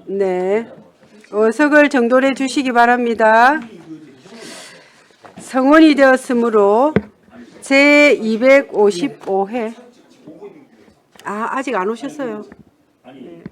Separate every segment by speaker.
Speaker 1: 네. 어석을 정돈해 주시기 바랍니다. 성원이 되었으므로 제255회. 아직 안 오셨어요. 네.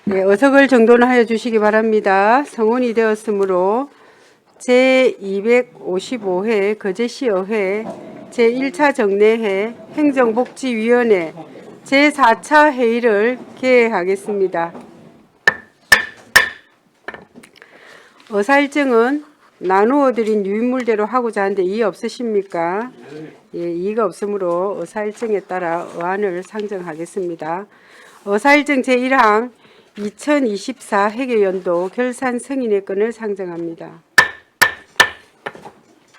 Speaker 1: 네, 어석을 정돈하여 주시기 바랍니다. 성원이 되었으므로 제255회 거제시의회 제1차 정례회 행정복지위원회 제4차 회의를 개회하겠습니다. 의사일정은 나누어 드린 유인물대로 하고자 하는데 이의 없으십니까? 예, 이의가 없으므로 의사일정에 따라 의안을 상정하겠습니다. 의사일정 제1항 2024 회계연도 결산 승인의 건을 상정합니다.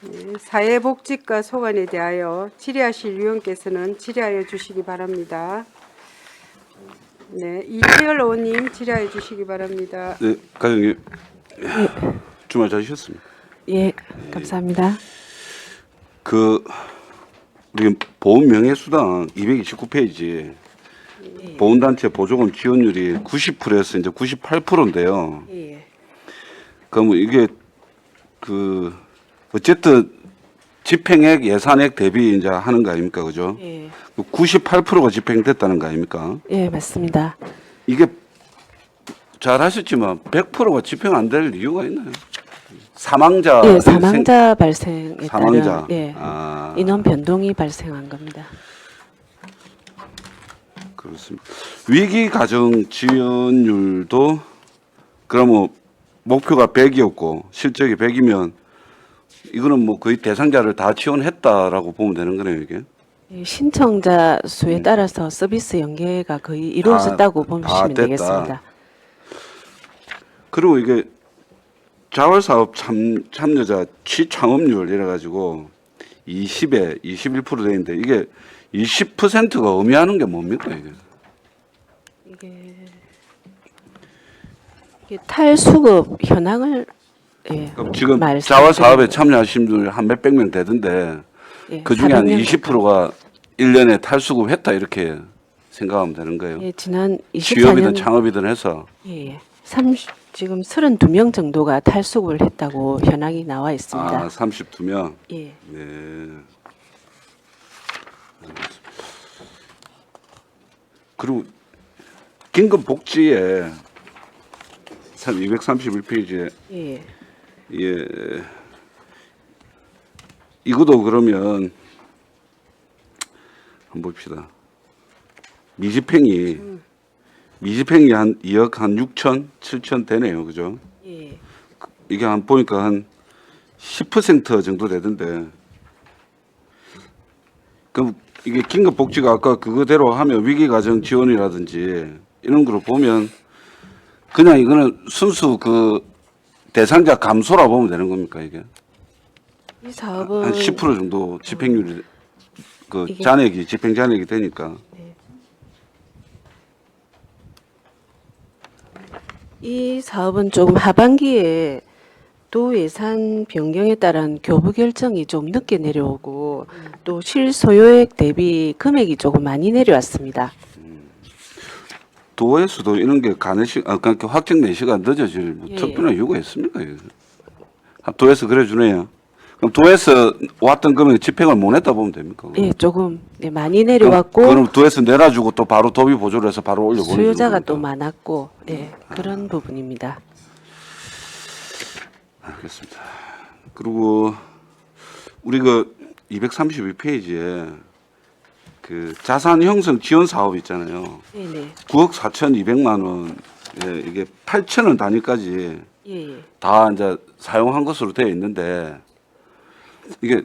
Speaker 1: 네, 사회복지과 소관에 대하여 질의하실 위원께서는 질의하여 주시기 바랍니다. 네, 이태열 의원님 질의하여 주시기 바랍니다.
Speaker 2: 네, 과장님 주말 잘 쉬었습니까?
Speaker 3: 예, 감사합니다.
Speaker 2: 우리 보훈명예수당 229페이지 보훈단체 보조금 지원율이 90%에서 이제 98%인데요.
Speaker 3: 예.
Speaker 2: 그럼 이게 어쨌든 집행액 예산액 대비 이제 하는 거 아닙니까, 그죠?
Speaker 3: 예.
Speaker 2: 98%가 집행됐다는 거 아닙니까?
Speaker 3: 예, 맞습니다.
Speaker 2: 이게 잘 하셨지만 100%가 집행 안 될 이유가 있나요? 사망자
Speaker 3: 예, 사망자 발생에 따른
Speaker 2: 사망자.
Speaker 3: 예,
Speaker 2: 아.
Speaker 3: 인원 변동이 발생한 겁니다.
Speaker 2: 그렇습니다. 위기 가정 지원율도 그러면 목표가 100이었고 실적이 100이면 이거는 뭐 거의 대상자를 다 지원했다라고 보면 되는 거네요, 이게.
Speaker 3: 예, 신청자 수에 따라서 서비스 연계가 거의 이루어졌다고
Speaker 2: 다
Speaker 3: 보시면
Speaker 2: 됐다.
Speaker 3: 되겠습니다.
Speaker 2: 그리고 이게 자활사업 참여자 취창업률 이래 가지고 20에 21% 되는데 이게 20%가 의미하는 게 뭡니까, 이게?
Speaker 3: 이게 탈수급 현황을 예,
Speaker 2: 그럼 지금
Speaker 3: 말씀드리고-
Speaker 2: 자활사업에 참여하신 분이 한 몇백 명 되던데
Speaker 3: 예,
Speaker 2: 그 중에 한
Speaker 3: 400명
Speaker 2: 20%가 1년에 탈수급했다 이렇게 생각하면 되는 거예요.
Speaker 3: 예, 지난
Speaker 2: 취업이든
Speaker 3: 24년
Speaker 2: 창업이든 해서.
Speaker 3: 예, 지금 32명 정도가 탈수급을 했다고 현황이 나와 있습니다.
Speaker 2: 32명.
Speaker 3: 예.
Speaker 2: 네. 그리고 긴급복지에 231페이지에
Speaker 3: 예.
Speaker 2: 예. 이것도 그러면 한번 봅시다. 미집행이 한 2억 한 6천, 7천 되네요. 그죠?
Speaker 3: 예.
Speaker 2: 이게 한 보니까 한 10% 정도 되던데. 그럼 이게 긴급복지가 아까 그거대로 하면 위기가정 지원이라든지 이런 거로 보면 그냥 이거는 순수 그 대상자 감소라 보면 되는 겁니까, 이게?
Speaker 3: 이 사업은
Speaker 2: 한 10% 정도 집행률이 그
Speaker 3: 이게-
Speaker 2: 잔액이 집행 잔액이 되니까.
Speaker 3: 이 사업은 조금 하반기에 도 예산 변경에 따른 교부 결정이 좀 늦게 내려오고 또 실소요액 대비 금액이 조금 많이 내려왔습니다.
Speaker 2: 도에서도 이런 게 그러니까 확정 내시가 늦어질 뭐
Speaker 3: 예.
Speaker 2: 특별한 이유가 있습니까? 이게? 도에서 그래 주네요. 그럼 도에서 왔던 금액 집행을 못 했다 보면 됩니까?
Speaker 3: 예, 조금 많이 내려왔고
Speaker 2: 그럼 도에서 내놔주고 또 바로 도비 보조를 해서 바로 올려보내는
Speaker 3: 수요자가
Speaker 2: 겁니까?
Speaker 3: 또 많았고 예, 그런 부분입니다.
Speaker 2: 알겠습니다. 그리고 우리 그 232페이지에 그 자산 형성 지원 사업 있잖아요.
Speaker 3: 네네.
Speaker 2: 9억 4,200만 원, 예, 이게 8,000원 단위까지
Speaker 3: 예, 예.
Speaker 2: 다 이제 사용한 것으로 되어 있는데 이게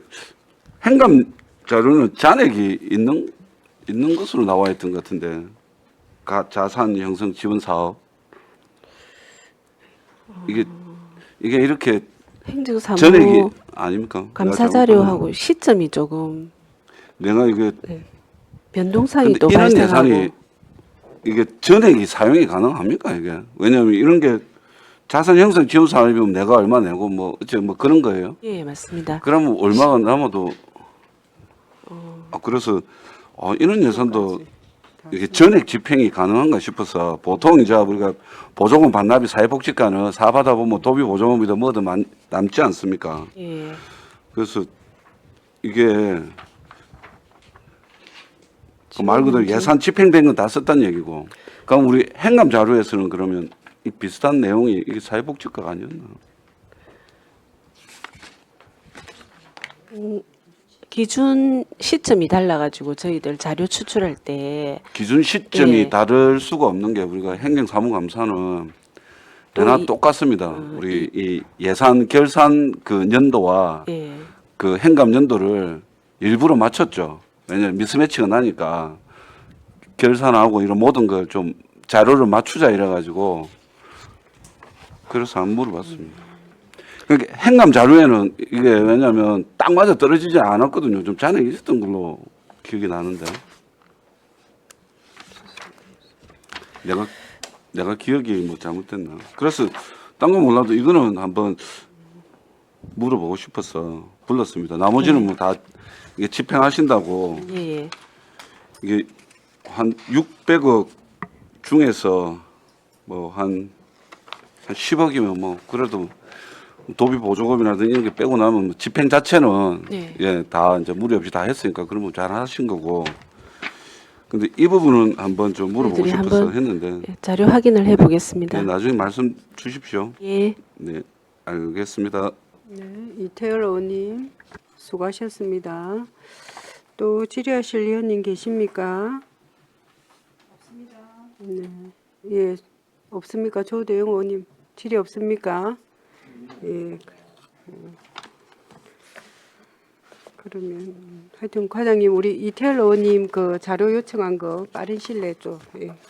Speaker 2: 행감 자료는 잔액이 있는 것으로 나와 있던 것 같은데 자산 형성 지원 사업 이게 이렇게
Speaker 3: 행정사무
Speaker 2: 전액이 아닙니까?
Speaker 3: 감사
Speaker 2: 내가
Speaker 3: 자료하고 시점이 조금
Speaker 2: 내가 이게
Speaker 3: 변동사항이
Speaker 2: 근데
Speaker 3: 또
Speaker 2: 이런
Speaker 3: 발생하고
Speaker 2: 예산이 이게 전액이 사용이 가능합니까 이게? 왜냐하면 이런 게 자산 형성 지원 사업이면 내가 얼마 내고 뭐 어째 뭐 그런 거예요.
Speaker 3: 예, 맞습니다.
Speaker 2: 그러면 얼마가 남아도 그래서 이런 예산도 이게 전액 집행이 가능한가 싶어서 보통 이제 우리가 보조금 반납이 사회복지과는 사받아 보면 도비 보조금이든 뭐든 남지 않습니까?
Speaker 3: 예.
Speaker 2: 그래서 이게 그 말 그대로 예산 집행된 건 다 썼다는 얘기고. 그럼 우리 행감 자료에서는 그러면 이 비슷한 내용이 이게 사회복지과가 아니었나?
Speaker 3: 기준 시점이 달라가지고 저희들 자료 추출할 때
Speaker 2: 기준 시점이
Speaker 3: 예.
Speaker 2: 다를 수가 없는 게 우리가 행정사무감사는 대나
Speaker 3: 이-
Speaker 2: 똑같습니다. 우리 이 예산 결산 그 연도와
Speaker 3: 예,
Speaker 2: 그 행감 연도를 일부러 맞췄죠. 왜냐하면 미스매치가 나니까 결산하고 이런 모든 걸 좀 자료를 맞추자 이래가지고 그래서 안 물어봤습니다. 그러니까 행감 자료에는 이게 왜냐하면 딱 맞아 떨어지지 않았거든요. 좀 잔액이 있었던 걸로 기억이 나는데 내가 기억이 뭐 잘못됐나. 그래서 딴 건 몰라도 이거는 한번 물어보고 싶어서 불렀습니다. 나머지는 뭐 다 이게 집행하신다고
Speaker 3: 예, 예.
Speaker 2: 이게 한 600억 중에서 뭐 한 10억이면 뭐 그래도 도비 보조금이라든지 이런 게 빼고 나면 뭐 집행 자체는
Speaker 3: 네.
Speaker 2: 예, 다 이제 무리 없이 다 했으니까 그러면 잘 하신 거고. 근데 이 부분은 한번 좀 물어보고
Speaker 3: 저희들이
Speaker 2: 싶어서
Speaker 3: 한번
Speaker 2: 했는데
Speaker 3: 예, 자료 확인을 해보겠습니다.
Speaker 2: 네, 나중에 말씀 주십시오.
Speaker 3: 예.
Speaker 2: 네, 알겠습니다.
Speaker 1: 네, 이태열 의원님 수고하셨습니다. 또 질의하실 의원님 계십니까? 없습니다. 네, 예, 없습니까? 조대영 의원님 질의 없습니까? 예. 그러면 하여튼 과장님 우리 이태열 의원님 그 자료 요청한 거 빠른 시일 내에 좀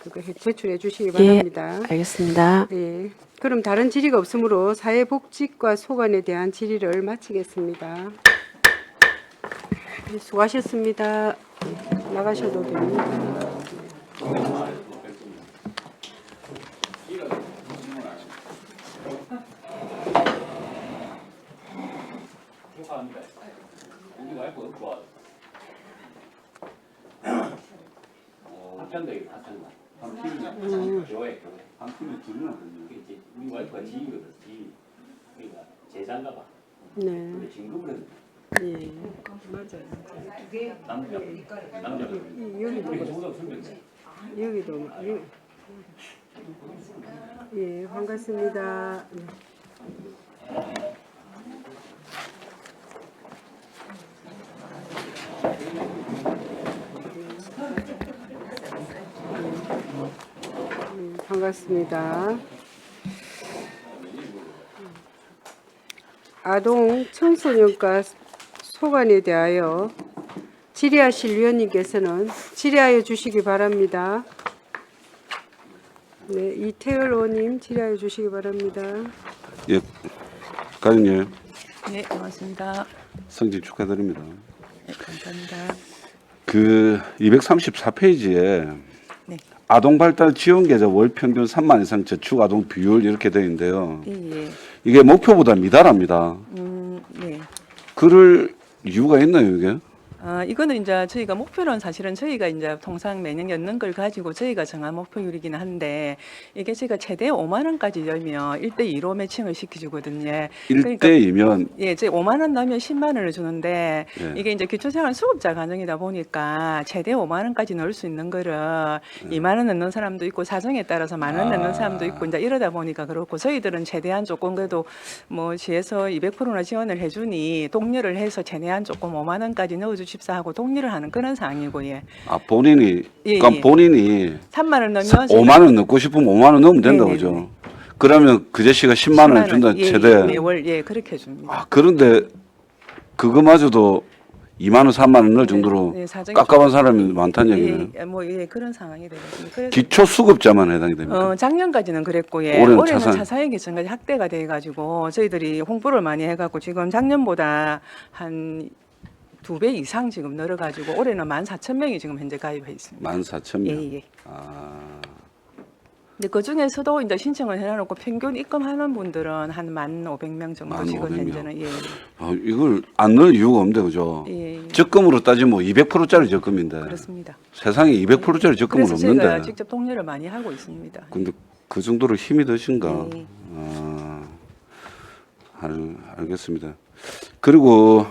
Speaker 1: 그거 제출해 주시기 바랍니다.
Speaker 3: 알겠습니다.
Speaker 1: 예. 그럼 다른 질의가 없으므로 사회복지과 소관에 대한 질의를 마치겠습니다. 네, 수고하셨습니다. 네, 나가셔도 됩니다.
Speaker 4: 합천대기 합천다. 교회.
Speaker 2: 한 팀에 둘이나
Speaker 4: 이제 우리 와이프가 지휘거든. 지휘. 그러니까 제자인가 봐.
Speaker 1: 네.
Speaker 4: 근데 진급을 했는데
Speaker 1: 예. 맞아요.
Speaker 4: 남자.
Speaker 1: 여기도
Speaker 4: 우리가 조사 설명해.
Speaker 1: 여기도 예, 반갑습니다. 네. 반갑습니다. 아동 청소년과 소관에 대하여 질의하실 위원님께서는 질의하여 주시기 바랍니다. 네, 이태열 의원님 질의하여 주시기 바랍니다.
Speaker 2: 예, 과장님
Speaker 5: 네, 고맙습니다.
Speaker 2: 승진 축하드립니다.
Speaker 5: 네, 감사합니다.
Speaker 2: 그 234페이지에
Speaker 5: 네.
Speaker 2: 아동발달 지원계좌 월 평균 3만 이상 저축 아동 비율 이렇게 되어 있는데요.
Speaker 5: 예.
Speaker 2: 이게 목표보다 미달합니다.
Speaker 5: 네.
Speaker 2: 그럴 이유가 있나요, 이게?
Speaker 5: 이거는 이제 저희가 목표는 사실은 저희가 이제 통상 매년 였는 걸 가지고 저희가 정한 목표율이기는 한데 이게 저희가 최대 5만 원까지 열면 1대2로 매칭을 시켜주거든요.
Speaker 2: 1대2면
Speaker 5: 예, 저희 5만 원 넣으면 10만 원을 주는데
Speaker 2: 예.
Speaker 5: 이게 이제 기초생활 수급자 가정이다 보니까 최대 5만 원까지 넣을 수 있는 거를 2만 원 넣는 사람도 있고 사정에 따라서 만 원 넣는 사람도 있고 이제 이러다 보니까 그렇고 저희들은 최대한 조금 그래도 뭐 시에서 200%나 지원을 해주니 독려를 해서 최대한 조금 5만 원까지 넣어주십사 하고 독려를 하는 그런 상황이고 예.
Speaker 2: 본인이
Speaker 5: 예,
Speaker 2: 그러니까
Speaker 5: 예.
Speaker 2: 본인이
Speaker 5: 3만 원 넣으면
Speaker 2: 5만 원 넣고 싶으면 5만 원 넣으면 된다
Speaker 5: 네네네.
Speaker 2: 그죠? 그러면 그 제시가 10만 원을 준다
Speaker 5: 예,
Speaker 2: 최대.
Speaker 5: 매월 예 그렇게 줍니다.
Speaker 2: 그런데 그거마저도 2만 원, 3만 원 넣을 정도로
Speaker 5: 네, 사정이
Speaker 2: 깝깝한 사람이 많다는 얘기네요.
Speaker 5: 뭐 그런 상황이 되거든요. 그래서
Speaker 2: 기초 수급자만 해당이 됩니까?
Speaker 5: 작년까지는 그랬고
Speaker 2: 올해는
Speaker 5: 올해는
Speaker 2: 차상.
Speaker 5: 차상위 계층까지 확대가 돼가지고 저희들이 홍보를 많이 해갖고 지금 작년보다 한 2배 이상 지금 늘어가지고 올해는 14,000명이 지금 현재 가입해 있습니다.
Speaker 2: 14,000명.
Speaker 5: 예.
Speaker 2: 아,
Speaker 5: 근데 그 중에서도 이제 신청을 해놔놓고 평균 입금하는 분들은 한 1,500명 정도 지금
Speaker 2: 15,000 명.
Speaker 5: 현재는 예.
Speaker 2: 이걸 안 넣을 이유가 없는데 그죠?
Speaker 5: 예.
Speaker 2: 적금으로 따지면 200%짜리 적금인데
Speaker 5: 그렇습니다.
Speaker 2: 세상에 200%짜리 적금은
Speaker 5: 그래서 저희가
Speaker 2: 없는데
Speaker 5: 직접 독려를 많이 하고 있습니다.
Speaker 2: 근데 그 정도로 힘이 드신가?
Speaker 5: 예.
Speaker 2: 알겠습니다. 그리고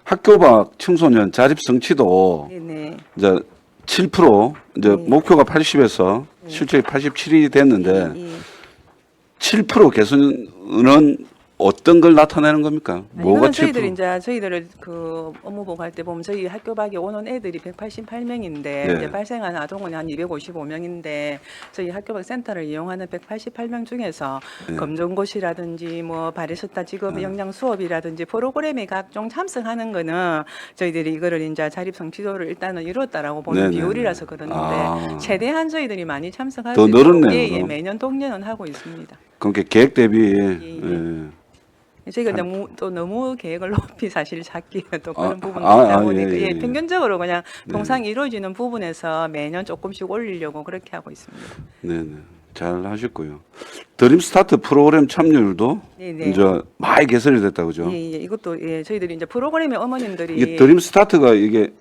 Speaker 2: 학교 밖 청소년 자립 성취도
Speaker 5: 네네.
Speaker 2: 이제 7% 이제
Speaker 5: 네.
Speaker 2: 목표가 80에서 실제로 87이 됐는데
Speaker 5: 예.
Speaker 2: 7% 개선은 어떤 걸 나타내는 겁니까? 뭐가
Speaker 5: 이거는 저희들이
Speaker 2: 7%?
Speaker 5: 이제 저희들을 그 업무 보고할 때 보면 저희 학교 밖에 오는 애들이 188명인데
Speaker 2: 네.
Speaker 5: 이제 발생한 아동은 한 255명인데 저희 학교 밖 센터를 이용하는 188명 중에서
Speaker 2: 네.
Speaker 5: 검정고시라든지 뭐 바리스타 직업 역량 수업이라든지 프로그램에 각종 참석하는 거는 저희들이 이거를 이제 자립 성취도를 일단은 이뤘다라고 보는
Speaker 2: 네네.
Speaker 5: 비율이라서 그러는데 최대한 저희들이 많이 참석할
Speaker 2: 더
Speaker 5: 수 있도록
Speaker 2: 늘었네요,
Speaker 5: 예,
Speaker 2: 그럼.
Speaker 5: 매년 독려는 하고 있습니다.
Speaker 2: 그러니까 계획 대비
Speaker 5: 예. 저희가 또 너무 계획을 높이 사실 잡기가 또 그런 부분이
Speaker 2: 아,
Speaker 5: 있다
Speaker 2: 아,
Speaker 5: 보니까
Speaker 2: 예, 예,
Speaker 5: 예,
Speaker 2: 예.
Speaker 5: 평균적으로 그냥
Speaker 2: 네.
Speaker 5: 통상 이루어지는 부분에서 매년 조금씩 올리려고 그렇게 하고 있습니다.
Speaker 2: 네네. 잘 하셨고요. 드림 스타트 프로그램 참여율도
Speaker 5: 네네.
Speaker 2: 이제 많이 개선이 됐다 그죠?
Speaker 5: 예, 이것도 저희들이 이제 프로그램의 어머님들이
Speaker 2: 이게 드림 스타트가 이게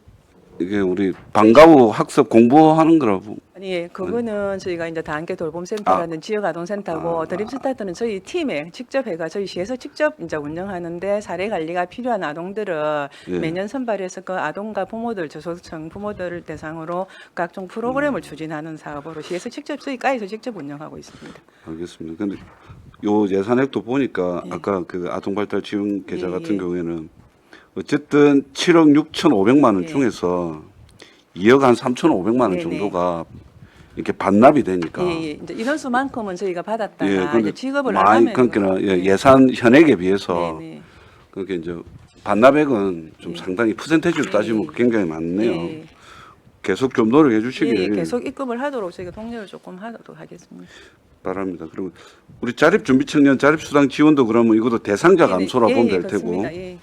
Speaker 2: 우리 방과 후 학습 공부하는 거라고.
Speaker 5: 아니 그거는 저희가 이제 다함께 돌봄센터라는 지역 아동센터고 드림 스타트는 저희 팀에 직접 해가 저희 시에서 직접 이제 운영하는데 사례 관리가 필요한 아동들을
Speaker 2: 예.
Speaker 5: 매년 선발해서 그 아동과 부모들 저소득층 부모들을 대상으로 각종 프로그램을 추진하는 사업으로 시에서 직접 저희 과에서 직접 운영하고 있습니다.
Speaker 2: 알겠습니다. 근데 요 예산액도 보니까
Speaker 5: 예.
Speaker 2: 아까 그 아동발달 지원 계좌
Speaker 5: 예,
Speaker 2: 같은
Speaker 5: 예.
Speaker 2: 경우에는 어쨌든 7억 6,500만 원
Speaker 5: 예.
Speaker 2: 중에서 2억 한 3,500만 원
Speaker 5: 네네.
Speaker 2: 정도가 이렇게 반납이 되니까.
Speaker 5: 이제 인원수만큼은 저희가 받았다가
Speaker 2: 예, 근데
Speaker 5: 이제 지급을
Speaker 2: 많이
Speaker 5: 하면
Speaker 2: 그러니까 예산 현액에 비해서
Speaker 5: 네네.
Speaker 2: 그렇게 이제 반납액은 좀
Speaker 5: 예.
Speaker 2: 상당히 퍼센테이지로 따지면
Speaker 5: 예.
Speaker 2: 굉장히 많네요.
Speaker 5: 예.
Speaker 2: 계속 좀 노력해 주시길
Speaker 5: 예, 계속 입금을 하도록 저희가 독려를 조금 하도록 하겠습니다.
Speaker 2: 바랍니다. 그리고 우리 자립준비청년 자립수당 지원도 그러면 이것도 대상자 감소라 보면 될 테고.
Speaker 5: 그렇습니다. 예.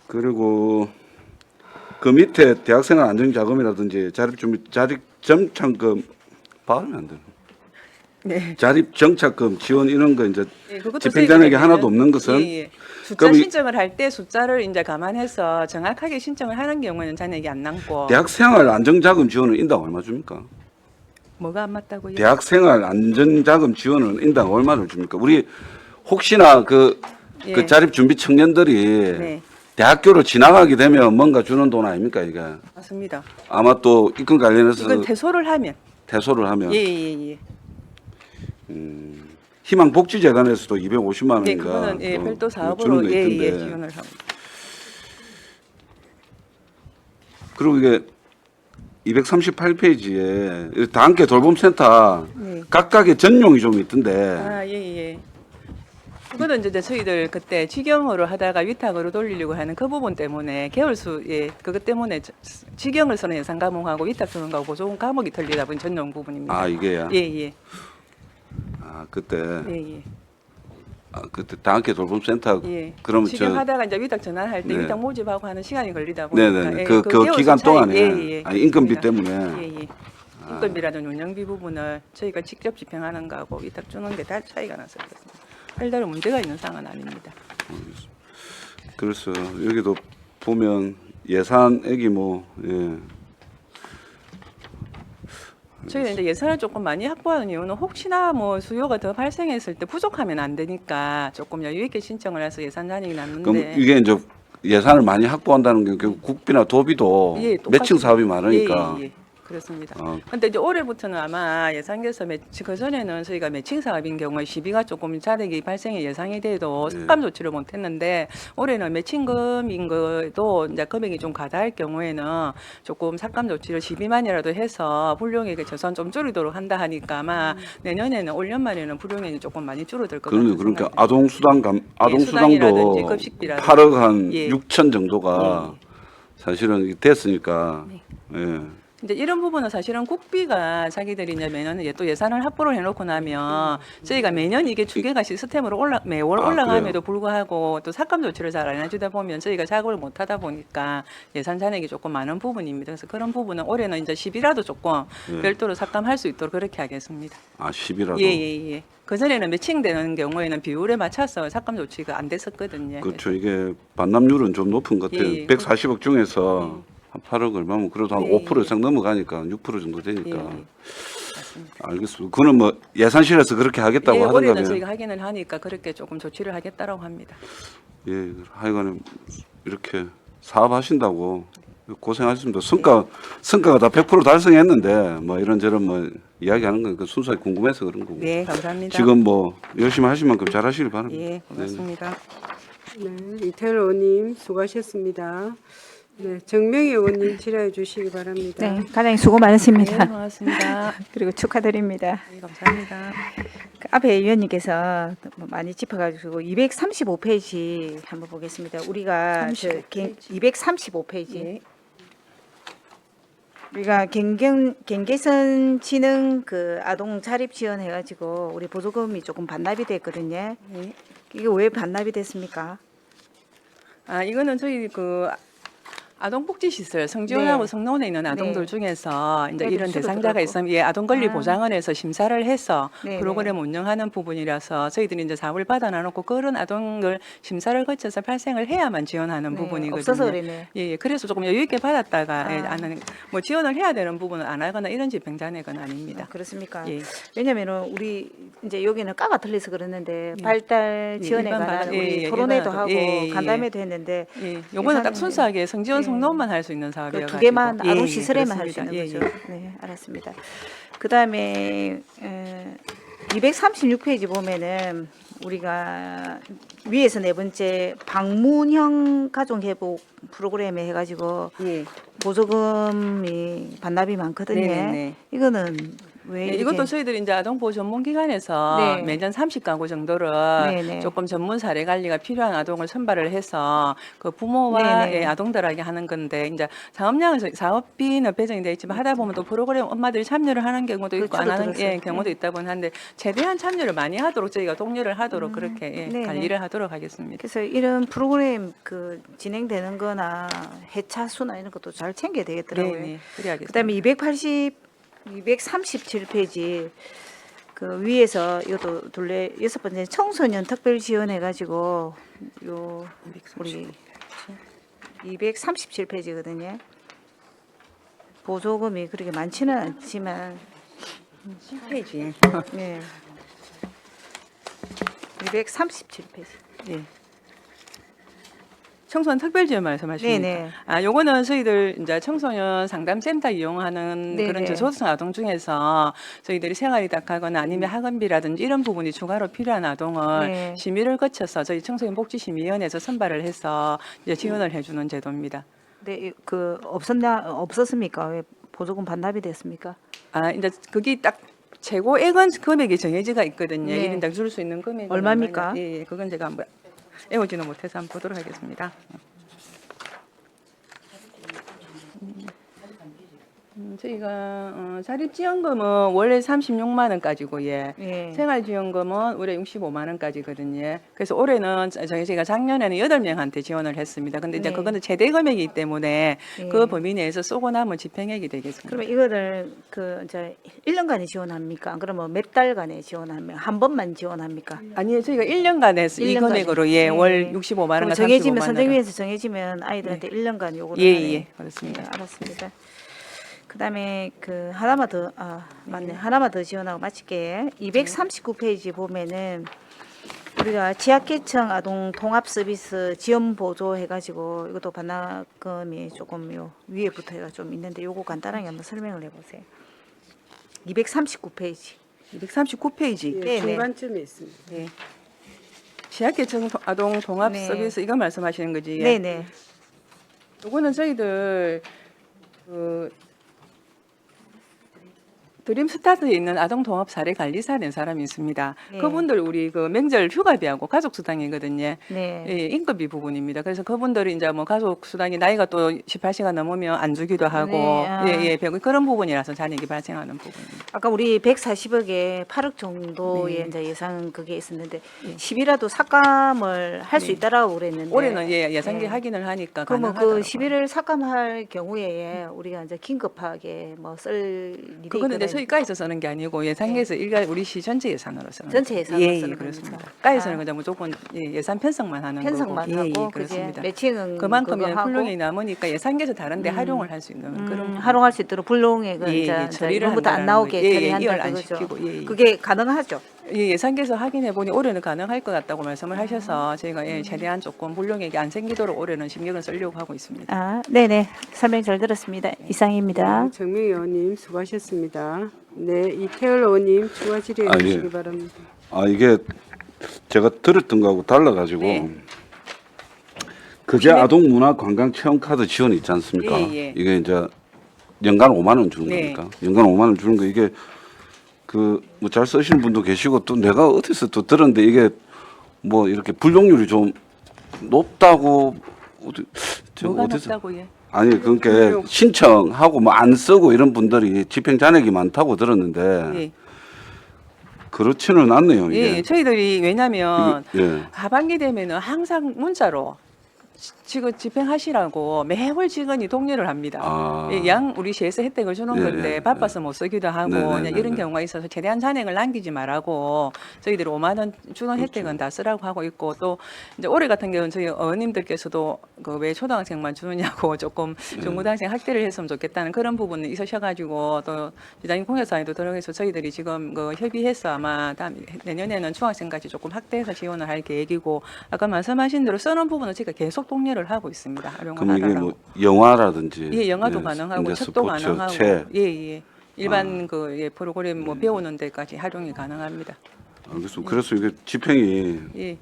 Speaker 2: 그리고 그 밑에 대학생활 안정자금이라든지 자립정착금 발음이 안 되네.
Speaker 5: 네.
Speaker 2: 자립정착금 지원 이런 거 이제
Speaker 5: 예, 그것도
Speaker 2: 집행자에게
Speaker 5: 저희가
Speaker 2: 하나도 없는 것은
Speaker 5: 숫자
Speaker 2: 그럼
Speaker 5: 신청을 할 때 숫자를 이제 감안해서 정확하게 신청을 하는 경우에는 잔액이 안 남고
Speaker 2: 대학생활 안정자금 지원은 인당 얼마 줍니까?
Speaker 5: 뭐가 안 맞다고요?
Speaker 2: 대학생활 안정자금 지원은 인당 얼마를 줍니까? 우리 혹시나 그
Speaker 5: 예.
Speaker 2: 자립준비 청년들이
Speaker 5: 네,
Speaker 2: 대학교로 지나가게 되면 뭔가 주는 돈 아닙니까 이게?
Speaker 5: 맞습니다.
Speaker 2: 아마 또 입금 관련해서
Speaker 5: 이건 퇴소를 하면
Speaker 2: 퇴소를 하면
Speaker 5: 예.
Speaker 2: 희망복지재단에서도 250만
Speaker 5: 네,
Speaker 2: 원인가
Speaker 5: 그거는
Speaker 2: 또
Speaker 5: 별도
Speaker 2: 주는
Speaker 5: 사업으로
Speaker 2: 거 있던데.
Speaker 5: 지원을 하고.
Speaker 2: 그리고 이게 238페이지에 다 함께 돌봄센터
Speaker 5: 네.
Speaker 2: 각각의 전용이 좀 있던데
Speaker 5: 아, 예. 그거는 이제 저희들 그때 직영으로 하다가 위탁으로 돌리려고 하는 그 부분 때문에 계열수 그것 때문에 직영을 쓰는 예산 과목하고 위탁 쓰는 거하고 보조금 과목이 틀리다 보니 전용 부분입니다.
Speaker 2: 아 이게야.
Speaker 5: 예.
Speaker 2: 아 그때
Speaker 5: 예.
Speaker 2: 그때 다 함께 돌봄센터
Speaker 5: 예.
Speaker 2: 그러면
Speaker 5: 직영하다가 이제 위탁 전환할 때
Speaker 2: 네.
Speaker 5: 위탁 모집하고 하는 시간이 걸리다 보니까
Speaker 2: 네네네
Speaker 5: 예,
Speaker 2: 그
Speaker 5: 계열수
Speaker 2: 기간
Speaker 5: 차이-
Speaker 2: 동안에
Speaker 5: 예.
Speaker 2: 인건비
Speaker 5: 그렇습니다.
Speaker 2: 때문에
Speaker 5: 예. 인건비라든 운영비 부분을 저희가 직접 집행하는 거하고 위탁 주는 게 다 차이가 나서 그렇습니다. 별다른 문제가 있는 사항은 아닙니다.
Speaker 2: 그래서 여기도 보면 예산액이 뭐 예.
Speaker 5: 저희는 이제 예산을 조금 많이 확보하는 이유는 혹시나 뭐 수요가 더 발생했을 때 부족하면 안 되니까 조금 여유 있게 신청을 해서 예산 잔액이
Speaker 2: 그럼
Speaker 5: 났는데
Speaker 2: 이게 이제 예산을 많이 확보한다는 게 결국 국비나 도비도
Speaker 5: 예,
Speaker 2: 매칭
Speaker 5: 똑같습니다.
Speaker 2: 사업이 많으니까
Speaker 5: 예. 그렇습니다.
Speaker 2: 어,
Speaker 5: 근데 이제 올해부터는 아마 예상돼서 그 전에는 저희가 매칭 사업인 경우에 시비가 조금 자력이 발생이 예상이 돼도
Speaker 2: 예.
Speaker 5: 삭감 조치를 못했는데 올해는 매칭금인 것도 이제 금액이 좀 과다할 경우에는 조금 삭감 조치를 12만이라도 해서 불용액의 저선 좀 줄이도록 한다 하니까 아마 내년에는 올 연말에는 불용액이 조금 많이 줄어들 것 같아요.
Speaker 2: 그러니까 아동수당도
Speaker 5: 수당이라든지 급식비라든지.
Speaker 2: 8억 한
Speaker 5: 예.
Speaker 2: 6천 정도가 사실은 이게 됐으니까 예.
Speaker 5: 이제 이런 부분은 사실은 국비가 자기들이 이제 매년 또 예산을 확보를 해놓고 나면 저희가 매년 이게 주계가 시스템으로 매월
Speaker 2: 아,
Speaker 5: 올라감에도 불구하고 또 삭감 조치를 잘 안 해주다 보면 저희가 작업을 못하다 보니까 예산 잔액이 조금 많은 부분입니다. 그래서 그런 부분은 올해는 이제 10이라도 조금
Speaker 2: 예.
Speaker 5: 별도로 삭감할 수 있도록 그렇게 하겠습니다.
Speaker 2: 아 10이라도
Speaker 5: 예. 그 전에는 매칭되는 경우에는 비율에 맞춰서 삭감 조치가 안 됐었거든요.
Speaker 2: 그렇죠. 이게 반납률은 좀 높은 것 같아요.
Speaker 5: 예.
Speaker 2: 140억 중에서 한 8억 얼마면 그래도 한
Speaker 5: 예.
Speaker 2: 5% 이상 넘어가니까 6% 정도 되니까
Speaker 5: 맞습니다.
Speaker 2: 알겠습니다. 그거는 뭐 예산실에서 그렇게 하겠다고
Speaker 5: 예, 올해는
Speaker 2: 하던가면
Speaker 5: 저희가 확인을 하니까 그렇게 조금 조치를 하겠다라고 합니다.
Speaker 2: 예, 하여간에 이렇게 사업하신다고 고생하셨습니다. 성과가 다 100% 달성했는데 뭐 이런저런 뭐 이야기하는 건 그 순수하게 궁금해서 그런 거고.
Speaker 5: 네, 감사합니다.
Speaker 2: 지금 뭐 열심히 하실 만큼 잘 하시길 바랍니다.
Speaker 5: 예, 고맙습니다.
Speaker 1: 네, 이태일 의원님 수고하셨습니다. 네, 정명희 의원님 질의해 주시기 바랍니다.
Speaker 6: 네, 과장님 수고 많으십니다.
Speaker 5: 네, 고맙습니다.
Speaker 6: 그리고 축하드립니다.
Speaker 5: 네, 감사합니다.
Speaker 6: 그 앞에 위원님께서 뭐 많이 짚어가지고 235페이지 한번 보겠습니다. 우리가 235페이지.
Speaker 5: 예.
Speaker 6: 우리가 경계선 지능 그 아동 자립 지원 해가지고 우리 보조금이 조금 반납이 됐거든요.
Speaker 5: 네.
Speaker 6: 이게 왜 반납이 됐습니까?
Speaker 5: 아, 이거는 저희 그 아동복지시설 성지원하고
Speaker 6: 네.
Speaker 5: 성노원에 있는 아동들
Speaker 6: 네.
Speaker 5: 중에서 이제
Speaker 6: 애들
Speaker 5: 이런 대상자가
Speaker 6: 줄어들었고.
Speaker 5: 있으면 예, 아동 권리
Speaker 6: 아.
Speaker 5: 보장원에서 심사를 해서
Speaker 6: 네,
Speaker 5: 프로그램 운영하는 부분이라서 저희들이 이제 사업을 받아놔놓고 그런 아동을 심사를 거쳐서 발생을 해야만 지원하는
Speaker 6: 네,
Speaker 5: 부분이거든요.
Speaker 6: 없어서 그러네.
Speaker 5: 예, 그래서 조금 여유 있게 받았다가 예,
Speaker 6: 아.
Speaker 5: 안 하는 뭐 지원을 해야 되는 부분은 안 하거나 이런 집행 잔액은 아닙니다.
Speaker 6: 그렇습니까?
Speaker 5: 예.
Speaker 6: 왜냐면은 우리 이제 여기는 과가 틀려서 그러는데
Speaker 5: 예.
Speaker 6: 발달
Speaker 5: 예,
Speaker 6: 지원에
Speaker 5: 일반
Speaker 6: 관한
Speaker 5: 발달,
Speaker 6: 우리
Speaker 5: 예, 예,
Speaker 6: 토론회도
Speaker 5: 일반
Speaker 6: 하고
Speaker 5: 예, 예.
Speaker 6: 간담회도 했는데
Speaker 5: 예, 요거는 딱
Speaker 6: 예산은-
Speaker 5: 순수하게 성지원
Speaker 6: 예.
Speaker 5: 성노원만 할 수 있는
Speaker 6: 그
Speaker 5: 사업이어가지고
Speaker 6: 두 개만
Speaker 5: 예,
Speaker 6: 아동
Speaker 5: 예,
Speaker 6: 시설에만 할 수 있는
Speaker 5: 그렇습니다.
Speaker 6: 거죠. 네, 알았습니다. 그 다음에 236페이지 보면은 우리가 위에서 네 번째 방문형 가족 회복 프로그램에 해가지고
Speaker 5: 예.
Speaker 6: 보조금이 반납이 많거든요.
Speaker 5: 네네네.
Speaker 6: 이거는 왜
Speaker 5: 네,
Speaker 6: 이렇게?
Speaker 5: 이것도 저희들이 이제 아동보호 전문기관에서
Speaker 6: 네.
Speaker 5: 매년 30가구 정도를
Speaker 6: 네네.
Speaker 5: 조금 전문 사례 관리가 필요한 아동을 선발을 해서 그 부모와
Speaker 6: 네네.
Speaker 5: 예, 아동들에게 하는 건데 이제 사업량은 사업비는 배정이 되어 있지만 하다 보면 또 프로그램 엄마들이 참여를 하는 경우도 있고 안 하는
Speaker 6: 줄어들었어요.
Speaker 5: 예, 경우도 있다고 하는데 최대한 참여를 많이 하도록 저희가 독려를 하도록 그렇게 예,
Speaker 6: 네네.
Speaker 5: 관리를 하도록 하겠습니다.
Speaker 6: 그래서 이런 프로그램 그 진행되는 거나 해차 수나 이런 것도 잘 챙겨야 되겠더라고요.
Speaker 5: 네, 그래야겠습니다.
Speaker 6: 그다음에 237페이지 그 위에서 이것도 둘레 여섯 번째 청소년 특별 지원해 가지고 요 우리 237페이지거든요. 보조금이 그렇게 많지는 않지만
Speaker 5: 10페이지.
Speaker 6: 네. 237페이지.
Speaker 5: 예. 청소년 특별지원 말씀하십니까?
Speaker 6: 네네.
Speaker 5: 아, 요거는 저희들 이제 청소년 상담센터 이용하는
Speaker 6: 네네.
Speaker 5: 그런 저소득층 아동 중에서 저희들이 생활이 딱하거나 아니면 학원비라든지 이런 부분이 추가로 필요한 아동을
Speaker 6: 네.
Speaker 5: 심의를 거쳐서 저희 청소년 복지심의위원회에서 선발을 해서 이제 지원을 해주는 제도입니다.
Speaker 6: 네, 그 없었습니까? 왜 보조금 반납이 됐습니까?
Speaker 5: 아, 이제 그게 딱 최고액은 금액이 정해지가 있거든요.
Speaker 6: 네.
Speaker 5: 1인당 줄 수 있는 금액이
Speaker 6: 얼마입니까?
Speaker 5: 예, 예, 그건 제가 한번 외우지는 못해서 한번 보도록 하겠습니다. 저희가 자립지원금은 원래 36만 원까지고 예.
Speaker 6: 예.
Speaker 5: 생활지원금은 올해 65만 원까지거든요. 그래서 올해는 저희가 작년에는 8명한테 지원을 했습니다. 근데 이제
Speaker 6: 네.
Speaker 5: 그거는 최대 금액이기 때문에
Speaker 6: 예.
Speaker 5: 그 범위 내에서 쏘고 나면 집행액이 되겠습니다.
Speaker 6: 그러면 이거를 그 이제 1년간에 지원합니까? 안 그러면 몇 달간에 지원합니까? 한 번만 지원합니까?
Speaker 5: 아니요, 저희가 1년간 해서 이
Speaker 6: 1년간에.
Speaker 5: 금액으로 예,
Speaker 6: 예.
Speaker 5: 월 65만
Speaker 6: 그럼
Speaker 5: 원과
Speaker 6: 정해지면
Speaker 5: 35만 원.
Speaker 6: 선생위에서 정해지면 아이들한테 1년간 요구를
Speaker 5: 예,
Speaker 6: 하네.
Speaker 5: 예, 그렇습니다.
Speaker 6: 네, 알았습니다. 그다음에 그 하나만 더 맞네. 하나만 더 지원하고 마칠게. 239페이지 보면은 우리가 지역계층 아동 통합 서비스 지원 보조 해가지고 이것도 반납금이 조금 요 위에부터 해가 좀 있는데 요거 간단하게 한번 설명을 해보세요. 239페이지.
Speaker 5: 239페이지.
Speaker 1: 예,
Speaker 6: 네네.
Speaker 1: 중간쯤에 있습니다.
Speaker 5: 예. 지역계층 아동 통합
Speaker 6: 네.
Speaker 5: 서비스 이거 말씀하시는 거지? 예.
Speaker 6: 네네.
Speaker 5: 요거는 저희들 그 드림 스타트에 있는 아동 통합 사례 관리사 된 사람이 있습니다.
Speaker 6: 네.
Speaker 5: 그분들 우리 그 명절 휴가비하고 가족 수당이거든요.
Speaker 6: 네.
Speaker 5: 예, 인건비 부분입니다. 그래서 그분들이 이제 뭐 가족 수당이 나이가 또 18세가 넘으면 안 주기도 하고
Speaker 6: 네, 아.
Speaker 5: 예, 그런 부분이라서 잔액이 발생하는 부분입니다.
Speaker 6: 아까 우리 140억에 8억 정도의
Speaker 5: 네.
Speaker 6: 이제 예상 그게 있었는데 10이라도 삭감을 할 수
Speaker 5: 네.
Speaker 6: 있다라고 그랬는데
Speaker 5: 올해는 예, 예산기
Speaker 6: 네.
Speaker 5: 확인을 하니까
Speaker 6: 그러면
Speaker 5: 가능하더라고요.
Speaker 6: 그 10일을 삭감할 경우에 우리가 이제 긴급하게 뭐 쓸 일이
Speaker 5: 그거는 이제
Speaker 6: 있거든요.
Speaker 5: 저희과에서 쓰는 게 아니고 예산계에서 일괄 우리 시 전체 예산으로 쓰는
Speaker 6: 전체 예산으로
Speaker 5: 예,
Speaker 6: 쓰는
Speaker 5: 예, 그렇습니다.
Speaker 6: 겁니까?
Speaker 5: 과에서는
Speaker 6: 아.
Speaker 5: 그냥 무조건 예산 편성만 하는
Speaker 6: 편성만
Speaker 5: 거고
Speaker 6: 하고
Speaker 5: 예,
Speaker 6: 그제
Speaker 5: 그렇습니다.
Speaker 6: 매칭은
Speaker 5: 그만큼의
Speaker 6: 그거 하고
Speaker 5: 불용이 남으니까 예산계에서 다른데 활용을 할 수 있는 그런 부분.
Speaker 6: 활용할 수 있도록 불용액은
Speaker 5: 예,
Speaker 6: 이제
Speaker 5: 예, 처리를
Speaker 6: 이번부터 안
Speaker 5: 한다는
Speaker 6: 나오게
Speaker 5: 거. 예, 예,
Speaker 6: 처리한다
Speaker 5: 이월 안
Speaker 6: 그거죠.
Speaker 5: 시키고, 예, 예.
Speaker 6: 그게 가능하죠.
Speaker 5: 예, 예산계에서 확인해 보니 올해는 가능할 것 같다고 말씀을 하셔서 저희가 예, 최대한 조금 불용액이 안 생기도록 올해는 신경을 쓰려고 하고 있습니다.
Speaker 6: 아, 네네. 설명 잘 들었습니다. 이상입니다.
Speaker 1: 정명 의원님 수고하셨습니다. 네, 이태열 의원님 추가 질의해
Speaker 2: 아, 예.
Speaker 1: 주시기 바랍니다.
Speaker 2: 이게 제가 들었던 거하고 달라가지고
Speaker 5: 네.
Speaker 2: 그제 아동 문화 관광 체험 카드 지원 있지 않습니까?
Speaker 5: 예, 예.
Speaker 2: 이게 이제 연간 5만 원 주는
Speaker 5: 네.
Speaker 2: 겁니까? 연간 5만 원 주는 거 이게 그 뭐 잘 쓰시는 분도 계시고 또 내가 어디서 또 들었는데 이게 뭐 이렇게 불용률이 좀 높다고 제가
Speaker 5: 뭐가
Speaker 2: 어디서
Speaker 5: 높다고 예.
Speaker 2: 아니 그러니까 신청하고 뭐 안 쓰고 이런 분들이 집행 잔액이 많다고 들었는데
Speaker 5: 예.
Speaker 2: 그렇지는 않네요
Speaker 5: 예,
Speaker 2: 이게.
Speaker 5: 저희들이 왜냐면
Speaker 2: 예.
Speaker 5: 하반기 되면은 항상 문자로 지금 집행하시라고 매월 직원이 독려를 합니다.
Speaker 2: 아.
Speaker 5: 예, 양 우리 시에서 혜택을 주는
Speaker 2: 예,
Speaker 5: 건데
Speaker 2: 예,
Speaker 5: 바빠서 못 쓰기도 하고
Speaker 2: 네, 네,
Speaker 5: 그냥
Speaker 2: 네,
Speaker 5: 이런
Speaker 2: 네.
Speaker 5: 경우가 있어서 최대한 잔액을 남기지 말라고 저희들이 5만 원 주는
Speaker 2: 그렇죠.
Speaker 5: 혜택은 다 쓰라고 하고 있고 또 이제 올해 같은 경우는 저희 어머님들께서도 그 왜 초등학생만 주느냐고 조금
Speaker 2: 네.
Speaker 5: 중고등학생 확대를 했으면 좋겠다는 그런 부분이 있으셔가지고 또 기자님 공약사에도 들어가서 저희들이 지금 그 협의해서 아마 내년에는 중학생까지 조금 확대해서 지원을 할 계획이고 아까 말씀하신 대로 쓰는 부분은 저희가 계속 독려를 하고 있습니다. 활용을
Speaker 2: 그럼 이게
Speaker 5: 하라고.
Speaker 2: 뭐 영화라든지
Speaker 5: 예, 영화도
Speaker 2: 예,
Speaker 5: 가능하고
Speaker 2: 이제
Speaker 5: 책도
Speaker 2: 스포츠,
Speaker 5: 가능하고
Speaker 2: 책.
Speaker 5: 예, 예. 일반 그 예, 프로그램 뭐 배우는 데까지 활용이 가능합니다.
Speaker 2: 알겠습니다. 그래서 이게 집행이
Speaker 5: 예.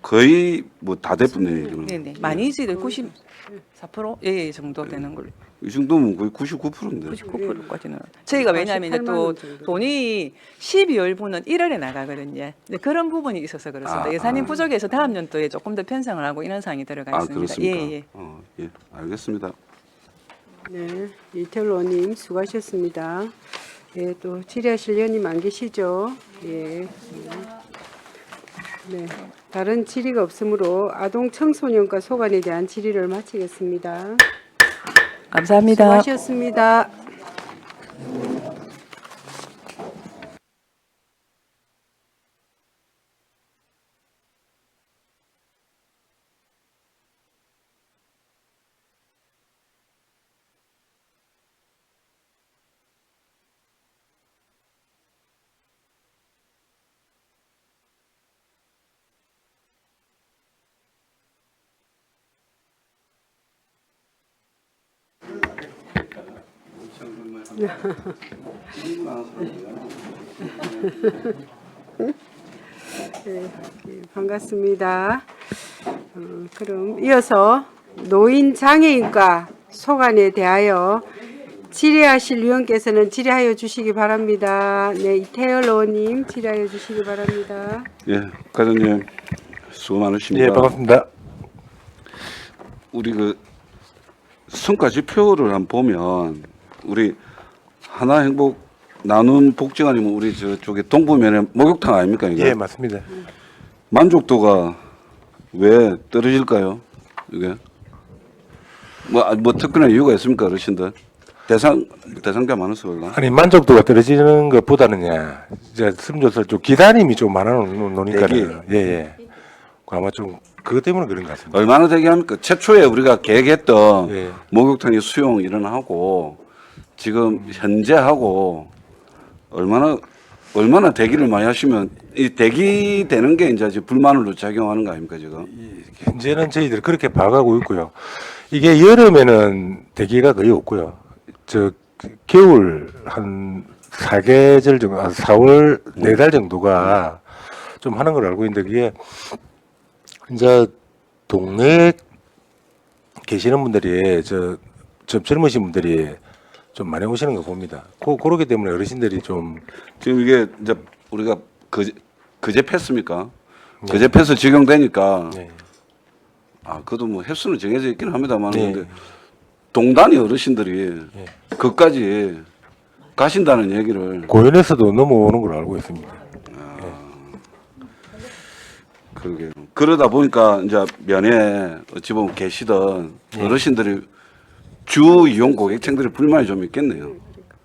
Speaker 2: 거의 뭐 다 됐네요. 이거는.
Speaker 5: 네, 네. 많이 저희들 94% 예, 정도 되는 걸로.
Speaker 2: 이 정도면 거의 99%인데.
Speaker 5: 99%까지는. 저희가 왜냐하면 이제
Speaker 1: 48만
Speaker 5: 또
Speaker 1: 원 정도.
Speaker 5: 돈이 12월분은 1월에 나가거든요. 근데 그런 부분이 있어서 그렇습니다.
Speaker 2: 아,
Speaker 5: 예산이
Speaker 2: 아.
Speaker 5: 부족해서 다음 연도에 조금 더 편성을 하고 이런 사항이 들어가
Speaker 2: 아
Speaker 5: 있습니다.
Speaker 2: 그렇습니까?
Speaker 5: 예, 예.
Speaker 2: 예, 알겠습니다.
Speaker 1: 네, 이태열 의원님 수고하셨습니다. 예, 또 질의하실 의원님 안 계시죠? 예. 네, 다른 질의가 없으므로 아동 청소년과 소관에 대한 질의를 마치겠습니다.
Speaker 5: 감사합니다.
Speaker 1: 수고하셨습니다. 네, 예, 반갑습니다. 그럼 이어서 노인 장애인과 소관에 대하여 질의하실 위원께서는 질의하여 주시기 바랍니다. 네, 이태열 의원님 질의하여 주시기 바랍니다.
Speaker 2: 예, 과장님 수고 많으십니다.
Speaker 7: 예, 반갑습니다.
Speaker 2: 우리 그 성과 지표를 한번 보면 우리 하나 행복 나눔 복지관이면 우리 저쪽에 동부면에 목욕탕 아닙니까 이거?
Speaker 7: 예, 맞습니다.
Speaker 2: 만족도가 왜 떨어질까요? 이게 뭐 특별한 이유가 있습니까, 어르신들? 대상자 많아서 그런가?
Speaker 7: 아니 만족도가 떨어지는 것보다는야 이제 설문조사 좀 기다림이 좀 많아 노니까는 예. 아마 좀 그것 때문에 그런 것 같습니다.
Speaker 2: 얼마나 되게 합니까? 최초에 우리가 계획했던
Speaker 7: 예.
Speaker 2: 목욕탕의 수용 일어나고 지금 현재 하고 얼마나 대기를 많이 하시면 이 대기되는 게 이제 불만으로 작용하는 거 아닙니까 지금?
Speaker 7: 현재는 저희들 그렇게 봐가고 있고요. 이게 여름에는 대기가 거의 없고요. 저 겨울 한 4계절 정도, 4월 4달 정도가 좀 하는 걸 알고 있는데 그게 이제 동네에 계시는 분들이 좀 젊으신 분들이 좀 많이 오시는 거 봅니다. 그렇기 때문에 어르신들이 좀
Speaker 2: 지금 이게 이제 우리가 그제 패스입니까? 그제 패스 적용되니까
Speaker 7: 네.
Speaker 2: 그것도 뭐 횟수는 정해져 있긴 합니다만
Speaker 7: 네.
Speaker 2: 근데 동단위 어르신들이
Speaker 7: 네.
Speaker 2: 그까지 가신다는 얘기를
Speaker 7: 고연에서도 넘어오는 걸 알고 있습니다.
Speaker 2: 그러게 그러다 보니까 이제 면에 어찌 보면 계시던 어르신들이 주 이용 고객층들이 불만이 좀 있겠네요.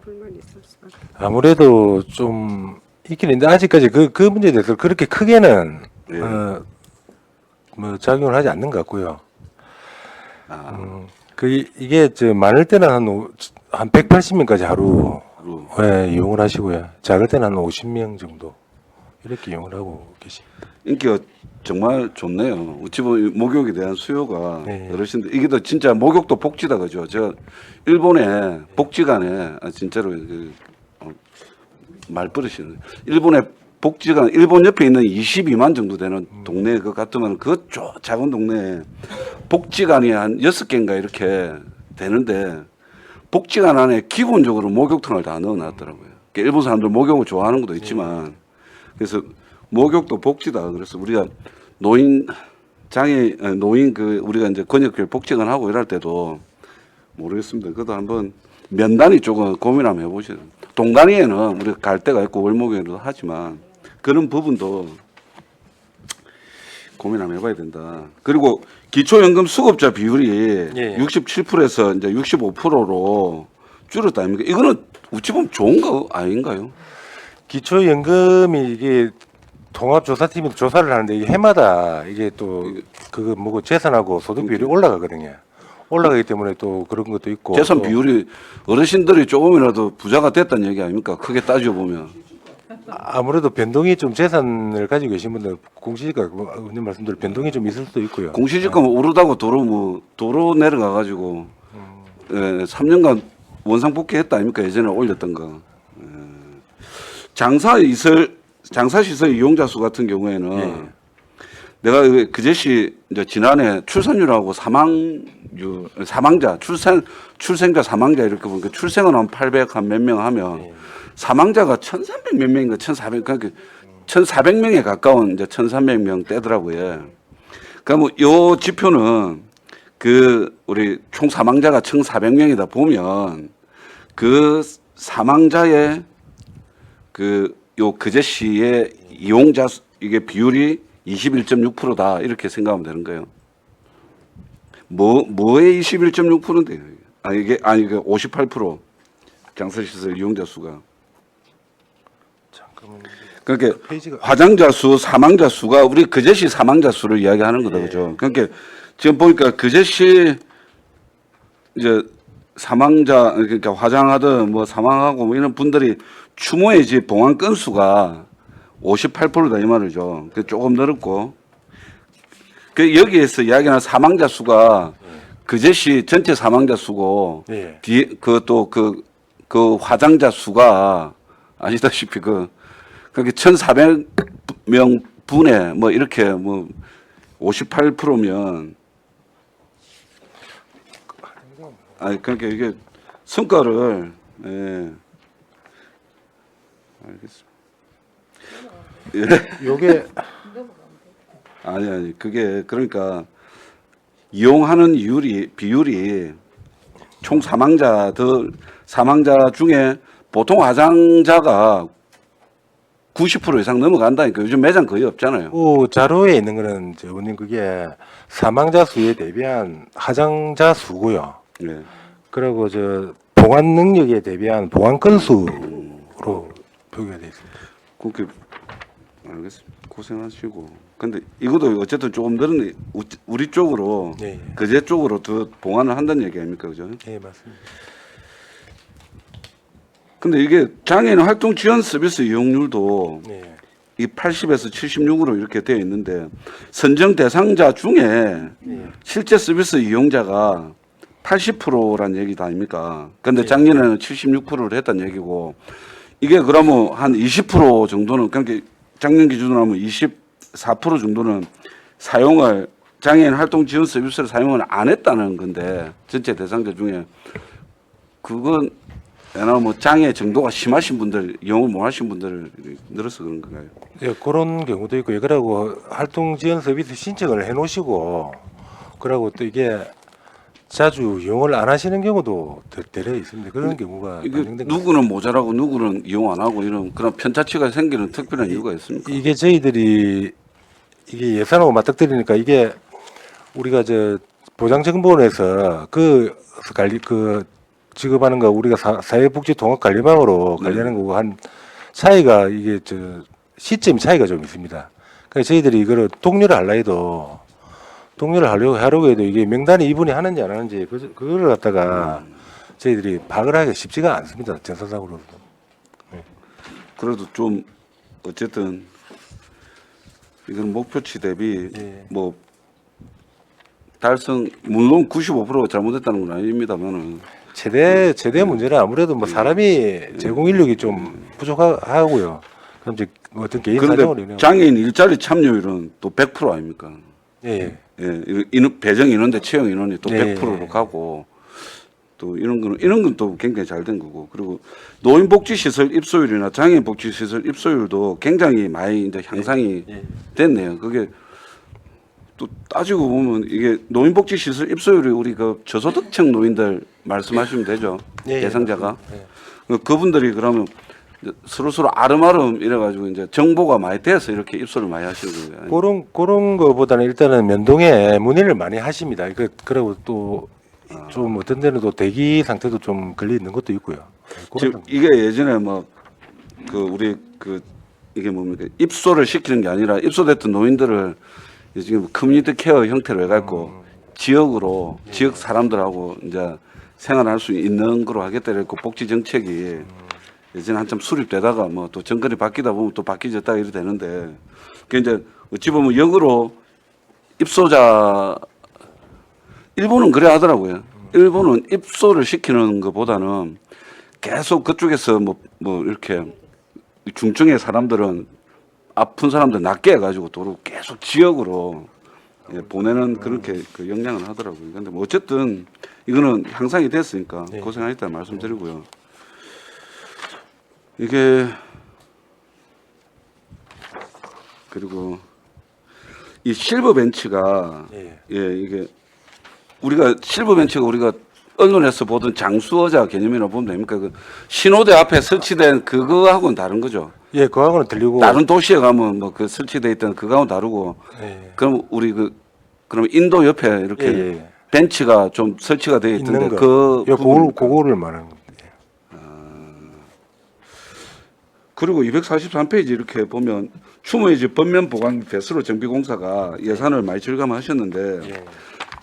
Speaker 1: 불만이 있을 수밖에.
Speaker 7: 아무래도 좀 있긴 있는데 아직까지 그 문제에 대해서 그렇게 크게는
Speaker 2: 예.
Speaker 7: 뭐 작용을 하지 않는 것 같고요.
Speaker 2: 아,
Speaker 7: 이게 많을 때는 한 180명까지 하루
Speaker 2: 그리고
Speaker 7: 이용을 하시고요. 작을 때는 한 50명 정도 이렇게 이용을 하고 계십니다.
Speaker 2: 인기가 정말 좋네요. 어찌 보면 목욕에 대한 수요가
Speaker 7: 네.
Speaker 2: 어르신들 이게 더 진짜 목욕도 복지다 그죠? 저 일본의 복지관에 진짜로 말버릇이네. 일본의 복지관 일본 옆에 있는 22만 정도 되는 동네 그 같으면 그 작은 동네에 복지관이 한 6개인가 이렇게 되는데 복지관 안에 기본적으로 목욕탕을 다 넣어놨더라고요. 그러니까 일본 사람들 목욕을 좋아하는 것도 있지만 그래서 목욕도 복지다. 그래서 우리가 노인 우리가 이제 권역별 복지관 하고 이럴 때도 모르겠습니다. 그것도 한번 면단위 쪽은 고민 한번 해보시죠. 동단위에는 우리가 갈 데가 있고 월목욕도 하지만 그런 부분도 고민 한번 해봐야 된다. 그리고 기초연금 수급자 비율이
Speaker 7: 예.
Speaker 2: 67%에서 이제 65%로 줄었다 아닙니까? 이거는 어찌 보면 좋은 거 아닌가요?
Speaker 7: 기초연금이 이게 통합조사팀이 조사를 하는데 이게 해마다 이게 또 그거 뭐고 재산하고 소득 비율이 올라가거든요. 올라가기 때문에 또 그런 것도 있고
Speaker 2: 재산
Speaker 7: 또
Speaker 2: 비율이 어르신들이 조금이라도 부자가 됐다는 얘기 아닙니까? 크게 따져 보면
Speaker 7: 아무래도 변동이 좀 재산을 가지고 계신 분들 공시지가 의원님 말씀대로 변동이 좀 있을 수도 있고요.
Speaker 2: 공시지가 오르다고 도로 내려가 가지고 3년간 원상 복귀했다 아닙니까? 예전에 올렸던 거. 장사시설 이용자 수 같은 경우에는
Speaker 7: 예.
Speaker 2: 내가 그제시 이제 지난해 출산율하고 출생자 사망자 이렇게 보니까 출생은 한 800 한 몇 명 하면
Speaker 7: 예.
Speaker 2: 사망자가 1,300 몇 명인가 1,400 그러니까 1,400명에 가까운 이제 1,300명 떼더라고요. 그러면 요 지표는 우리 총 사망자가 1,400명이다 보면 그 사망자의 요 그제시의 이용자 이게 비율이 21.6%다 이렇게 생각하면 되는 거예요. 뭐의 21.6%인데? 이게 58% 장사시설 이용자 수가.
Speaker 7: 잠깐만.
Speaker 2: 그러니까
Speaker 7: 페이지가
Speaker 2: 화장자 수, 사망자 수가 우리 그제시 사망자 수를 이야기하는 거다 그죠? 그러니까 지금 보니까 그제시 이제 사망자 그러니까 화장하든 뭐 사망하고 뭐 이런 분들이 추모의 집 봉황 건수가 58%다 이 말이죠. 그 조금 늘었고 그 여기에서 이야기하는 사망자 수가 그제시 전체 사망자 수고
Speaker 7: 예.
Speaker 2: 뒤에 그 화장자 수가 아시다시피 그게 1,400명 분에 뭐 이렇게 뭐 58%면 그러니까 이게 성과를 알겠습니다.
Speaker 7: 요게
Speaker 2: 아니 그게 그러니까 이용하는 비율이 총 사망자 중에 보통 화장자가 90% 이상 넘어간다니까. 요즘 매장 거의 없잖아요.
Speaker 7: 그 자료에 있는 거는 저 의원님 그게 사망자 수에 대비한 화장자 수고요.
Speaker 2: 네.
Speaker 7: 그리고 저 보관 능력에 대비한 보관 건수로 표기가 되어 있습니다.
Speaker 2: 그렇게 알겠습니다. 고생하시고. 근데 이것도 어쨌든 조금 늘은 우리 쪽으로
Speaker 7: 예,
Speaker 2: 그제 쪽으로 더 봉안을 한다는 얘기 아닙니까, 그죠?
Speaker 7: 예, 맞습니다.
Speaker 2: 근데 이게 장애인 활동 지원 서비스 이용률도
Speaker 7: 예,
Speaker 2: 이 80에서 76으로 이렇게 되어 있는데 선정 대상자 중에
Speaker 7: 예.
Speaker 2: 실제 서비스 이용자가 80%란 얘기도 아닙니까? 근데
Speaker 7: 예.
Speaker 2: 작년에는 76%를 했다는 얘기고 이게 그러면 한 20% 정도는 그러니까 작년 기준으로 하면 24% 정도는 사용을 장애인 활동 지원 서비스를 사용을 안 했다는 건데 전체 대상자 중에 그건 왜냐면 뭐 장애 정도가 심하신 분들 이용을 못 하신 분들 늘어서 그런 건가요?
Speaker 7: 예, 그런 경우도 있고요. 그러고 활동 지원 서비스 신청을 해 놓으시고 그러고 또 이게 자주 이용을 안 하시는 경우도 대려 있습니다. 그런 경우가
Speaker 2: 이게
Speaker 7: 발생된
Speaker 2: 누구는 모자라고 누구는 이용 안 하고 이런 그런 편차치가 생기는 특별한 이유가 있습니까?
Speaker 7: 이게 저희들이 이게 예산하고 맞닥뜨리니까 이게 우리가 저 보장정보원에서 그 지급하는 거 우리가 사회복지 통합관리망으로 관리하는 거고 한 차이가 이게 저 시점 차이가 좀 있습니다. 그래서 저희들이 이거를 독려를 하려고 해도 이게 명단에 이분이 하는지 안 하는지 그거를 갖다가 저희들이 파악을 하기가 쉽지가 않습니다. 정서상으로.
Speaker 2: 그래도 좀 어쨌든 이건 목표치 대비
Speaker 7: 예.
Speaker 2: 뭐 달성 물론 95%가 잘못했다는 건 아닙니다만은
Speaker 7: 최대 문제는 아무래도 뭐 사람이 제공 인력이 좀 부족하고요. 그럼 이제 어떤 개인 사정으로
Speaker 2: 그런데
Speaker 7: 인해
Speaker 2: 장애인 일자리 참여율은 또 100% 아닙니까?
Speaker 7: 예.
Speaker 2: 예, 배정 인원대 채용 인원이 또
Speaker 7: 예.
Speaker 2: 100%로 가고 또 이런 건 또 굉장히 잘 된 거고 그리고 노인복지시설 입소율이나 장애인복지시설 입소율도 굉장히 많이 이제 향상이
Speaker 7: 예.
Speaker 2: 됐네요. 그게 또 따지고 보면 이게 노인복지시설 입소율이 우리 그 저소득층 노인들 말씀하시면 되죠.
Speaker 7: 예.
Speaker 2: 대상자가
Speaker 7: 예.
Speaker 2: 그분들이 그러면 서로 아름아름 이래가지고 이제 정보가 많이 돼서 이렇게 입소를 많이 하시는 거예요.
Speaker 7: 그런 거보다는 일단은 면동에 문의를 많이 하십니다. 그리고 또 좀 어떤 데는 또 대기 상태도 좀 걸려 있는 것도 있고요.
Speaker 2: 지금 이게 예전에 뭐 그 우리 그 이게 뭡니까 입소를 시키는 게 아니라 입소됐던 노인들을 지금 커뮤니티 케어 형태로 해갖고 지역으로 지역 사람들하고 이제 생활할 수 있는 거로 하겠다 이랬고 복지 정책이 예전에 한참 수립되다가 뭐 또 정권이 바뀌다 보면 또 바뀌졌다 이래 되는데 그 이제 어찌 보면 역으로 입소자 일본은 그래 하더라고요. 일본은 입소를 시키는 것보다는 계속 그쪽에서 뭐 이렇게 중증의 사람들은 아픈 사람들 낫게 해가지고 도로 계속 지역으로 보내는 그렇게 그 영향을 하더라고요. 근데 뭐 어쨌든 이거는 향상이 됐으니까
Speaker 7: 네.
Speaker 2: 고생하셨다 말씀드리고요. 이게 그리고 이 실버 벤치가
Speaker 7: 예.
Speaker 2: 이게 우리가 실버 벤치가 우리가 언론에서 보던 장수어자 개념이라 보면 됩니까? 그 신호대 앞에 설치된 그거하고는 다른 거죠.
Speaker 7: 예, 그하고는 들리고
Speaker 2: 다른 도시에 가면 뭐 그 설치돼 있던 그거하고는 다르고.
Speaker 7: 예.
Speaker 2: 그럼 우리 그럼 인도 옆에 이렇게
Speaker 7: 예.
Speaker 2: 벤치가 좀 설치가 되어 있던데
Speaker 7: 있는 거.
Speaker 2: 그
Speaker 7: 예,
Speaker 2: 부분
Speaker 7: 그거를 말하는 겁니다.
Speaker 2: 그리고 243페이지 이렇게 보면 추모의 집 번면 보강 배수로 정비공사가 예산을 많이 절감하셨는데
Speaker 7: 예.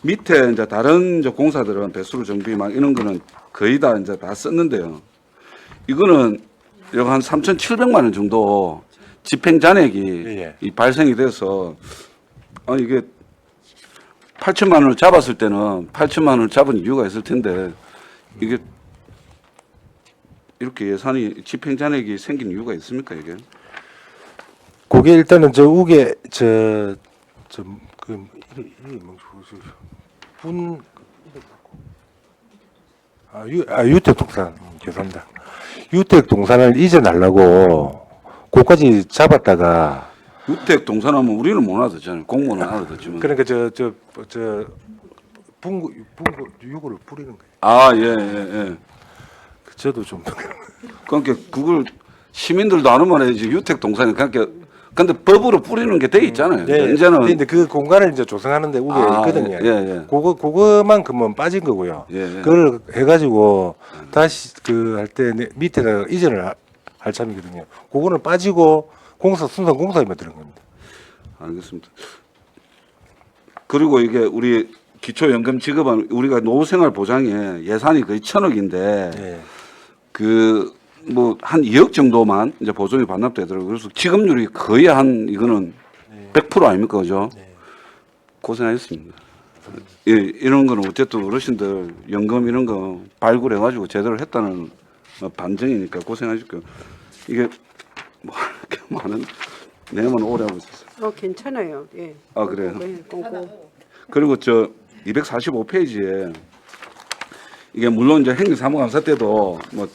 Speaker 2: 밑에 이제 다른 이제 공사들은 배수로 정비 막 이런 거는 거의 다 이제 다 썼는데요. 이거는 여기 한 3,700만 원 정도 집행 잔액이
Speaker 7: 예.
Speaker 2: 이 발생이 돼서 아니 이게 8천만 원을 잡았을 때는 8천만 원을 잡은 이유가 있을 텐데 이게 이렇게 예산이 집행 잔액이 생긴 이유가 있습니까 이게?
Speaker 7: 그게 일단은 저 우게 저좀그 분 유택동산 죄송합니다. 유택동산을 이전하려고 그까지 잡았다가
Speaker 2: 주택 동산하면 우리는 못 알아듣잖아요. 공무원은 알아듣지만.
Speaker 7: 그러니까 저 분고 유골을 뿌리는 거예요.
Speaker 2: 아, 예, 예, 예.
Speaker 7: 저도 좀
Speaker 2: 그러니까 그걸 시민들도 안 하면 해야지 유택 동산이 그러니까 근데 법으로 뿌리는 게 돼 있잖아요.
Speaker 7: 네,
Speaker 2: 이제는
Speaker 7: 근데 그 공간을 이제 조성하는데 우게 있거든요.
Speaker 2: 예, 예.
Speaker 7: 그거만큼은 빠진 거고요.
Speaker 2: 예, 예.
Speaker 7: 그걸 해가지고 다시 그 할 때 밑에다가 이전을 할 참이거든요. 그거는 빠지고 순서 공사에만 들은 겁니다.
Speaker 2: 알겠습니다. 그리고 이게 우리 기초연금 지급은 우리가 노후생활 보장에 예산이 거의 1,000억인데
Speaker 7: 예.
Speaker 2: 그 뭐 한 2억 정도만 이제 보조금이 반납되더라고요. 그래서 지급률이 거의 한 이거는 100% 아닙니까, 그죠? 고생하셨습니다. 예, 이런 거는 어쨌든 어르신들 연금 이런 거 발굴해가지고 제대로 했다는 반증이니까 고생하셨고요. 이게 뭐 이렇게 많은 내용은 오래 하고 있었어요.
Speaker 1: 괜찮아요. 예.
Speaker 2: 아, 그래요?
Speaker 1: 네, 공고.
Speaker 2: 그리고 저 245페이지에 이게 물론 이제 행정사무감사 때도 뭐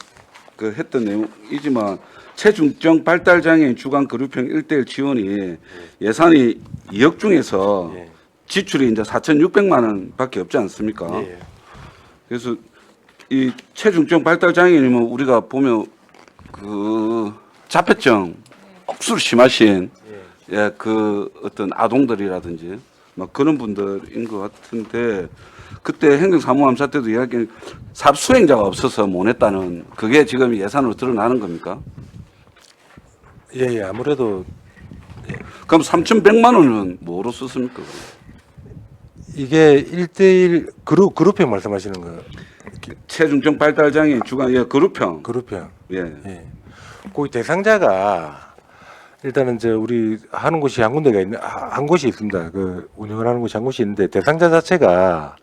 Speaker 2: 그 했던 내용이지만 체중증 발달 장애인 주간 그룹형 1대1 지원이 예산이 2억 중에서
Speaker 7: 예.
Speaker 2: 지출이 이제 4,600만 원밖에 없지 않습니까?
Speaker 7: 예.
Speaker 2: 그래서 이 체중증 발달 장애인이면 우리가 보면 그 자폐증 억수로 심하신 예, 그 어떤 아동들이라든지 막 그런 분들인 것 같은데 그때 행정사무감사 때도 이야기 사업 수행자가 없어서 못 했다는 그게 지금 예산으로 드러나는 겁니까?
Speaker 7: 예, 아무래도
Speaker 2: 그럼 3,100만 원은 뭐로 썼습니까?
Speaker 7: 이게 1대1 그룹형 말씀하시는 거
Speaker 2: 체중증 발달 장애인 주간 예, 그룹형
Speaker 7: 그룹형.
Speaker 2: 예.
Speaker 7: 예. 그 대상자가 일단은 이제 우리 하는 곳이 한 군데가 한 곳이 있습니다. 그 운영을 하는 곳이 한 곳이 있는데 대상자 자체가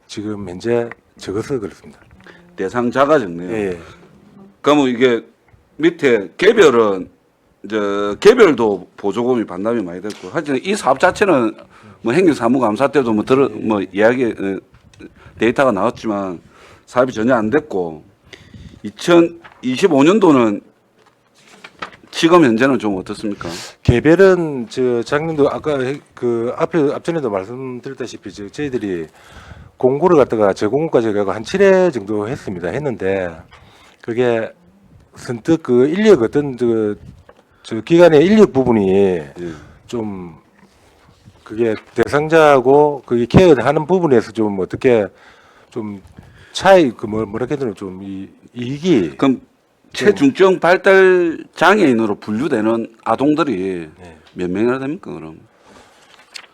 Speaker 7: 지금 현재 적어서 그렇습니다.
Speaker 2: 대상자가 적네요.
Speaker 7: 예.
Speaker 2: 그러면 이게 밑에 개별은 이제 개별도 보조금이 반납이 많이 됐고 하여튼 이 사업 자체는 뭐 행정사무감사 때도 뭐 이야기 데이터가 나왔지만 사업이 전혀 안 됐고 2025년도는 지금 현재는 좀 어떻습니까?
Speaker 7: 개별은 저 작년도 아까 그 앞전에도 말씀드렸다시피 저희들이 공고를 갖다가 재공고까지 가고 한 7회 정도 했는데 그게 선뜻 그 인력 어떤 저 기간의 인력 부분이
Speaker 2: 예.
Speaker 7: 좀 그게 대상자하고 그게 케어하는 부분에서 좀 어떻게 좀 차이 그 뭐라 해야 되나 좀 이익이
Speaker 2: 그럼 체중증 발달 장애인으로 분류되는 아동들이
Speaker 7: 네.
Speaker 2: 몇 명이나 됩니까 그럼?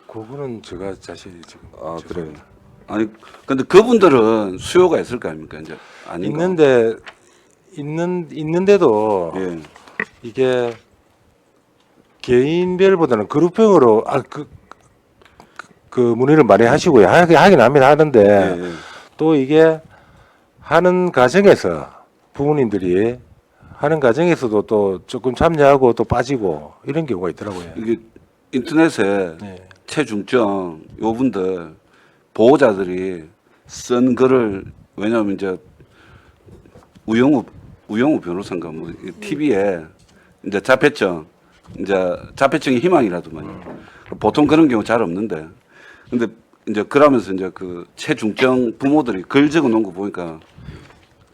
Speaker 7: 그거는 제가 자세히 지금
Speaker 2: 아 그래요. 아니 근데 그분들은 수요가 있을 거 아닙니까 이제 아닌가?
Speaker 7: 있는데도
Speaker 2: 예.
Speaker 7: 이게 개인별보다는 그룹형으로 그 문의를 많이 하시고요. 하긴 합니다 하는데
Speaker 2: 예, 예.
Speaker 7: 또 이게 하는 과정에서 부모님들이 하는 과정에서도 또 조금 참여하고 또 빠지고 이런 경우가 있더라고요.
Speaker 2: 이게 인터넷에
Speaker 7: 네.
Speaker 2: 체중증 요분들 보호자들이 쓴 글을 왜냐하면 이제 우영우 변호사인가 뭐 TV에 이제 자폐증이 희망이라더만요. 보통 그런 경우 잘 없는데 근데 이제 그러면서 이제 그 체중증 부모들이 글 적어 놓은 거 보니까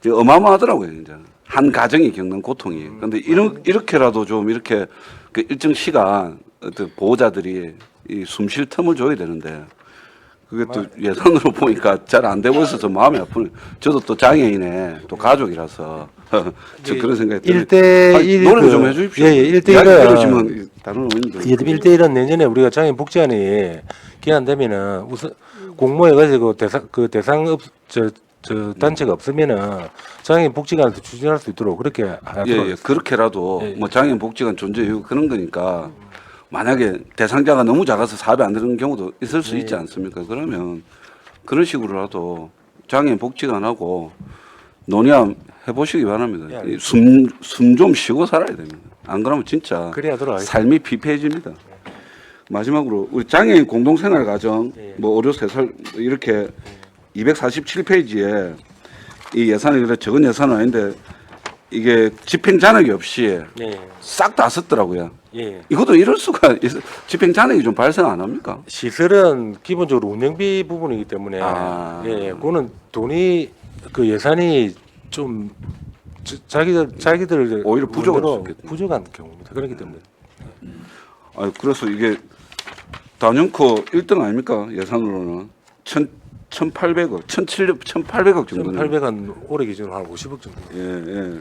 Speaker 2: 이제 어마어마하더라고요. 이제 한 가정이 겪는 고통이. 근데 이렇게라도 좀 이렇게 그 일정 시간 어떤 보호자들이 이 숨 쉴 틈을 줘야 되는데 그게 또 예산으로 보니까 잘 안 되고 있어서 마음이 아프네. 저도 또 장애인의 또 가족이라서 저 그런 생각이 들어요.
Speaker 7: 1대1
Speaker 2: 노래 좀 해주십시오.
Speaker 7: 예, 1대1은
Speaker 2: 들으시면 다른 의원님들
Speaker 7: 1대1은 내년에 우리가 장애인 복지안이 기한되면은 우선 공모해가지고 저 단체가 없으면은 장애인 복지관을 추진할 수 있도록 그렇게 하도록
Speaker 2: 예, 그렇게라도
Speaker 7: 예, 예.
Speaker 2: 뭐 장애인 복지관 존재 이유 그런 거니까 만약에 대상자가 너무 작아서 사업이 안 되는 경우도 있을 수
Speaker 7: 예.
Speaker 2: 있지 않습니까? 그러면 그런 식으로라도 장애인 복지관하고 논의해 보시기 바랍니다.
Speaker 7: 예,
Speaker 2: 숨 좀 쉬고 살아야 됩니다. 안 그러면 진짜
Speaker 7: 그래 하도록 하겠습니다.
Speaker 2: 삶이 피폐해집니다. 마지막으로 우리 장애인 공동생활 가정
Speaker 7: 예.
Speaker 2: 뭐 어려 세살 이렇게 247페이지에 이 예산이 그래 적은 예산은 아닌데 이게 집행 잔액이 없이
Speaker 7: 예.
Speaker 2: 싹 다 썼더라고요.
Speaker 7: 예.
Speaker 2: 이것도 이럴 수가 집행 잔액이 좀 발생 안 합니까?
Speaker 7: 시설은 기본적으로 운영비 부분이기 때문에 예, 그거는 돈이 그 예산이 좀 자기들
Speaker 2: 오히려 부족할 수
Speaker 7: 원대로
Speaker 2: 있겠네.
Speaker 7: 부족한 경우입니다. 그렇기 때문에
Speaker 2: 그래서 이게 단연코 1등 아닙니까? 예산으로는 1,800억, 1,800억 정도는.
Speaker 7: 1,800원 올해 기준으로 한 50억 정도.
Speaker 2: 예.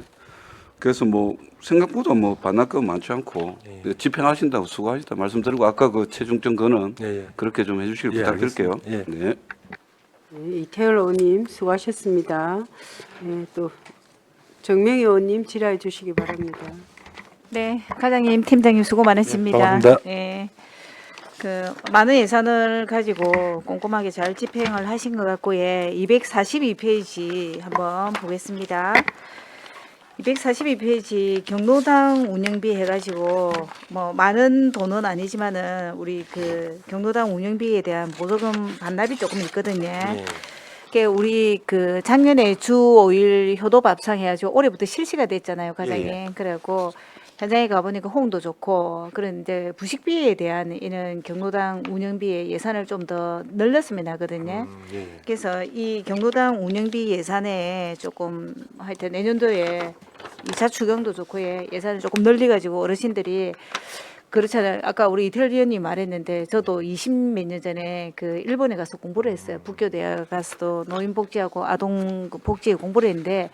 Speaker 2: 그래서 뭐 생각보다 뭐 반납금 많지 않고
Speaker 7: 예.
Speaker 2: 집행하신다고 수고하셨다 말씀드리고 아까 그 체중점 거는
Speaker 7: 예.
Speaker 2: 그렇게 좀 해주시길
Speaker 7: 예,
Speaker 2: 부탁드릴게요.
Speaker 7: 알겠습니다. 예.
Speaker 2: 네.
Speaker 1: 네, 이태열 의원님 수고하셨습니다. 네, 또 정명희 의원님 질의해 주시기 바랍니다.
Speaker 6: 네, 과장님, 팀장님 수고 많으십니다.
Speaker 7: 네, 반갑습니다.
Speaker 6: 네, 그 많은 예산을 가지고 꼼꼼하게 잘 집행을 하신 것 같고, 예, 242페이지 한번 보겠습니다. 242페이지 경로당 운영비 해가지고 뭐 많은 돈은 아니지만은 우리 그 경로당 운영비에 대한 보조금 반납이 조금 있거든요.
Speaker 7: 예.
Speaker 6: 그게 우리 그 작년에 주 5일 효도 밥상 해가지고 올해부터 실시가 됐잖아요, 과장님.
Speaker 7: 예.
Speaker 6: 그래갖고 현장에 가보니까 호응도 좋고 그런데 부식비에 대한 이는 경로당 운영비의 예산을 좀 더 늘렸으면 하거든요.
Speaker 7: 예.
Speaker 6: 그래서 이 경로당 운영비 예산에 조금 하여튼 내년도에 2차 추경도 좋고 예산을 조금 늘려가지고 어르신들이 그렇잖아요. 아까 우리 이태일 위원님 말했는데 저도 20몇 년 전에 그 일본에 가서 공부를 했어요. 북교대학 가서도 노인복지하고 아동복지에 공부를 했는데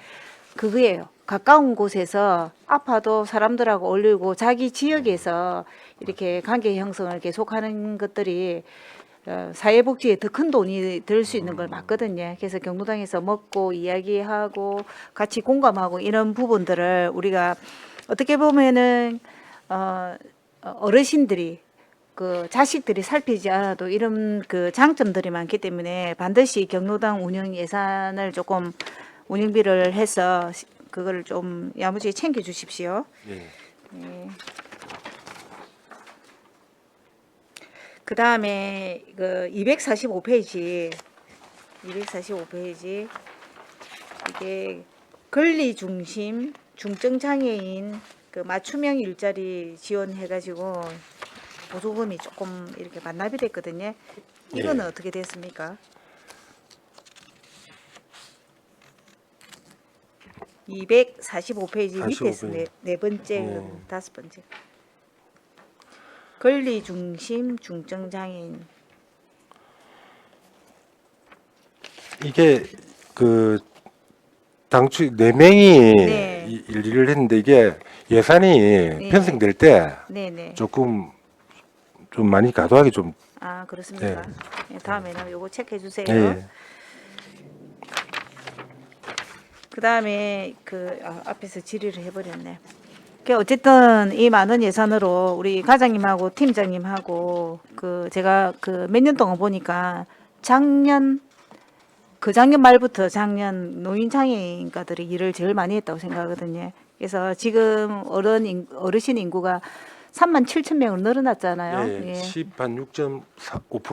Speaker 6: 그거예요. 가까운 곳에서 아파도 사람들하고 어울리고 자기 지역에서 이렇게 관계 형성을 계속하는 것들이 사회복지에 더 큰 돈이 들 수 있는 걸 맞거든요. 그래서 경로당에서 먹고 이야기하고 같이 공감하고 이런 부분들을 우리가 어떻게 보면은 어르신들이 그 자식들이 살피지 않아도 이런 그 장점들이 많기 때문에 반드시 경로당 운영 예산을 조금 운영비를 해서 그걸 좀 야무지게 챙겨 주십시오.
Speaker 7: 예.
Speaker 6: 그 다음에 그 245페이지 이게 권리 중심 중증 장애인 그 맞춤형 일자리 지원해가지고 보조금이 조금 이렇게 반납이 됐거든요. 이거는 어떻게 됐습니까? 245페이지 밑에서
Speaker 7: 45페이지.
Speaker 6: 네 번째,
Speaker 7: 네.
Speaker 6: 다섯 번째. 권리 중심 중증 장애인.
Speaker 7: 이게 그 당초 4명이
Speaker 6: 네.
Speaker 7: 일을 했는데 이게 예산이 편성될 때
Speaker 6: 네네.
Speaker 7: 조금 좀 많이 과도하게 좀
Speaker 6: 아 그렇습니까? 네, 다음에는 요거 체크해 주세요.
Speaker 7: 예.
Speaker 6: 그 다음에 그 앞에서 질의를 해버렸네. 그 어쨌든 이 많은 예산으로 우리 과장님하고 팀장님하고 그 제가 그 몇 년 동안 보니까 작년 말부터 작년 노인 장애인가들이 일을 제일 많이 했다고 생각하거든요. 그래서 지금 어르신 인구가 37,000명으로 늘어났잖아요.
Speaker 7: 예, 6.5%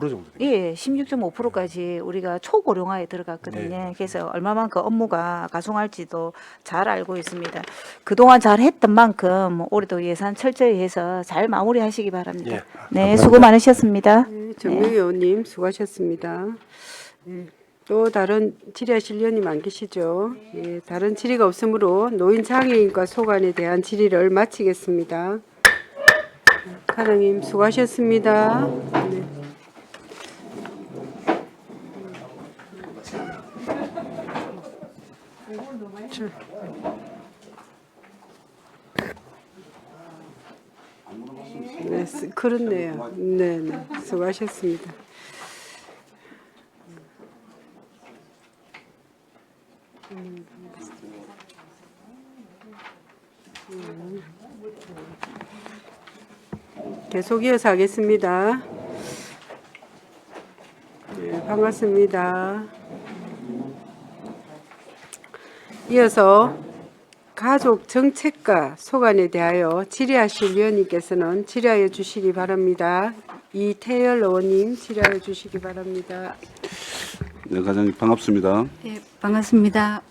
Speaker 7: 정도 됩니다.
Speaker 6: 예, 16.5%까지 우리가 초고령화에 들어갔거든요.
Speaker 7: 네.
Speaker 6: 그래서 얼마만큼 업무가 가중할지도 잘 알고 있습니다. 그동안 잘 했던 만큼 올해도 예산 철저히 해서 잘 마무리하시기 바랍니다.
Speaker 7: 예,
Speaker 6: 네,
Speaker 7: 감사합니다.
Speaker 6: 수고 많으셨습니다.
Speaker 1: 네, 정명희 의원님 수고하셨습니다. 네, 또 다른 질의하실 의원님 안 계시죠? 예, 다른 질의가 없으므로 노인 장애인과 소관에 대한 질의를 마치겠습니다. 과장님 수고하셨습니다. 네. 네, 그렇네요. 네, 네, 수고하셨습니다. 계속 이어서 하겠습니다. 네, 반갑습니다. 이어서 가족 정책과 소관에 대하여 질의하실 위원님께서는 질의하여 주시기 바랍니다. 이태열 의원님 질의하여 주시기 바랍니다.
Speaker 2: 네, 과장님 반갑습니다.
Speaker 8: 네, 반갑습니다.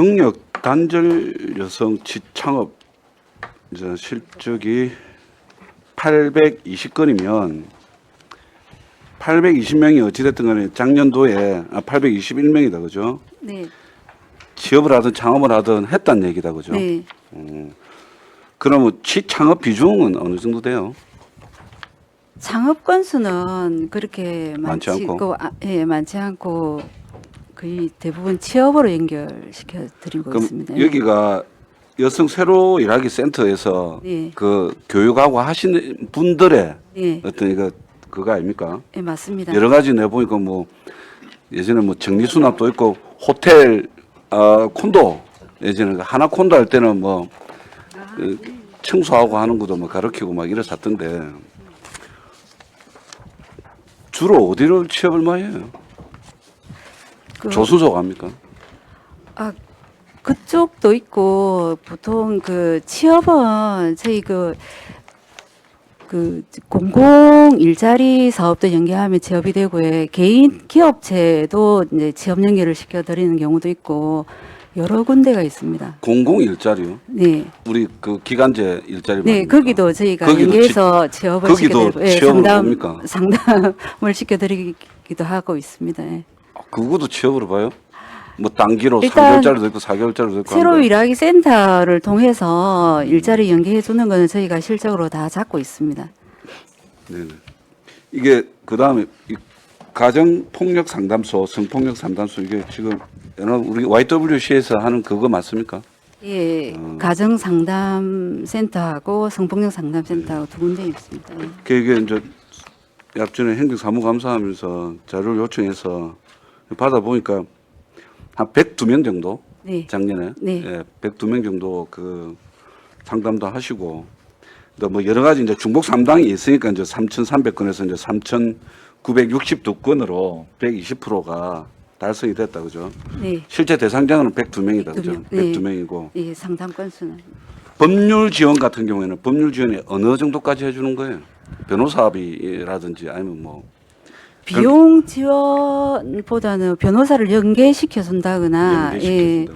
Speaker 2: 경력 단절 여성 취창업 이제 실적이 820건이면 820명이 어찌됐든 간에 작년도에 821명이다 그죠?
Speaker 6: 네.
Speaker 2: 취업을 하든 창업을 하든 했다는 얘기다 그죠?
Speaker 6: 네.
Speaker 2: 그러면 취창업 비중은 어느 정도 돼요?
Speaker 6: 창업 건수는 그렇게
Speaker 2: 많지 않고?
Speaker 6: 예, 많지 않고 거의 대부분 취업으로 연결시켜 드리고
Speaker 2: 그럼
Speaker 6: 있습니다.
Speaker 2: 여기가 여성 새로 일하기 센터에서
Speaker 6: 네.
Speaker 2: 그 교육하고 하시는 분들의
Speaker 6: 예,
Speaker 2: 어떤 이거 그거 아닙니까?
Speaker 6: 예, 맞습니다.
Speaker 2: 여러 가지 내 보니까 뭐 예전에 뭐 정리수납도 있고 호텔 콘도 예전에 하나 콘도 할 때는 뭐 그 청소하고 하는 것도 뭐 가르치고 막 이랬었던데 주로 어디를 취업을 많이 해요?
Speaker 6: 그-
Speaker 2: 조수소 갑니까?
Speaker 6: 그쪽도 있고 보통 그 취업은 저희 그 공공 일자리 사업도 연계하면 취업이 되고요. 개인 기업체도 이제 취업 연계를 시켜 드리는 경우도 있고 여러 군데가 있습니다.
Speaker 2: 공공 일자리요?
Speaker 6: 네.
Speaker 2: 우리 그 기간제 일자리
Speaker 6: 네,
Speaker 2: 말입니까?
Speaker 6: 거기도 저희가
Speaker 2: 거기도
Speaker 6: 연계해서 취업을
Speaker 2: 거기도
Speaker 6: 시켜드리고,
Speaker 2: 취업을 봅니까?
Speaker 6: 상담을 시켜드리기도 하고 있습니다. 예.
Speaker 2: 그것도 취업으로 봐요? 뭐 단기로
Speaker 6: 일단
Speaker 2: 3개월짜리도 있고 4개월짜리도 있고
Speaker 6: 새로
Speaker 2: 하는데.
Speaker 6: 일하기 센터를 통해서 일자리 연계해 주는 거는 저희가 실적으로 다 잡고 있습니다.
Speaker 2: 네네. 이게 그다음에 이 가정 폭력 상담소, 성폭력 상담소 이게 지금 우리 YWC에서 하는 그거 맞습니까?
Speaker 6: 예, 가정 상담 센터하고 성폭력 상담 센터하고 두 군데 있습니다. 예.
Speaker 2: 이게 이제 앞전에 행정사무감사하면서 자료를 요청해서 받아보니까 한 102명 정도
Speaker 6: 네.
Speaker 2: 작년에
Speaker 6: 네.
Speaker 2: 예, 102명 정도 그 상담도 하시고 또 뭐 여러 가지 이제 중복 상담이 있으니까 이제 3,300건에서 이제 3,962건으로 120%가 달성이 됐다 그죠?
Speaker 6: 네.
Speaker 2: 실제 대상자는 102명이다
Speaker 6: 102
Speaker 2: 그죠?
Speaker 6: 명. 네.
Speaker 2: 102명이고
Speaker 6: 예, 상담 건수는
Speaker 2: 법률 지원 같은 경우에는 법률 지원이 어느 정도까지 해주는 거예요? 변호사비라든지 아니면 뭐
Speaker 6: 비용 지원보다는 변호사를 연계시켜 준다거나
Speaker 2: 연계시켜준다거나.
Speaker 6: 예,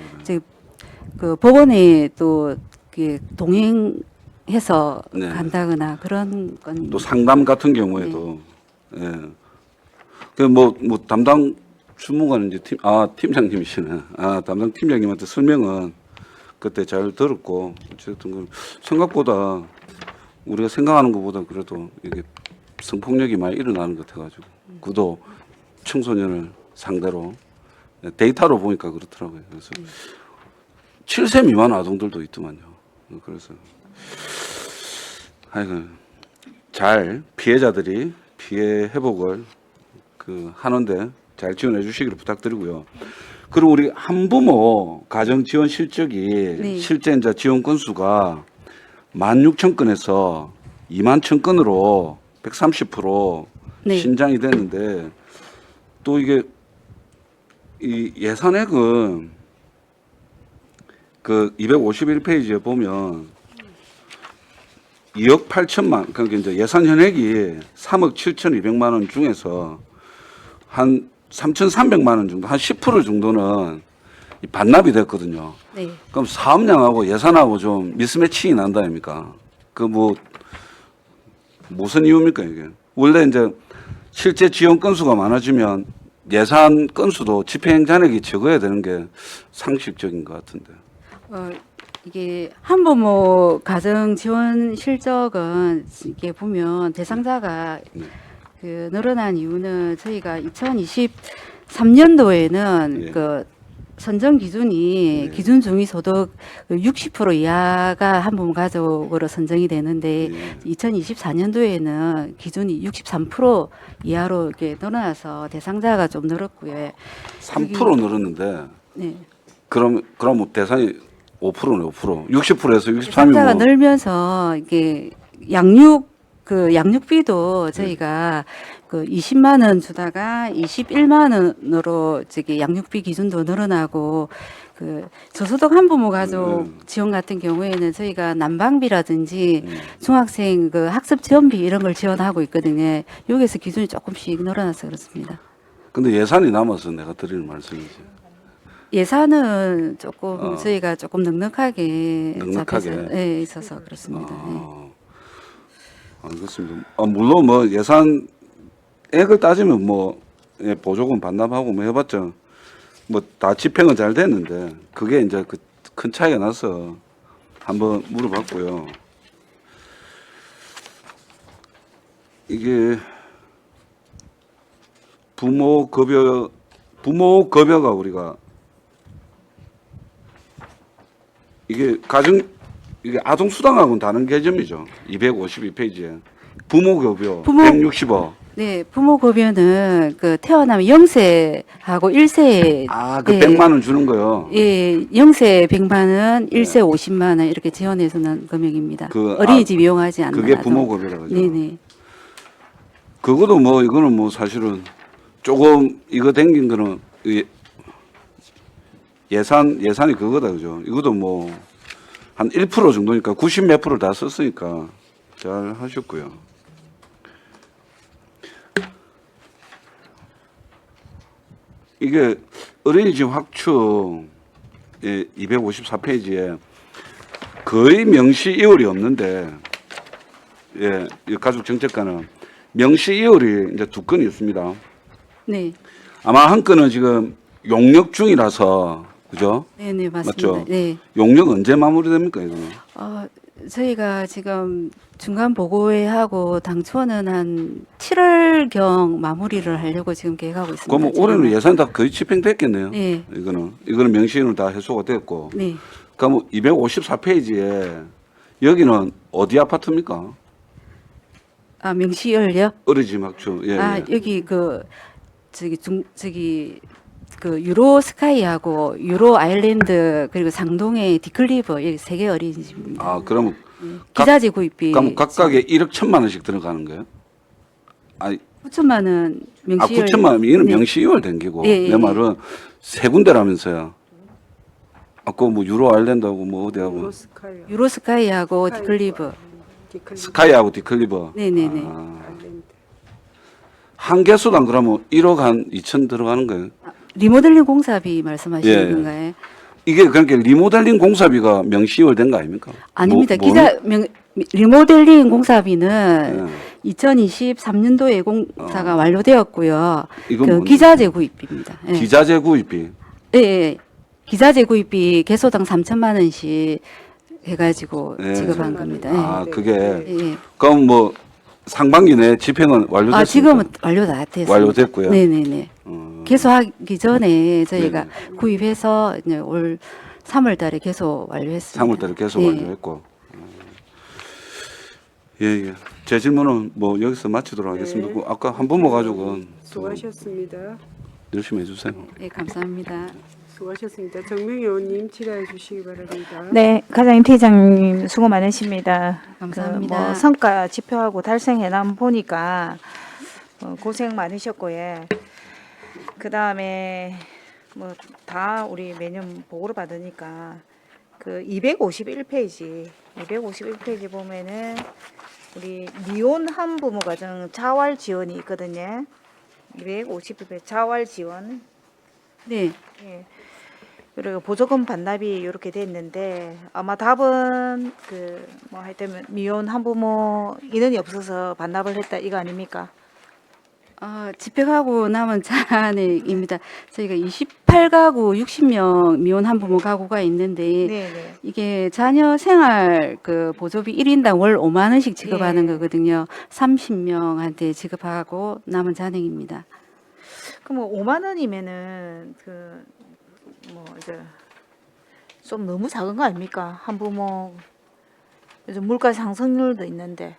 Speaker 6: 그 법원에 또 이렇게 동행해서
Speaker 2: 네.
Speaker 6: 간다거나 그런 건
Speaker 2: 또 상담 같은 경우에도 예. 그 뭐 담당 주무관 이제 팀장님이시네. 담당 팀장님한테 설명은 그때 잘 들었고 어쨌든 그 생각보다 우리가 생각하는 것보다 그래도 이게 성폭력이 많이 일어나는 것 같아가지고 그도 청소년을 상대로 데이터로 보니까 그렇더라고요. 그래서 7세 미만 아동들도 있더만요. 그래서 하여간 잘 피해자들이 피해 회복을 하는데 잘 지원해 주시기를 부탁드리고요. 그리고 우리 한부모 가정 지원 실적이
Speaker 6: 네.
Speaker 2: 실제 이제 지원 건수가 16,000건에서 21,000건으로 130%
Speaker 6: 네.
Speaker 2: 신장이 됐는데 또 이게 이 예산액은 그 251페이지에 보면 2억 8천만 그러니까 이제 예산 현액이 3억 7,200만 원 중에서 한 3,300만 원 정도 한 10% 정도는 이 반납이 됐거든요.
Speaker 6: 네.
Speaker 2: 그럼 사업량하고 예산하고 좀 미스매칭이 난다 아닙니까? 그 뭐 무슨 이유입니까 이게? 원래 이제 실제 지원 건수가 많아지면 예산 건수도 집행 잔액이 적어야 되는 게 상식적인 것 같은데.
Speaker 6: 이게 한부모 가정 지원 실적은 이게 보면 대상자가
Speaker 2: 네.
Speaker 6: 그 늘어난 이유는 저희가 2023년도에는
Speaker 2: 네.
Speaker 6: 그 선정 기준이
Speaker 2: 네.
Speaker 6: 기준 중위 소득 60% 이하가 한부모 가족으로 선정이 되는데
Speaker 2: 네.
Speaker 6: 2024년도에는 기준이 63% 이하로 이렇게 늘어나서 대상자가 좀 늘었고요.
Speaker 2: 3% 늘었는데
Speaker 6: 네.
Speaker 2: 그럼 뭐 대상이 5%네 5%. 60%에서 63이면
Speaker 6: 상자가 늘면서 이게 양육비도 저희가 그 20만 원 주다가 21만 원으로 저기 양육비 기준도 늘어나고 그 저소득 한부모 가족 지원 같은 경우에는 저희가 난방비라든지 중학생 그 학습 지원비 이런 걸 지원하고 있거든요. 여기서 기준이 조금씩 늘어나서 그렇습니다.
Speaker 2: 근데 예산이 남아서 내가 드리는 말씀이지.
Speaker 8: 예산은 조금
Speaker 2: 어.
Speaker 8: 저희가 조금 넉넉하게
Speaker 2: 넉넉하게.
Speaker 8: 잡혀서 예, 있어서 그렇습니다.
Speaker 2: 알겠습니다. 물론 뭐 예산액을 따지면 뭐 예, 보조금 반납하고 뭐 해봤자 뭐 다 집행은 잘 됐는데 그게 이제 그 큰 차이가 나서 한번 물어봤고요. 이게 부모 급여가 우리가 이게 이게 아동 수당하고는 다른 개념이죠. 252페이지에 부모 급여
Speaker 8: 부모-
Speaker 2: 160억.
Speaker 8: 네, 부모 급여는 그 태어나면 0세하고 1세
Speaker 2: 그 100만 원 주는 거요.
Speaker 8: 예, 0세 100만 원, 1세 50만 원 이렇게 지원해서 는 금액입니다.
Speaker 2: 그,
Speaker 8: 어린이집 이용하지 않는
Speaker 2: 그게
Speaker 8: 아동.
Speaker 2: 부모 급여라고 하죠.
Speaker 8: 네네.
Speaker 2: 그것도 뭐 이거는 뭐 사실은 조금 이거 댕긴 거는 예산이 그거다 그죠. 이것도 뭐 한 1% 정도니까 90 몇 프로 다 썼으니까 잘 하셨고요. 이게 어린이집 확충 254페이지에 거의 명시 이월이 없는데 예, 이 가족 정책과는 명시 이월이 이제 2건이 있습니다.
Speaker 8: 네.
Speaker 2: 아마 한 건은 지금 용역 중이라서 그죠?
Speaker 8: 네네, 맞습니다.
Speaker 2: 맞죠?
Speaker 8: 네.
Speaker 2: 용역 언제 마무리됩니까 이거는?
Speaker 8: 저희가 지금 중간 보고회 하고 당초는 한 7월경 마무리를 하려고 지금 계획하고 있습니다.
Speaker 2: 그럼 올해는
Speaker 8: 지금은.
Speaker 2: 예산 다 거의 집행됐겠네요.
Speaker 8: 네.
Speaker 2: 이거는 명시인으로 다 해소가 됐고.
Speaker 8: 네.
Speaker 2: 그럼 254페이지에 여기는 어디 아파트입니까?
Speaker 8: 명시열요?
Speaker 2: 어린이집 확충. 예, 예.
Speaker 8: 여기 그 유로 스카이하고 유로 아일랜드 그리고 상동의 디클리버 여기 3개 어린이집입니다.
Speaker 2: 그러면
Speaker 8: 기자재 구입비
Speaker 2: 그럼 각각에 1억 1천만 원씩 들어가는 거예요?
Speaker 8: 9천만 원 명시열.
Speaker 2: 9천만 원. 이거는
Speaker 8: 네.
Speaker 2: 명시이월 된 기고.
Speaker 8: 예, 예,
Speaker 2: 내 말은 세 군데라면서요. 아까 뭐 유로 아일랜드하고 뭐 어디하고
Speaker 1: 로스카이어,
Speaker 8: 유로 스카이하고 디클리버.
Speaker 2: 스카이하고 디클리버.
Speaker 8: 네네네.
Speaker 1: 아일랜드.
Speaker 2: 한 개수당 그러면 1억 한 2천 들어가는 거예요.
Speaker 8: 리모델링 공사비 말씀하시는
Speaker 2: 예.
Speaker 8: 건가요?
Speaker 2: 이게 그러니까 리모델링 공사비가 명시이월 된 거 아닙니까?
Speaker 8: 아닙니다.
Speaker 2: 뭐,
Speaker 8: 리모델링 공사비는
Speaker 2: 예.
Speaker 8: 2023년도에 공사가 완료되었고요.
Speaker 2: 이건
Speaker 8: 그
Speaker 2: 뭔데?
Speaker 8: 기자재 구입비입니다. 예.
Speaker 2: 기자재 구입비.
Speaker 8: 예, 예. 기자재 구입비 개소당 3천만 원씩 해가지고
Speaker 2: 예.
Speaker 8: 지급한 겁니다. 예.
Speaker 2: 그게
Speaker 8: 예, 예.
Speaker 2: 그럼 뭐 상반기 내 집행은 완료됐습니까?
Speaker 8: 지금은 완료 다 됐습니다.
Speaker 2: 완료됐고요.
Speaker 8: 네네네.
Speaker 2: 어,
Speaker 8: 개소하기 전에 저희가
Speaker 2: 네네.
Speaker 8: 구입해서 이제 올 3월달에 개소 완료했습니다.
Speaker 2: 3월달에 계속
Speaker 8: 예.
Speaker 2: 완료했고. 예, 예. 제 질문은 뭐 여기서 마치도록 하겠습니다.
Speaker 1: 네.
Speaker 2: 그 아까 한 부모 가족은
Speaker 1: 수고하셨습니다.
Speaker 2: 열심히 해주세요.
Speaker 8: 네, 감사합니다.
Speaker 1: 수고하셨습니다. 정명희 의원님 질의해 주시기 바랍니다.
Speaker 6: 네, 과장님, 팀장님 수고 많으십니다.
Speaker 8: 감사합니다.
Speaker 6: 뭐 성과 지표하고 달성해남 보니까 고생 많으셨고요. 그 다음에 뭐 다 우리 매년 보고를 받으니까 그 251페이지 보면은 우리 미혼 한부모 가정 자활 지원이 있거든요. 251페이지 자활 지원.
Speaker 8: 네,
Speaker 6: 예. 그리고 보조금 반납이 이렇게 됐는데 아마 답은 그 뭐 하여튼 미혼 한부모 인원이 없어서 반납을 했다 이거 아닙니까?
Speaker 8: 집행하고 남은 잔액입니다. 저희가 28가구 60명 미혼 한부모 가구가 있는데
Speaker 6: 네네.
Speaker 8: 이게 자녀 생활 그 보조비 1인당 월 5만 원씩 지급하는
Speaker 6: 예.
Speaker 8: 거거든요. 30명한테 지급하고 남은 잔액입니다.
Speaker 6: 그럼 뭐 5만 원이면은 그 뭐 이제 좀 너무 작은 거 아닙니까? 한부모 요즘 물가 상승률도 있는데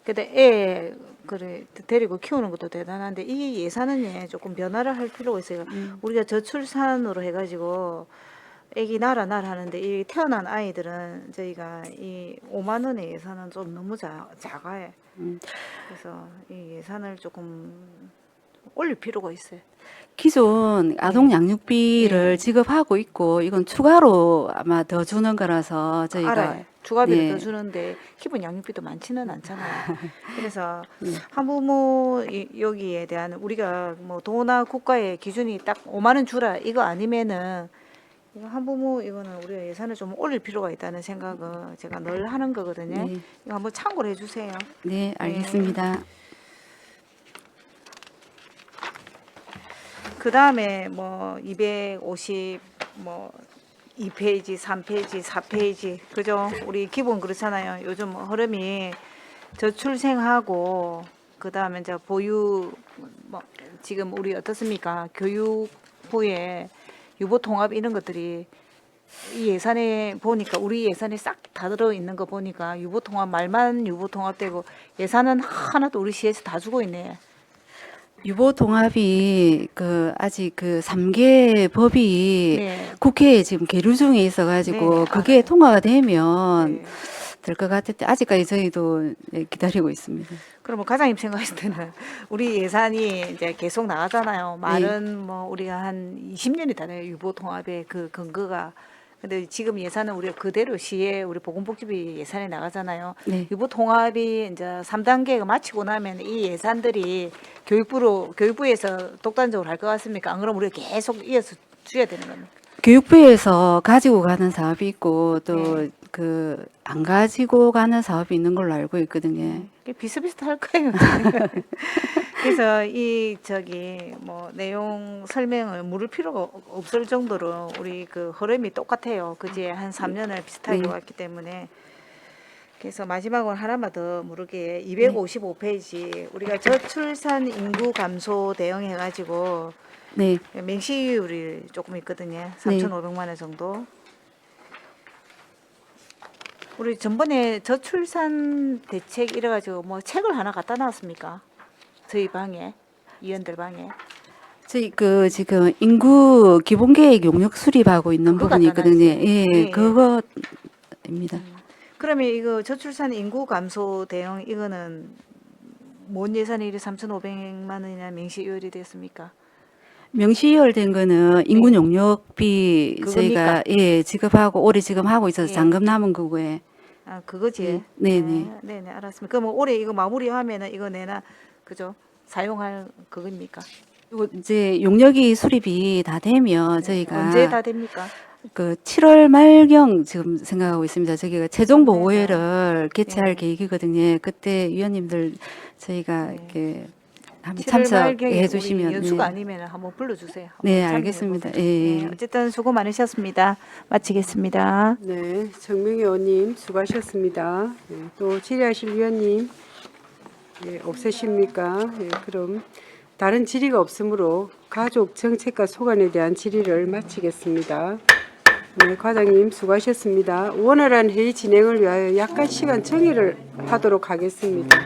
Speaker 6: 근데 애 그래 데리고 키우는 것도 대단한데 이 예산은 조금 변화를 할 필요가 있어요. 우리가 저출산으로 해가지고 애기 나라 하는데 이 태어난 아이들은 저희가 이 5만 원의 예산은 좀 너무 작아요. 그래서 이 예산을 조금 올릴 필요가 있어요.
Speaker 8: 기존 아동 양육비를
Speaker 6: 네.
Speaker 8: 지급하고 있고 이건 추가로 아마 더 주는 거라서 저희가
Speaker 6: 알아요. 추가비를
Speaker 8: 네.
Speaker 6: 더 주는데 기본 양육비도 많지는 않잖아요. 그래서 한부모 여기에 대한 우리가 뭐 도나 국가의 기준이 딱 5만 원 주라 이거 아니면은 이거 한부모 이거는 우리가 예산을 좀 올릴 필요가 있다는 생각을 제가 늘 하는 거거든요.
Speaker 8: 네.
Speaker 6: 이거 한번 참고를 해주세요.
Speaker 8: 네, 알겠습니다.
Speaker 6: 그 다음에 뭐 250, 뭐 2페이지, 3페이지, 4페이지, 그죠? 우리 기본 그렇잖아요. 요즘 흐름이 저출생하고 그 다음에 이제 보유, 뭐 지금 우리 어떻습니까? 교육부에 유보 통합 이런 것들이 이 예산에 보니까 우리 예산에 싹 다 들어 있는 거 보니까 유보 통합 말만 유보 통합되고 예산은 하나도 우리 시에서 다 주고 있네.
Speaker 8: 유보 통합이 아직 3개 법이
Speaker 6: 네.
Speaker 8: 국회에 지금 계류 중에 있어가지고
Speaker 6: 네.
Speaker 8: 그게 통과가 되면
Speaker 6: 네.
Speaker 8: 될 것 같은데 아직까지 저희도 기다리고 있습니다.
Speaker 6: 그러면 과장님 생각했을 때는 우리 예산이 이제 계속 나가잖아요. 말은 뭐 우리가 한 20년이 다 돼요. 유보 통합의 그 근거가. 근데 지금 예산은 우리가 그대로 시에 우리 보건복지비 예산이 나가잖아요.
Speaker 8: 네.
Speaker 6: 유보 통합이 이제 3단계가 마치고 나면 이 예산들이 교육부에서 독단적으로 할 것 같습니까? 안 그러면 우리가 계속 이어서 줘야 되는 겁니까?
Speaker 8: 교육부에서 가지고 가는 사업이 있고 또
Speaker 6: 네.
Speaker 8: 안 가지고 가는 사업이 있는 걸로 알고 있거든요.
Speaker 6: 이게 비슷비슷할 거예요. 그래서 이 뭐 내용 설명을 물을 필요가 없을 정도로 우리 그 흐름이 똑같아요. 그제 한 3년을 비슷하게
Speaker 8: 네.
Speaker 6: 왔기 때문에. 그래서 마지막으로 하나만 더 물을게 255페이지 우리가 저출산 인구 감소 대응해 가지고
Speaker 8: 네,
Speaker 6: 맹시율이 조금 있거든요.
Speaker 8: 네.
Speaker 6: 3,500만 원 정도. 우리 전번에 저출산 대책 이래가지고 뭐 책을 하나 갖다 놨습니까? 저희 방에 위원들 방에
Speaker 8: 저희 지금 인구 기본계획 용역 수립하고 있는
Speaker 6: 그거
Speaker 8: 부분이
Speaker 6: 갖다
Speaker 8: 있거든요.
Speaker 6: 놨어요.
Speaker 8: 예,
Speaker 6: 예.
Speaker 8: 그거입니다.
Speaker 6: 그러면 이거 저출산 인구 감소 대응 이거는 뭔 예산이 이래 3,500만 원이나 명시율이 됐습니까?
Speaker 8: 명시열된 거는 인구 용역비
Speaker 6: 그겁니까?
Speaker 8: 저희가 지급하고 올해 지금 하고 있어서
Speaker 6: 예.
Speaker 8: 잔금 남은 거고요.
Speaker 6: 아 그거지.
Speaker 8: 예. 네네.
Speaker 6: 아, 네네 알았습니다. 그럼 올해 이거 마무리하면은 이거 내나 그죠? 사용할 그겁니까?
Speaker 8: 그리고 이제 용역이 수립이 다 되면 저희가
Speaker 6: 언제 다 됩니까?
Speaker 8: 7월 말경 지금 생각하고 있습니다. 저기가 최종
Speaker 6: 좋네요.
Speaker 8: 보고회를 개최할
Speaker 6: 네.
Speaker 8: 계획이거든요. 그때 위원님들 저희가
Speaker 6: 네.
Speaker 8: 이렇게 한번
Speaker 6: 7월 말경에
Speaker 8: 참석해 주시면
Speaker 6: 우리 연수가 아니면 한번 불러주세요. 한번
Speaker 8: 네,
Speaker 6: 참여해
Speaker 8: 알겠습니다.
Speaker 6: 보세요.
Speaker 8: 예.
Speaker 6: 네, 어쨌든 수고 많으셨습니다. 마치겠습니다.
Speaker 1: 네, 정명희 의원님 수고하셨습니다. 네, 또 질의하실 위원님 없으십니까? 그럼 다른 질의가 없으므로 가족 정책과 소관에 대한 질의를 마치겠습니다. 네, 과장님 수고하셨습니다. 원활한 회의 진행을 위하여 약간 시간 정의를 하도록 하겠습니다.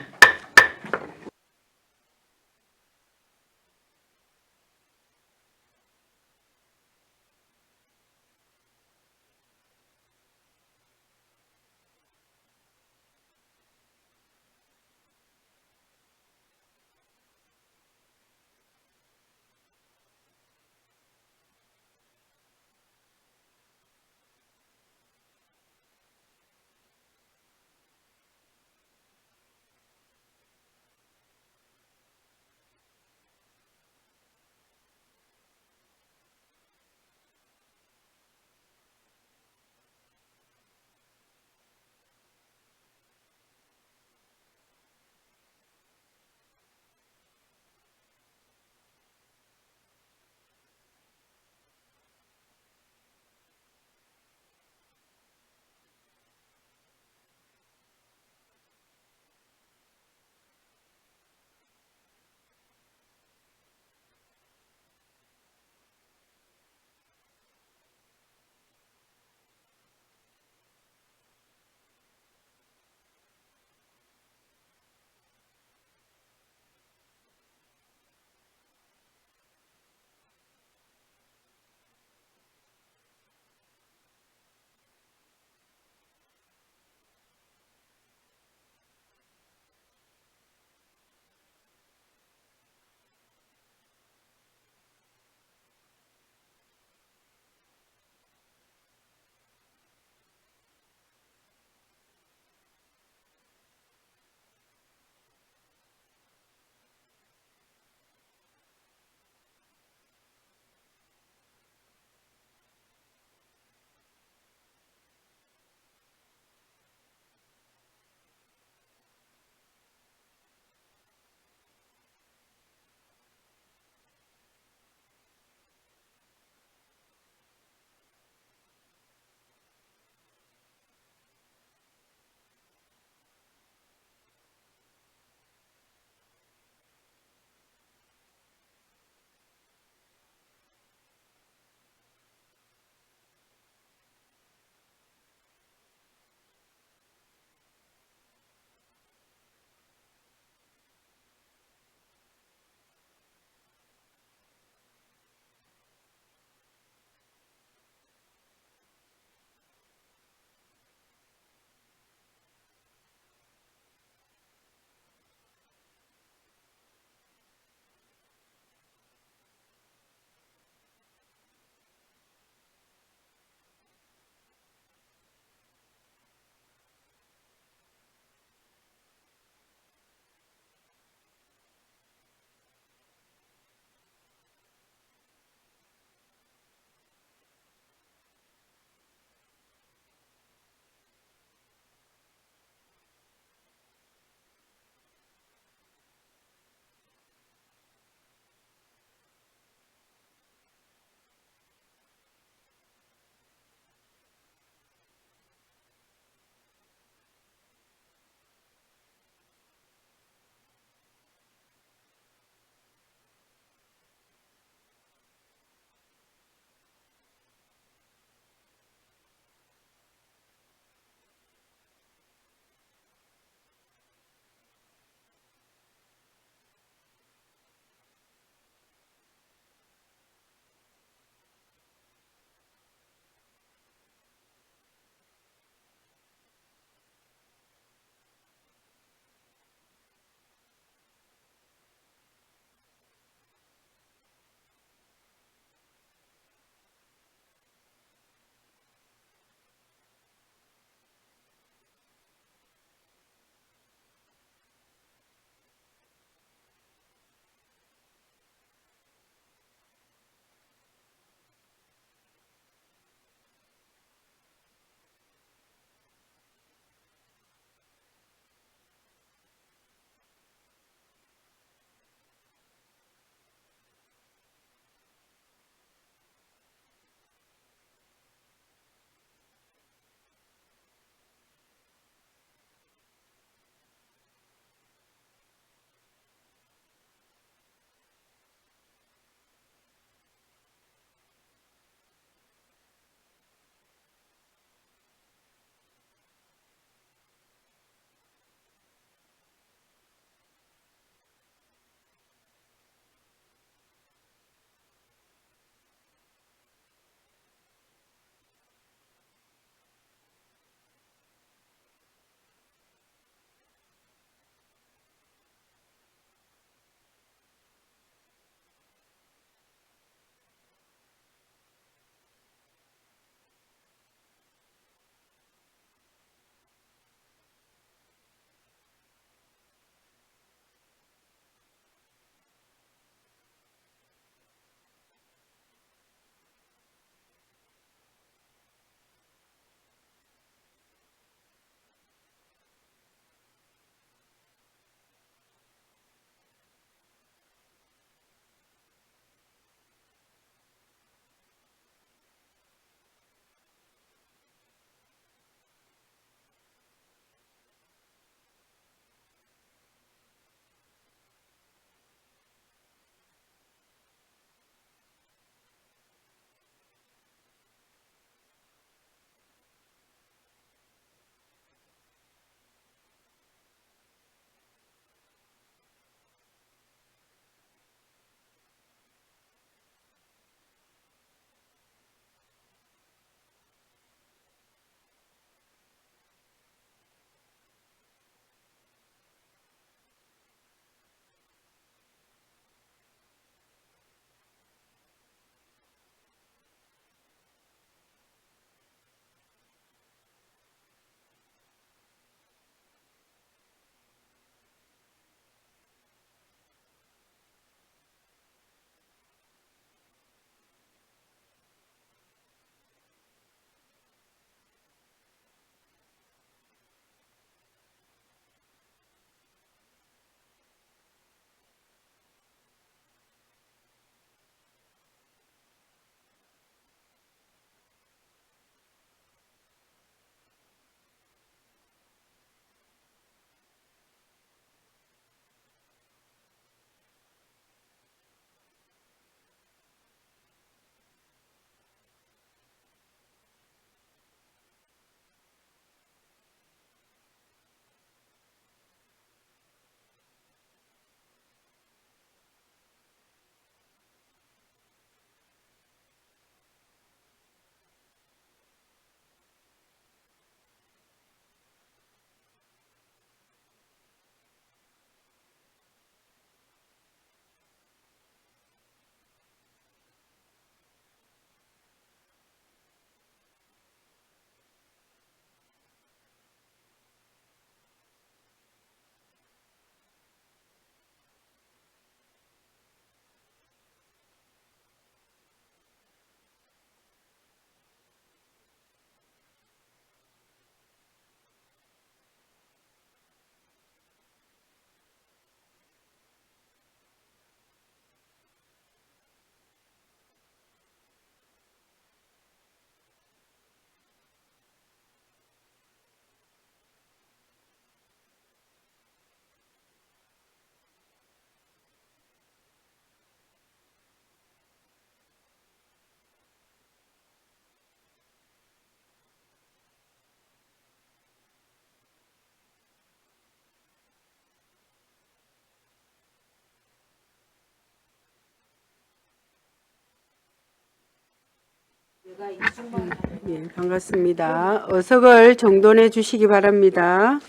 Speaker 1: 예, 반갑습니다. 어석을 정돈해 주시기 바랍니다.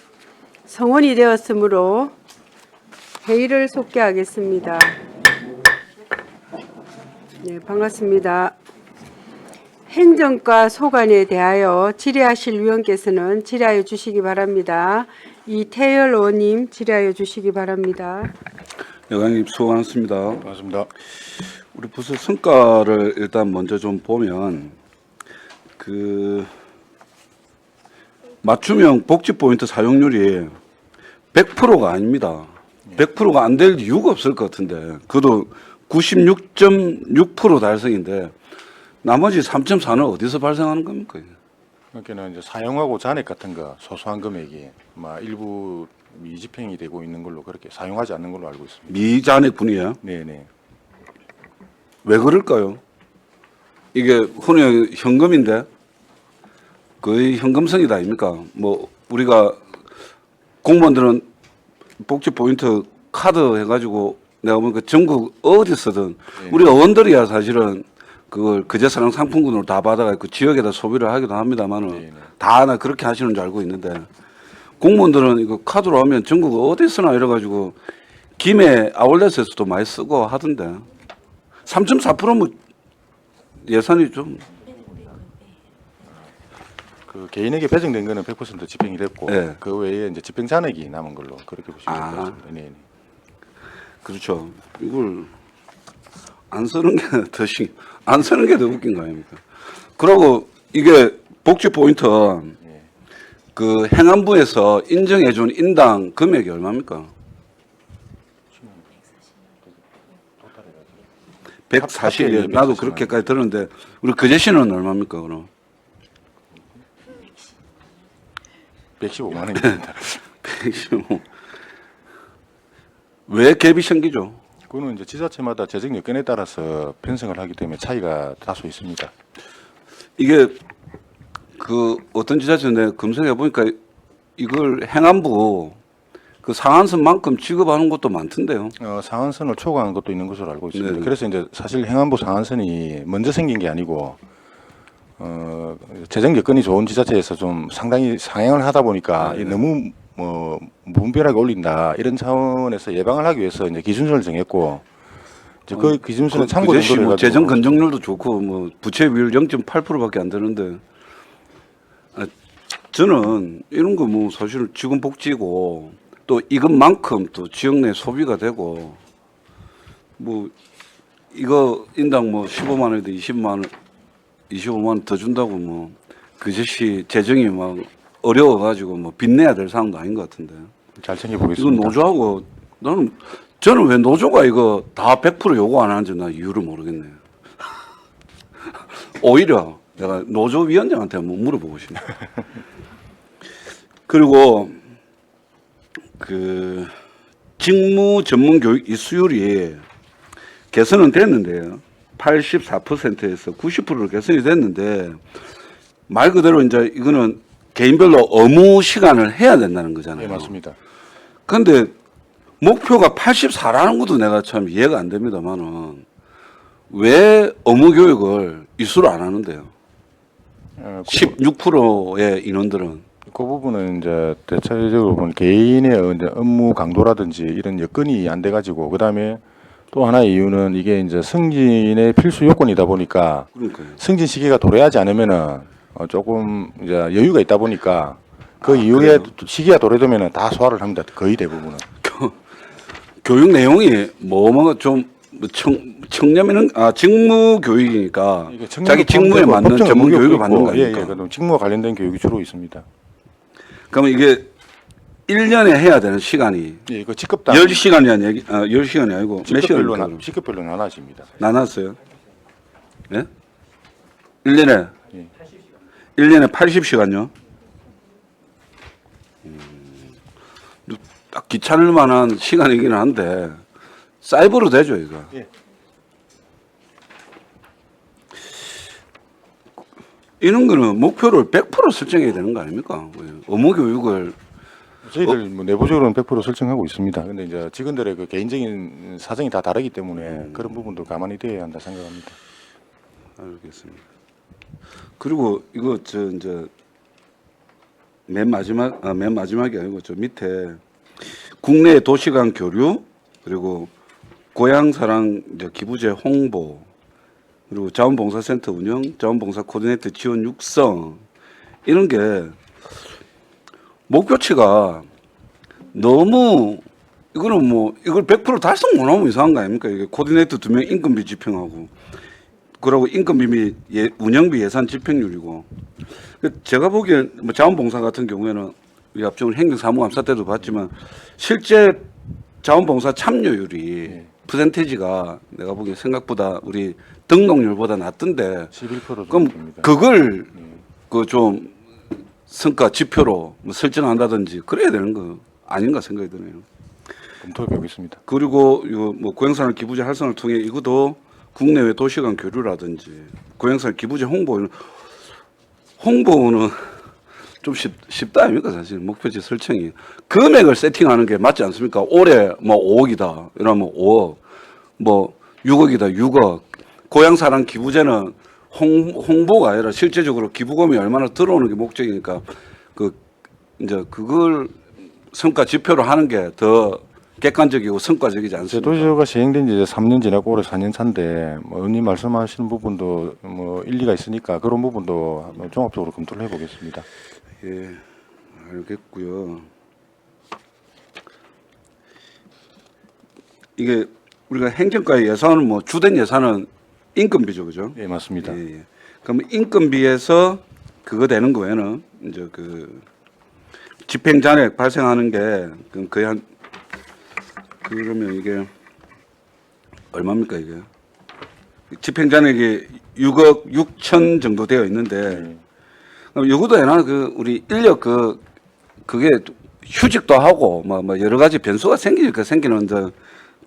Speaker 1: 성원이 되었으므로 회의를 속개하겠습니다. 예, 반갑습니다. 행정과 소관에 대하여 질의하실 위원께서는 질의하여 주시기 바랍니다. 이태열 의원님 질의하여 주시기 바랍니다.
Speaker 2: 여강님 수고하셨습니다.
Speaker 7: 고맙습니다.
Speaker 2: 우리 부서 성과를 일단 먼저 좀 보면 그 맞춤형 복지 포인트 사용률이 100%가 아닙니다. 100%가 안 될 이유가 없을 것 같은데 그도 96.6% 달성인데 나머지 3.4는 어디서 발생하는 겁니까?
Speaker 7: 그러니까 이제 사용하고 잔액 같은 거 소소한 금액이 막 일부 미집행이 되고 있는 걸로 그렇게 사용하지 않는 걸로 알고 있습니다.
Speaker 2: 미잔액 분이에요.
Speaker 7: 네네.
Speaker 2: 왜 그럴까요? 이게 흔히 현금인데 거의 현금성이다 아닙니까? 뭐 우리가 공무원들은 복지 포인트 카드 해가지고 내가 보니까 전국 어디서든 우리 의원들이야 사실은 그걸 그제사랑 상품군으로 다 받아가 그 지역에다 소비를 하기도 합니다만은
Speaker 7: 네네.
Speaker 2: 다 하나 그렇게 하시는 줄 알고 있는데 공무원들은 이거 카드로 하면 전국 어디서나 이래가지고 김해 아울렛에서도 많이 쓰고 하던데 3.4%면 예산이 좀
Speaker 7: 그 개인에게 배정된 거는 100% 집행이 됐고
Speaker 2: 네.
Speaker 7: 그 외에 이제 집행 잔액이 남은 걸로 그렇게 보시면 될 것 같습니다. 네네.
Speaker 2: 그렇죠. 이걸 안 쓰는 게 안 쓰는 게 더 웃긴 거 아닙니까? 그리고 이게 복지 포인트 그 행안부에서 인정해준 인당 금액이 얼마입니까? 140일. 나도 그렇게까지 들었는데 우리 그제시는 얼마입니까 그럼?
Speaker 7: 115만 원입니다.
Speaker 2: 115. 왜 갭이 생기죠?
Speaker 7: 그거는 이제 지자체마다 재정 여건에 따라서 편성을 하기 때문에 차이가 다소 있습니다.
Speaker 2: 이게 그 어떤 지자체인데 검색해 보니까 이걸 행안부 그 상한선만큼 지급하는 것도 많던데요.
Speaker 7: 상한선을 초과한 것도 있는 것으로 알고 있습니다.
Speaker 2: 네네.
Speaker 7: 그래서 이제 사실 행안부 상한선이 먼저 생긴 게 아니고 재정 여건이 좋은 지자체에서 좀 상당히 상향을 하다 보니까
Speaker 2: 네.
Speaker 7: 너무 뭐 무분별하게 올린다 이런 차원에서 예방을 하기 위해서 이제 기준선을 정했고 이제 그 기준선을 참고
Speaker 2: 그제시
Speaker 7: 정도로
Speaker 2: 뭐
Speaker 7: 해가지고
Speaker 2: 재정 건정률도 좋고 뭐 부채 비율 0.8%밖에 안 되는데 저는 이런 거 뭐 사실 지금 복지고 또 이것만큼 또 지역 내 소비가 되고 뭐 이거 인당 뭐 15만 원에도 25만 원 더 준다고 뭐 그제시 재정이 막 어려워가지고 뭐 빚내야 될 상황도 아닌 것 같은데
Speaker 7: 잘
Speaker 2: 이거
Speaker 7: 챙겨보겠습니다.
Speaker 2: 노조하고 저는 왜 노조가 이거 다 100% 요구 안 하는지 나 이유를 모르겠네요. 오히려 내가 노조위원장한테 한번 물어보고 싶네요. 그리고 그 직무 전문 교육 이수율이 개선은 됐는데요. 84%에서 90%로 개선이 됐는데 말 그대로 이제 이거는 개인별로 업무 시간을 해야 된다는 거잖아요.
Speaker 7: 네, 맞습니다.
Speaker 2: 근데 목표가 84라는 것도 내가 참 이해가 안 됩니다만은 왜 업무 교육을 이수를 안 하는데요? 16%의 인원들은
Speaker 7: 그 부분은 이제 대체적으로 보면 개인의 이제 업무 강도라든지 이런 여건이 안 돼가지고 그 다음에 또 하나의 이유는 이게 이제 승진의 필수 요건이다 보니까
Speaker 2: 그러니까요.
Speaker 7: 승진 시기가 도래하지 않으면은 조금 이제 여유가 있다 보니까 그 이후에
Speaker 2: 그래요?
Speaker 7: 시기가 도래되면은 다 소화를 합니다. 거의 대부분은.
Speaker 2: 교육 내용이 뭐가 좀 청렴에는 직무 교육이니까
Speaker 7: 이게
Speaker 2: 자기 직무에
Speaker 7: 포함되고
Speaker 2: 맞는
Speaker 7: 법정
Speaker 2: 전문
Speaker 7: 업무
Speaker 2: 교육을
Speaker 7: 교육도
Speaker 2: 받는 거
Speaker 7: 있고,
Speaker 2: 아닙니까?
Speaker 7: 예, 그럼 직무와 관련된 교육이 주로 있습니다.
Speaker 2: 그러면 이게 1년에 해야 되는 시간이
Speaker 7: 예, 그 직급당
Speaker 2: 10시간이 아니 10시간이 아니고 몇 시간입니까?
Speaker 7: 직급별로 나눠집니다.
Speaker 2: 나눴어요? 예? 1년에
Speaker 7: 예.
Speaker 2: 1년에 80시간요? 딱 귀찮을 만한 시간이긴 한데 사이버로 되죠 이거.
Speaker 7: 예.
Speaker 2: 이런 거는 목표를 100% 설정해야 되는 거 아닙니까? 업무 교육을
Speaker 7: 저희들 뭐 내부적으로는 100% 설정하고 있습니다. 근데 이제 직원들의 그 개인적인 사정이 다 다르기 때문에 그런 부분도 가만히 돼야 한다 생각합니다.
Speaker 2: 알겠습니다. 그리고 이거 저 이제 맨 마지막이 아니고 저 밑에 국내 도시간 교류 그리고 고향사랑 이제 기부제 홍보 그리고 자원봉사센터 운영, 자원봉사 코디네이터 지원 육성 이런 게 목표치가 너무 이거는 뭐 이걸 100% 달성 못하면 이상한 거 아닙니까? 이게 코디네이터 2명 인건비 집행하고 그러고 인건비 운영비 예산 집행률이고 제가 보기엔 뭐 자원봉사 같은 경우에는 우리 앞쪽은 행정사무감사 때도 봤지만 실제 자원봉사 참여율이 퍼센테이지가 내가 보기엔 생각보다 우리 등록률보다 낮던데
Speaker 7: 11%
Speaker 2: 그럼
Speaker 7: 정도입니다.
Speaker 2: 그걸 그 좀 성과 지표로 뭐 설정한다든지 그래야 되는 거 아닌가 생각이 드네요.
Speaker 7: 검토해 보겠습니다.
Speaker 2: 그리고 이거 뭐 고향산업 기부제 활성화를 통해 이것도 국내외 도시간 교류라든지 고향산업 기부제 홍보는 좀 쉽다 아닙니까 사실 목표치 설정이 금액을 세팅하는 게 맞지 않습니까? 올해 뭐 5억이다 이러면 5억 뭐 6억이다 6억 고향사랑 기부제는 홍보가 아니라 실제적으로 기부금이 얼마나 들어오는 게 목적이니까 그 이제 그걸 성과 지표로 하는 게 더 객관적이고 성과적이지 않습니까?
Speaker 7: 제도제가 시행된 지 이제 3년 지나고 올해 4년 차인데 뭐 의원님 말씀하시는 부분도 뭐 일리가 있으니까 그런 부분도 한번 종합적으로 검토를 해보겠습니다.
Speaker 2: 예, 알겠고요. 이게 우리가 행정과의 예산은 뭐 주된 예산은 인건비죠, 그죠?
Speaker 7: 예, 맞습니다.
Speaker 2: 예, 예. 그럼 인건비에서 그거 되는 거에는 이제 그 집행 잔액 발생하는 게 그럼 거의 한 그러면 이게 얼마입니까 이게? 집행 잔액이 6억 6천 정도 되어 있는데 그럼 요것도 해나 그 우리 인력 그게 휴직도 하고 뭐 여러 가지 변수가 생기니까 생기는 이제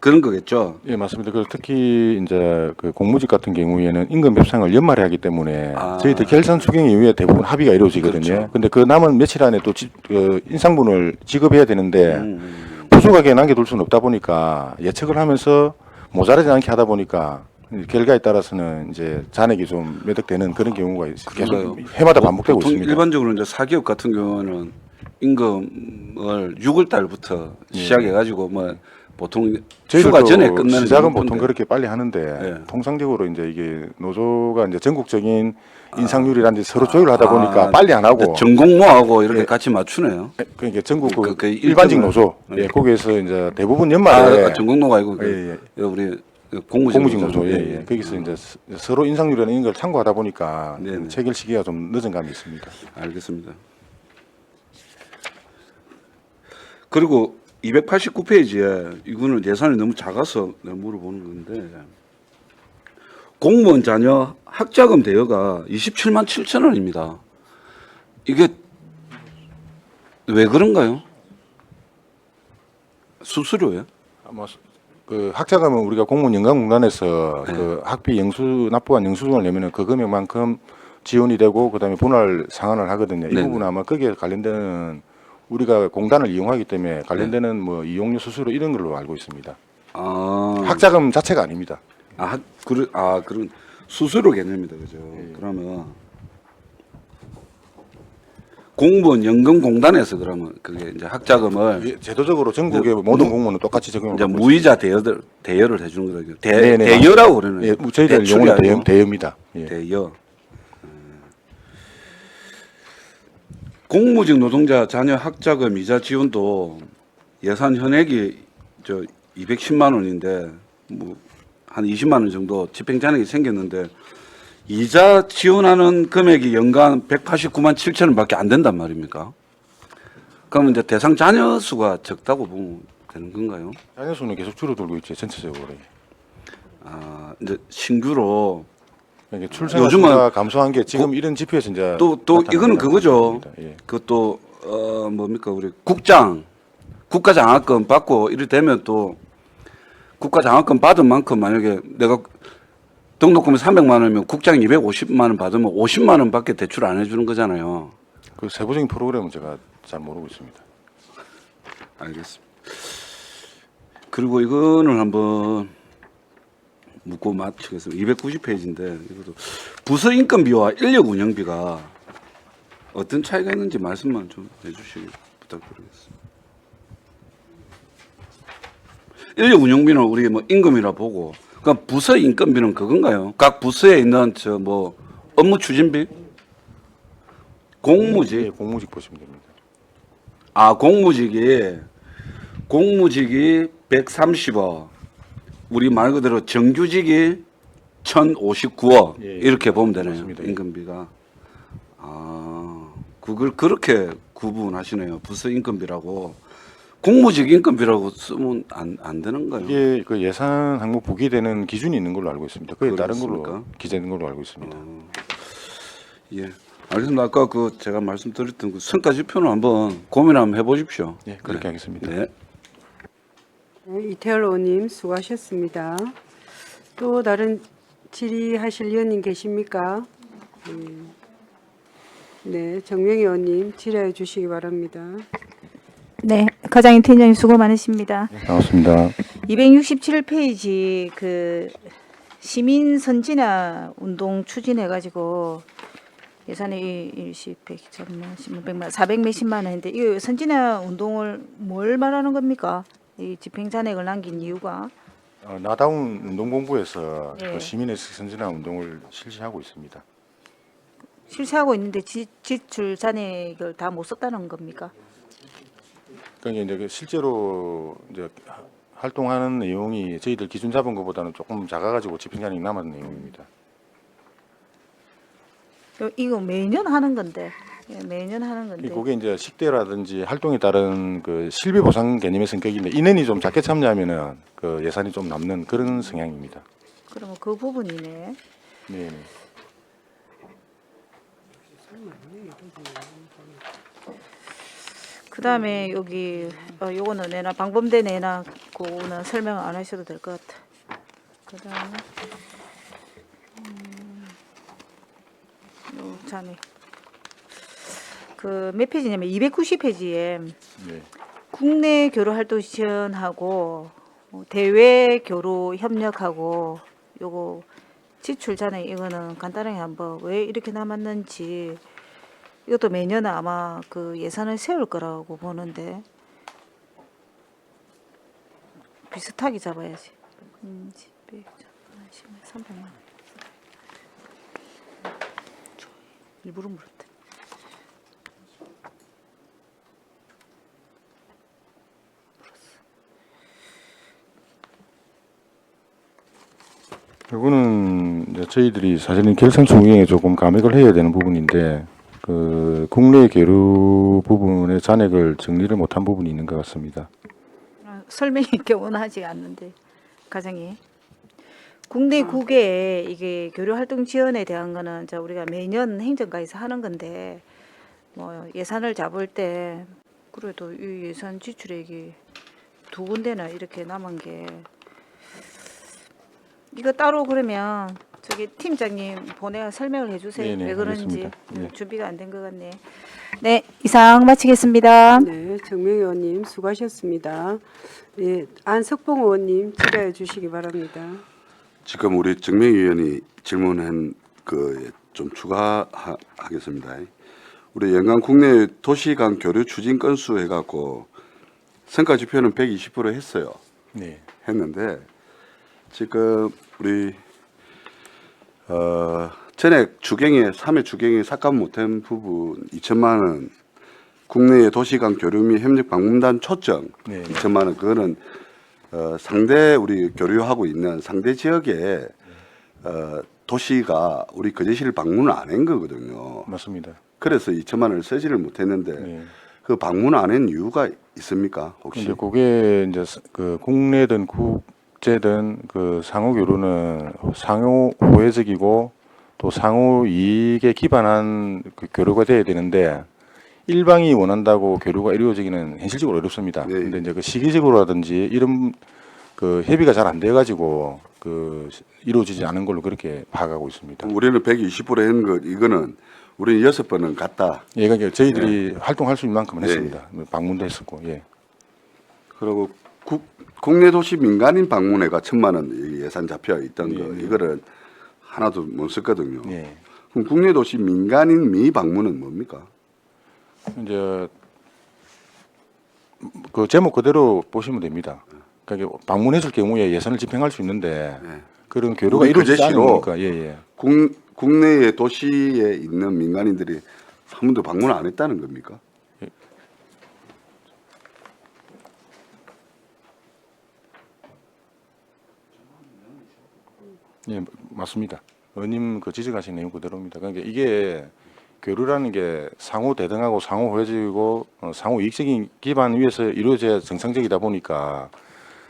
Speaker 2: 그런 거겠죠.
Speaker 7: 예, 맞습니다. 그 특히 이제 그 공무직 같은 경우에는 임금 협상을 연말에 하기 때문에 저희들 결산 추경 이후에 대부분 합의가 이루어지거든요.
Speaker 2: 그렇죠.
Speaker 7: 근데 그 남은 며칠 안에 또 그 인상분을 지급해야 되는데 부족하게 남겨둘 수는 없다 보니까 예측을 하면서 모자라지 않게 하다 보니까 결과에 따라서는 이제 잔액이 좀 매덕되는 그런 경우가 계속 해마다 반복되고
Speaker 2: 보통
Speaker 7: 있습니다.
Speaker 2: 일반적으로 이제 사기업 같은 경우는 임금을 6월 달부터 시작해가지고 뭐 보통 휴가 전에 끝나는
Speaker 7: 시작은
Speaker 2: 경우인데.
Speaker 7: 보통 그렇게 빨리 하는데
Speaker 2: 예.
Speaker 7: 통상적으로 이제 이게 노조가 이제 전국적인 인상률이라든지 서로 조율하다 보니까 빨리 안 하고
Speaker 2: 전공모하고 이렇게
Speaker 7: 예.
Speaker 2: 같이 맞추네요.
Speaker 7: 그러니까 전국
Speaker 2: 그
Speaker 7: 일반직
Speaker 2: 일정을-
Speaker 7: 노조
Speaker 2: 예.
Speaker 7: 거기에서 이제 대부분 연말에
Speaker 2: 전공모가 아니고
Speaker 7: 예, 예.
Speaker 2: 우리 공무직
Speaker 7: 공무직 노조 예. 거기서 이제 서로 인상률이라는 이런 걸 참고하다 보니까
Speaker 2: 네네.
Speaker 7: 체결 시기가 좀 늦은 감이 있습니다.
Speaker 2: 알겠습니다. 그리고 289페이지에 이거는 예산이 너무 작아서 내가 물어보는 건데 공무원 자녀 학자금 대여가 27만 7천 원입니다. 이게 왜 그런가요? 수수료예요?
Speaker 7: 아마 그 학자금은 우리가 공무원 연간공단에서
Speaker 2: 네.
Speaker 7: 그 학비 납부한 영수증을 내면은 그 금액만큼 지원이 되고 그다음에 분할 상환을 하거든요. 이
Speaker 2: 네네.
Speaker 7: 부분은 아마 거기에 관련되는 우리가 공단을 이용하기 때문에 관련되는
Speaker 2: 네.
Speaker 7: 뭐 이용료 수수료 이런 걸로 알고 있습니다.
Speaker 2: 아,
Speaker 7: 학자금 자체가 아닙니다.
Speaker 2: 그런 수수료 개념입니다, 그죠? 그러면 공무원 연금공단에서 그러면 그게 이제 학자금을
Speaker 7: 예, 제도적으로 전국의 모든 공무원은 똑같이 적용을
Speaker 2: 이제
Speaker 7: 받고
Speaker 2: 무이자 대여를 해주는 거죠.
Speaker 7: 네네,
Speaker 2: 대여라고 그러는
Speaker 7: 있습니다. 예, 저희들
Speaker 2: 대출이
Speaker 7: 용어는
Speaker 2: 아니고
Speaker 7: 대여입니다. 예.
Speaker 2: 대여. 공무직 노동자 자녀 학자금 이자 지원도 예산 현액이 저 210만 원인데 뭐 한 20만 원 정도 집행 잔액이 생겼는데 이자 지원하는 금액이 연간 189만 7천 원밖에 안 된단 말입니까? 그러면 이제 대상 자녀 수가 적다고 보면 되는 건가요?
Speaker 7: 자녀 수는 계속 줄어들고 있죠, 전체적으로.
Speaker 2: 아, 이제 신규로
Speaker 7: 이게 출생아 수가
Speaker 2: 요즘은
Speaker 7: 감소한 게 지금 이런 지표에서 이제
Speaker 2: 또
Speaker 7: 나타나는
Speaker 2: 이거는
Speaker 7: 거라고
Speaker 2: 그거죠.
Speaker 7: 봅니다. 예.
Speaker 2: 그것도 뭡니까 우리 국가장학금 받고 이래 되면 또 국가장학금 받은 만큼 만약에 내가 등록금이 300만 원이면 국장 250만 원 받으면 50만 원밖에 대출 안 해주는 거잖아요.
Speaker 7: 그 세부적인 프로그램은 제가 잘 모르고 있습니다.
Speaker 2: 알겠습니다. 그리고 이거는 한번 묻고 마치겠습니다. 290페이지인데 이것도 부서 인건비와 인력 운영비가 어떤 차이가 있는지 말씀만 좀 해주시기 부탁드리겠습니다. 인력 운영비는 우리 뭐 임금이라 보고, 그러니까 부서 인건비는 그건가요? 각 부서에 있는 저 뭐 업무 추진비, 공무직,
Speaker 7: 예, 공무직 보시면 됩니다.
Speaker 2: 아 공무직이 130억, 우리 말 그대로 정규직이 1,059억
Speaker 7: 예, 예.
Speaker 2: 이렇게 보면 되네요.
Speaker 7: 맞습니다. 예.
Speaker 2: 임금비가. 아 그걸 그렇게 구분하시네요. 부서 인건비라고. 공무직 인건비라고 쓰면 안 되는가요?
Speaker 7: 이게 그 예산 항목 부기되는 기준이 있는 걸로 알고 있습니다. 그에 따른 걸로
Speaker 2: 그렇습니까?
Speaker 7: 기재된 걸로 알고 있습니다.
Speaker 2: 예. 알겠습니다. 아까 그 제가 말씀드렸던 그 성과 지표는 한번 고민 한번 해보십시오.
Speaker 7: 예, 그렇게 하겠습니다.
Speaker 2: 네.
Speaker 1: 네, 이태열 의원님 수고하셨습니다. 또 다른 질의하실 의원님 계십니까? 네, 정명희 의원님 질의해 주시기 바랍니다.
Speaker 6: 네, 과장님, 팀장님 수고 많으십니다.
Speaker 7: 반갑습니다.
Speaker 6: 267페이지 그 시민 선진화 운동 추진해 가지고 예산이 일십 100, 1000만, 10만, 100만, 400 몇십만 원인데 이 선진화 운동을 뭘 말하는 겁니까? 이 집행 잔액을 남긴 이유가
Speaker 7: 나다운 운동본부에서
Speaker 6: 예.
Speaker 7: 그 시민의 선진화 운동을 실시하고 있습니다.
Speaker 6: 실시하고 있는데 지출 잔액을 다 못 썼다는 겁니까?
Speaker 7: 그러니까 이제 그 실제로 이제 활동하는 내용이 저희들 기준 잡은 것보다는 조금 작아가지고 집행잔액이 남은 내용입니다.
Speaker 6: 이거 매년 하는 건데, 예, 매년 하는 건데.
Speaker 7: 그게 이제 식대라든지 활동에 따른 그 실비 보상 개념의 성격인데 인원이 좀 작게 참여하면은 그 예산이 좀 남는 그런 성향입니다.
Speaker 6: 그러면 그 부분이네.
Speaker 7: 네.
Speaker 6: 그다음에 여기 요거는 내나 방범대 내나 그거는 설명 안 하셔도 될 것 같아. 그다음에 요 잔액 그 몇 페이지냐면 290페이지에
Speaker 7: 네.
Speaker 6: 국내 교류 활동 지원하고 대외 교류 협력하고 요거 지출 잔액 이거는 간단하게 한번 왜 이렇게 남았는지 이것도 매년 아마 그 예산을 세울 거라고 보는데 비슷하게 잡아야지. 100, 10만, 300만. 일부러 물었다.
Speaker 7: 이거는 이제 저희들이 사실은 결산 총회에 조금 감액을 해야 되는 부분인데 그 국내 계류 부분의 잔액을 정리를 못한 부분이 있는 것 같습니다.
Speaker 6: 설명이 이렇게 원하지 않는데 과장님. 국내 국외에 이게 교류 활동 지원에 대한 거는 자 우리가 매년 행정가에서 하는 건데 뭐 예산을 잡을 때 그래도 이 예산 지출액이 두 군데나 이렇게 남은 게 이거 따로 그러면 저기 팀장님 보내가 설명을 해주세요.
Speaker 7: 네네,
Speaker 6: 왜 그런지
Speaker 7: 알겠습니다. 네.
Speaker 6: 준비가 안 된 것 같네. 네, 이상 마치겠습니다.
Speaker 1: 네, 정명희 의원님 수고하셨습니다. 예, 안석봉 의원님 질의해 주시기 바랍니다.
Speaker 2: 지금 우리 정명희 의원이 질문한 그 좀 추가하겠습니다. 우리 연간 국내 도시 간 교류 추진 건수 해갖고 성과 지표는 120% 했어요.
Speaker 7: 네.
Speaker 2: 했는데 지금 우리 전액 주경에 3회 주경에 삭감 못한 부분 2천만 원, 국내의 도시간 교류 및 협력 방문단 초청
Speaker 7: 네.
Speaker 2: 2천만 원, 그거는 상대 우리 교류하고 있는 상대 지역에 도시가 우리 거제시를 방문을 안 한 거거든요.
Speaker 7: 맞습니다.
Speaker 2: 그래서 2천만 원을 쓰지를 못했는데
Speaker 7: 네.
Speaker 2: 그 방문 안 한 이유가 있습니까? 혹시?
Speaker 7: 근데 그게 이제 그 국내든 국제든 그 상호 교류는 상호 호혜적이고 또 상호 이익에 기반한 그 교류가 돼야 되는데 일방이 원한다고 교류가 이루어지기는 현실적으로 어렵습니다.
Speaker 2: 네.
Speaker 7: 근데 이제 그 시기적으로라든지 이런 그 협의가 잘 안 돼 가지고 그 이루어지지 않은 걸로 그렇게 파악하고 있습니다.
Speaker 2: 우리는 120%한 거 이거는 우리는 6번은 갔다.
Speaker 7: 예, 그러니까 저희들이 활동할 수 있는 만큼은
Speaker 2: 네.
Speaker 7: 했습니다. 방문도 했었고, 예.
Speaker 2: 그리고
Speaker 9: 국내 도시 민간인 방문회가 1,000만 원 예산 잡혀 있던 거
Speaker 7: 네.
Speaker 9: 이거를 하나도 못 썼거든요.
Speaker 7: 예.
Speaker 9: 그럼 국내 도시 민간인 미방문은 뭡니까?
Speaker 7: 이제 그 제목 그대로 보시면 됩니다. 그러니까 방문했을 경우에 예산을 집행할 수 있는데
Speaker 9: 네.
Speaker 7: 그런 교류가
Speaker 9: 우리
Speaker 7: 이루어지지 않는
Speaker 9: 그제시로
Speaker 7: 거니까. 예.
Speaker 9: 국내의 도시에 있는 민간인들이 한 번도 방문 안 했다는 겁니까?
Speaker 7: 예, 맞습니다. 의원님 그 지적하신 내용 그대로입니다. 그러니까 이게 교류라는 게 상호 대등하고 상호 호혜적이고 상호 이익적인 기반 위에서 이루어져야 정상적이다 보니까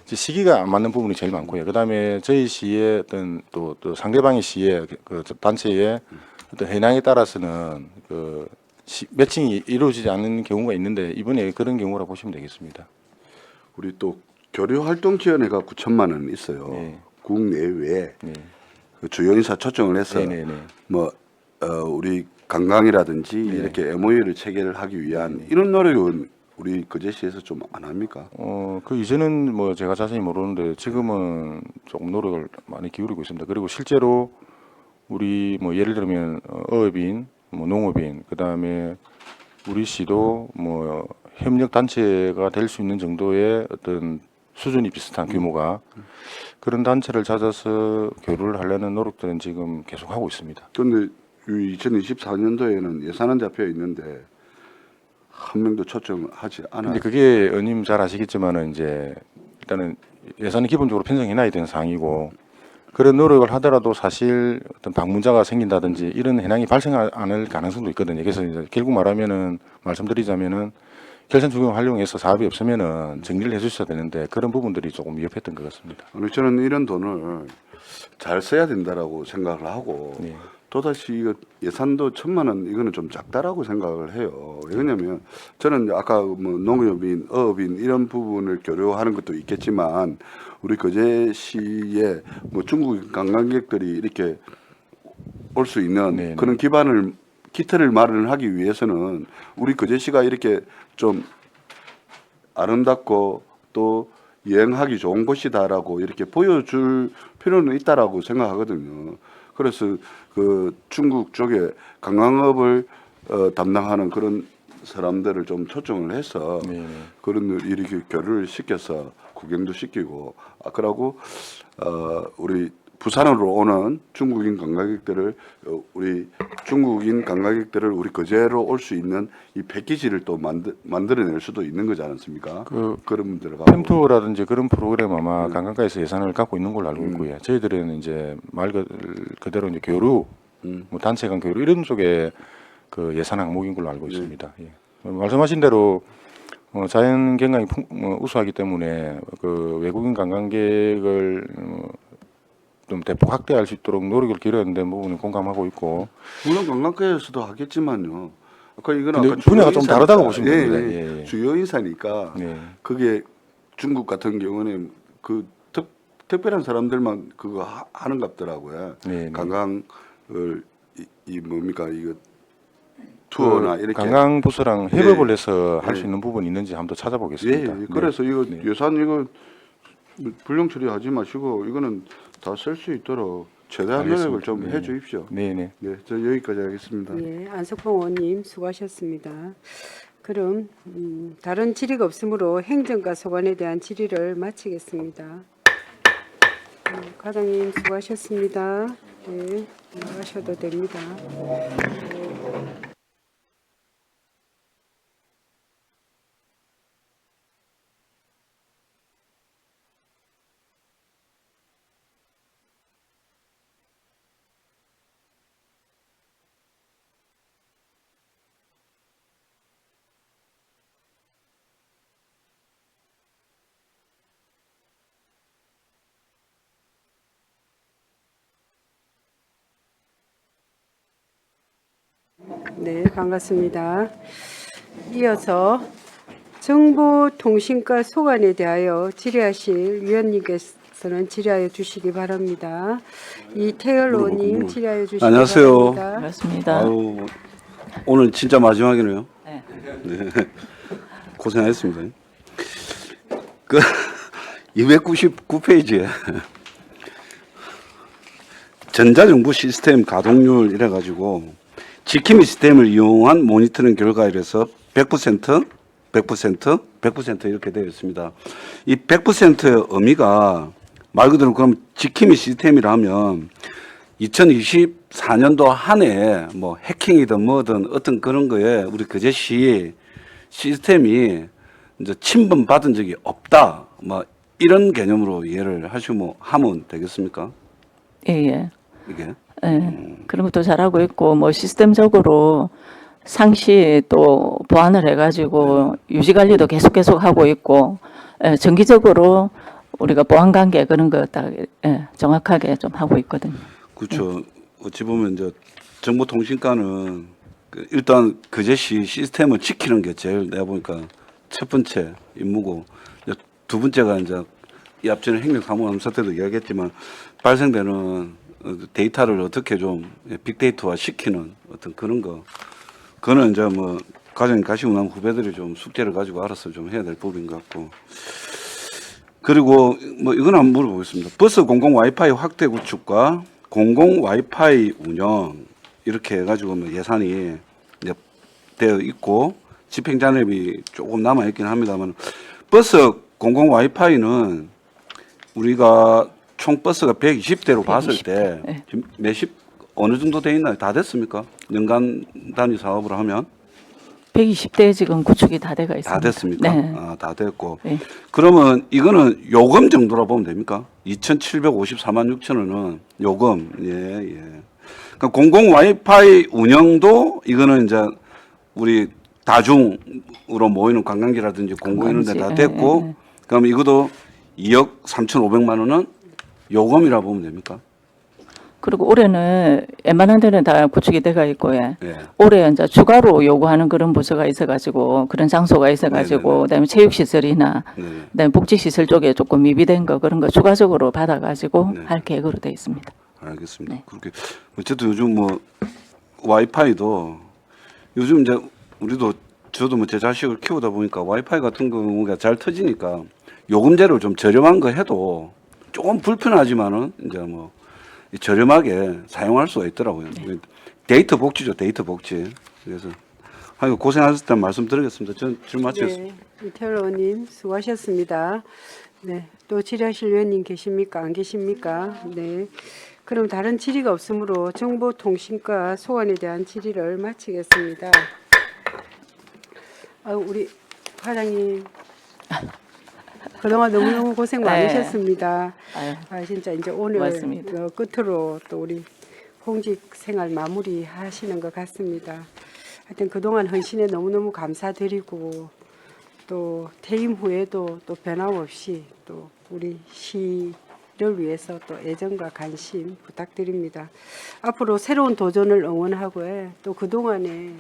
Speaker 7: 이제 시기가 안 맞는 부분이 제일 많고요. 그다음에 저희 시의 어떤 또 상대방의 시의 그 단체의 어떤 현황에 따라서는 그 매칭이 이루어지지 않는 경우가 있는데 이번에 그런 경우라 보시면 되겠습니다.
Speaker 9: 우리 또 교류 활동 지원회가 9천만 원 있어요.
Speaker 7: 네.
Speaker 9: 국내외에
Speaker 7: 네.
Speaker 9: 그 주요 인사 초청을 해서
Speaker 7: 네네네.
Speaker 9: 뭐 우리 관광이라든지
Speaker 7: 네.
Speaker 9: 이렇게 MOU를 체결을 하기 위한 이런 노력은 우리 거제시에서 좀 안 합니까?
Speaker 7: 그 이제는 뭐 제가 자세히 모르는데 지금은 조금 노력을 많이 기울이고 있습니다. 그리고 실제로 우리 뭐 예를 들면 어업인, 뭐 농업인, 그 다음에 우리 시도 뭐 협력 단체가 될 수 있는 정도의 어떤 수준이 비슷한 규모가 그런 단체를 찾아서 교류를 하려는 노력들은 지금 계속 하고 있습니다.
Speaker 9: 그런데 2024년도에는 예산은 잡혀 있는데 한 명도 초청하지 않아요.
Speaker 7: 근데 그게 의원님 잘 아시겠지만은 이제 일단은 예산이 기본적으로 편성해놔야 되는 사항이고 그런 노력을 하더라도 사실 어떤 방문자가 생긴다든지 이런 현황이 발생 않을 가능성도 있거든요. 그래서 이제 결국 말씀드리자면은 결산 중용 활용해서 사업이 없으면은 정리를 해주셔야 되는데 그런 부분들이 조금 위협했던 것 같습니다.
Speaker 9: 아니, 저는 이런 돈을 잘 써야 된다라고 생각을 하고
Speaker 7: 네.
Speaker 9: 또다시 이거 예산도 1,000만 원 이거는 좀 작다라고 생각을 해요. 왜냐면 저는 아까 뭐 농업인, 어업인 이런 부분을 교류하는 것도 있겠지만 우리 거제시에 뭐 중국 관광객들이 이렇게 올 수 있는
Speaker 7: 네네.
Speaker 9: 그런 기틀을 마련하기 위해서는 우리 거제시가 이렇게 좀 아름답고 또 여행하기 좋은 곳이다라고 이렇게 보여줄 필요는 있다라고 생각하거든요. 그래서 그 중국 쪽에 관광업을 담당하는 그런 사람들을 좀 초청을 해서
Speaker 7: 네.
Speaker 9: 그런 이렇게 교류를 시켜서 구경도 시키고 그러고 우리 부산으로 오는 중국인 관광객들을 우리 거제로 올 수 있는 이 패키지를 또 만들어낼 수도 있는 거지 않습니까? 그런 분들하고
Speaker 7: 팸투어라든지 그런 프로그램 아마 관광가에서 예산을 갖고 있는 걸로 알고 있고요. 저희들은 이제 말 그대로 이제 교류, 뭐 단체 간 교류 이런 쪽에 그 예산 항목인 걸로 알고 있습니다. 예. 말씀하신 대로 자연 경관이 우수하기 때문에 그 외국인 관광객을 좀 대폭 확대할 수 있도록 노력을 기울여야 되는 부분은 공감하고 있고.
Speaker 9: 물론 관광객에서도 하겠지만요. 아까 이거는
Speaker 7: 근데
Speaker 9: 아까
Speaker 7: 분야가 좀
Speaker 9: 주요
Speaker 7: 다르다고
Speaker 9: 인사니까.
Speaker 7: 보시면 됩니다. 예.
Speaker 9: 주요 인사니까
Speaker 7: 네.
Speaker 9: 그게 중국 같은 경우는 그 특별한 사람들만 그거 하는 값더라고요.
Speaker 7: 네.
Speaker 9: 관광을 이 뭡니까 이거 투어나 이렇게
Speaker 7: 관광부서랑 협업을
Speaker 9: 예.
Speaker 7: 해서 할 수
Speaker 9: 예.
Speaker 7: 있는 부분이 있는지 한번 더
Speaker 9: 예,
Speaker 7: 찾아보겠습니다.
Speaker 9: 예. 그래서 이거
Speaker 7: 네.
Speaker 9: 예산 이거 불용 처리하지 마시고 이거는 다 쓸 수 있도록 최대한 노력을
Speaker 7: 알겠습니다.
Speaker 9: 좀
Speaker 7: 네.
Speaker 9: 해주십시오.
Speaker 7: 네네.
Speaker 9: 네, 저 여기까지 하겠습니다.
Speaker 1: 예, 안석봉 의원님 수고하셨습니다. 그럼 다른 질의가 없으므로 행정과 소관에 대한 질의를 마치겠습니다. 과장님 수고하셨습니다. 네, 나가셔도 됩니다. 네, 반갑습니다. 이어서 정보통신과 소관에 대하여 질의하실 위원님께서는 질의하여 주시기 바랍니다. 이태열 의원님 질의하여 주시기
Speaker 2: 안녕하세요.
Speaker 1: 바랍니다.
Speaker 10: 반갑습니다.
Speaker 2: 아유, 오늘 진짜 마지막이네요.
Speaker 10: 네.
Speaker 2: 네. 고생하셨습니다. 그 299페이지에 전자정부 시스템 가동률 이래가지고 지킴이 시스템을 이용한 모니터링 결과에 대해서 100%, 100%, 100% 이렇게 되어 있습니다. 이 100%의 의미가 말 그대로 그럼 지킴이 시스템이라 하면 2024년도 한 해에 뭐 해킹이든 뭐든 어떤 그런 거에 우리 거제시 시스템이 이제 침범받은 적이 없다. 뭐 이런 개념으로 이해를 하면 되겠습니까?
Speaker 10: 예.
Speaker 2: 이게
Speaker 10: 그런 것도 잘하고 있고 뭐 시스템적으로 상시 또 보완을 해가지고 유지 관리도 계속 하고 있고 정기적으로 우리가 보안 관계 그런 거 딱 정확하게 좀 하고 있거든요.
Speaker 2: 그렇죠. 어찌 보면 이제 정보통신과는 일단 거제시 시스템을 지키는 게 제일 내가 보니까 첫 번째 임무고 이제 두 번째가 이제 이 앞전에 행정사무감사 때도 이야기했지만 발생되는 데이터를 어떻게 좀 빅데이터화 시키는 어떤 그런 거 그거는 이제 뭐 과정이 가시고 나면 후배들이 좀 숙제를 가지고 알아서 좀 해야 될 부분인 것 같고 그리고 뭐 이건 한번 물어보겠습니다. 버스 공공 와이파이 확대 구축과 공공 와이파이 운영 이렇게 해가지고 뭐 예산이 이제 되어 있고 집행 잔액이 조금 남아 있긴 합니다만 버스 공공 와이파이는 우리가 총 버스가 120대로 봤을 때
Speaker 10: 네.
Speaker 2: 지금 몇십 어느 정도 돼 있나요? 다 됐습니까? 연간 단위 사업으로 하면
Speaker 10: 120대 지금 구축이 다 돼가 있습니다.
Speaker 2: 다 됐습니까?
Speaker 10: 네.
Speaker 2: 아, 다 됐고.
Speaker 10: 네.
Speaker 2: 그러면 이거는 요금 정도라 보면 됩니까? 2,754만 6천 원은 요금. 예, 예. 그러니까 공공 와이파이 운영도 이거는 이제 우리 다중으로 모이는 관광지라든지 공고 이런 데 다
Speaker 10: 관광지,
Speaker 2: 됐고
Speaker 10: 예.
Speaker 2: 그럼 이것도 2억 3,500만 원은 요금이라 보면 됩니까?
Speaker 10: 그리고 올해는 웬만한 데는 다 구축이 돼가 있고
Speaker 2: 예.
Speaker 10: 올해 이제 추가로 요구하는 그런 부서가 있어가지고 그런 장소가 있어가지고
Speaker 2: 네네네.
Speaker 10: 그다음에 체육시설이나
Speaker 2: 네.
Speaker 10: 그다음에 복지시설 쪽에 조금 미비된 거 그런 거 추가적으로 받아가지고
Speaker 2: 네.
Speaker 10: 할 계획으로 돼 있습니다.
Speaker 2: 알겠습니다.
Speaker 10: 네.
Speaker 2: 그렇게 어쨌든 요즘 뭐 와이파이도 요즘 이제 우리도 저도 뭐 제 자식을 키우다 보니까 와이파이 같은 경우가 잘 터지니까 요금제를 좀 저렴한 거 해도 조금 불편하지만은 이제 뭐 저렴하게 사용할 수가 있더라고요. 데이터 복지죠, 데이터 복지. 그래서 하여간 고생하셨을 때 말씀드리겠습니다. 전 질문 마치겠습니다.
Speaker 1: 네, 이태월 의원님 수고하셨습니다. 네, 또 질의하실 의원님 계십니까? 안 계십니까? 네. 그럼 다른 질의가 없으므로 정보통신과 소관에 대한 질의를 마치겠습니다. 우리 과장님 그동안 너무너무 고생
Speaker 10: 네.
Speaker 1: 많으셨습니다.
Speaker 10: 아유,
Speaker 1: 진짜 이제 오늘
Speaker 10: 고맙습니다.
Speaker 1: 끝으로 또 우리 공직 생활 마무리 하시는 것 같습니다. 하여튼 그동안 헌신에 너무너무 감사드리고 또 퇴임 후에도 또 변함없이 또 우리 시를 위해서 또 애정과 관심 부탁드립니다. 앞으로 새로운 도전을 응원하고 또 그동안에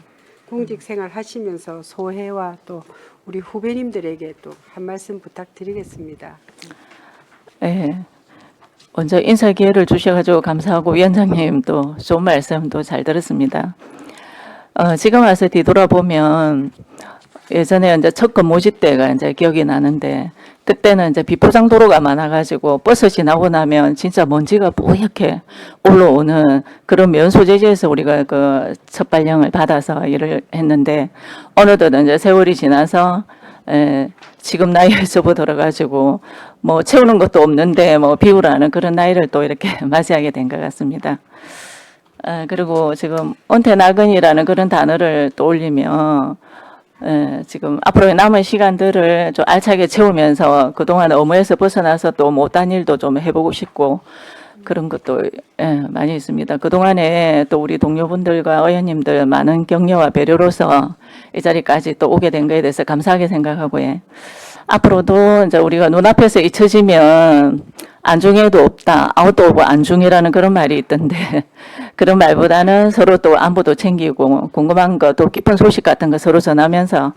Speaker 1: 공직 생활 하시면서 소회와 또 우리 후배님들에게 또 한 말씀 부탁드리겠습니다.
Speaker 10: 네. 먼저 인사 기회를 주셔가지고 감사하고 위원장님도 좋은 말씀도 잘 들었습니다. 지금 와서 뒤돌아보면 예전에 이제 첫 근무지 때가 이제 기억이 나는데 그때는 이제 비포장 도로가 많아가지고 버스 지나고 나면 진짜 먼지가 뽀얗게 올라오는 그런 면 소재지에서 우리가 그 첫 발령을 받아서 일을 했는데 어느덧 이제 세월이 지나서 지금 나이에 접어들어가지고 뭐 채우는 것도 없는데 뭐 비우라는 그런 나이를 또 이렇게 맞이하게 된 것 같습니다. 그리고 지금 은퇴 나근이라는 그런 단어를 떠올리면 지금 앞으로의 남은 시간들을 좀 알차게 채우면서 그동안 업무에서 벗어나서 또 못한 일도 좀 해보고 싶고 그런 것도 많이 있습니다. 그동안에 또 우리 동료분들과 의원님들 많은 격려와 배려로서 이 자리까지 또 오게 된 것에 대해서 감사하게 생각하고 앞으로도 이제 우리가 눈앞에서 잊혀지면 안중에도 없다. 아웃도 오브 안중이라는 그런 말이 있던데 그런 말보다는 서로 또 안부도 챙기고 궁금한 거 또 깊은 소식 같은 거 서로 전하면서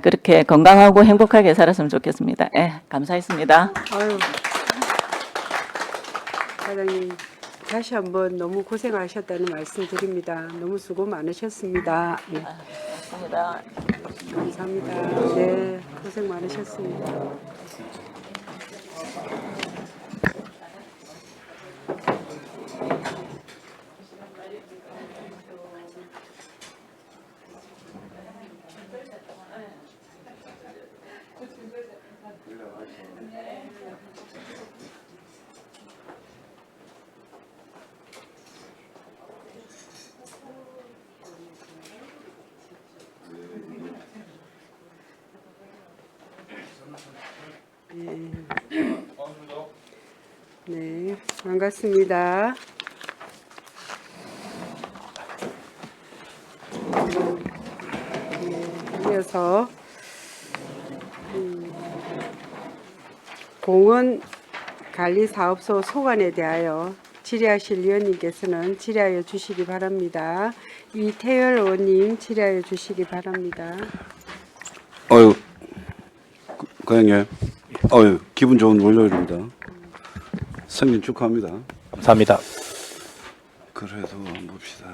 Speaker 10: 그렇게 건강하고 행복하게 살았으면 좋겠습니다. 감사했습니다.
Speaker 1: 아유, 과장님 다시 한번 너무 고생하셨다는 말씀 드립니다. 너무 수고 많으셨습니다. 네.
Speaker 10: 감사합니다.
Speaker 1: 감사합니다. 네, 고생 많으셨습니다. 네, 반갑습니다. 네, 이어서 공원관리사업소 소관에 대하여 질의하실 위원님께서는 질의하여 주시기 바랍니다. 이태열 의원님 질의하여 주시기 바랍니다.
Speaker 2: 어유, 고양이. 어유, 기분 좋은 월요일입니다. 생일 축하합니다.
Speaker 11: 감사합니다.
Speaker 2: 그래도 한번 봅시다.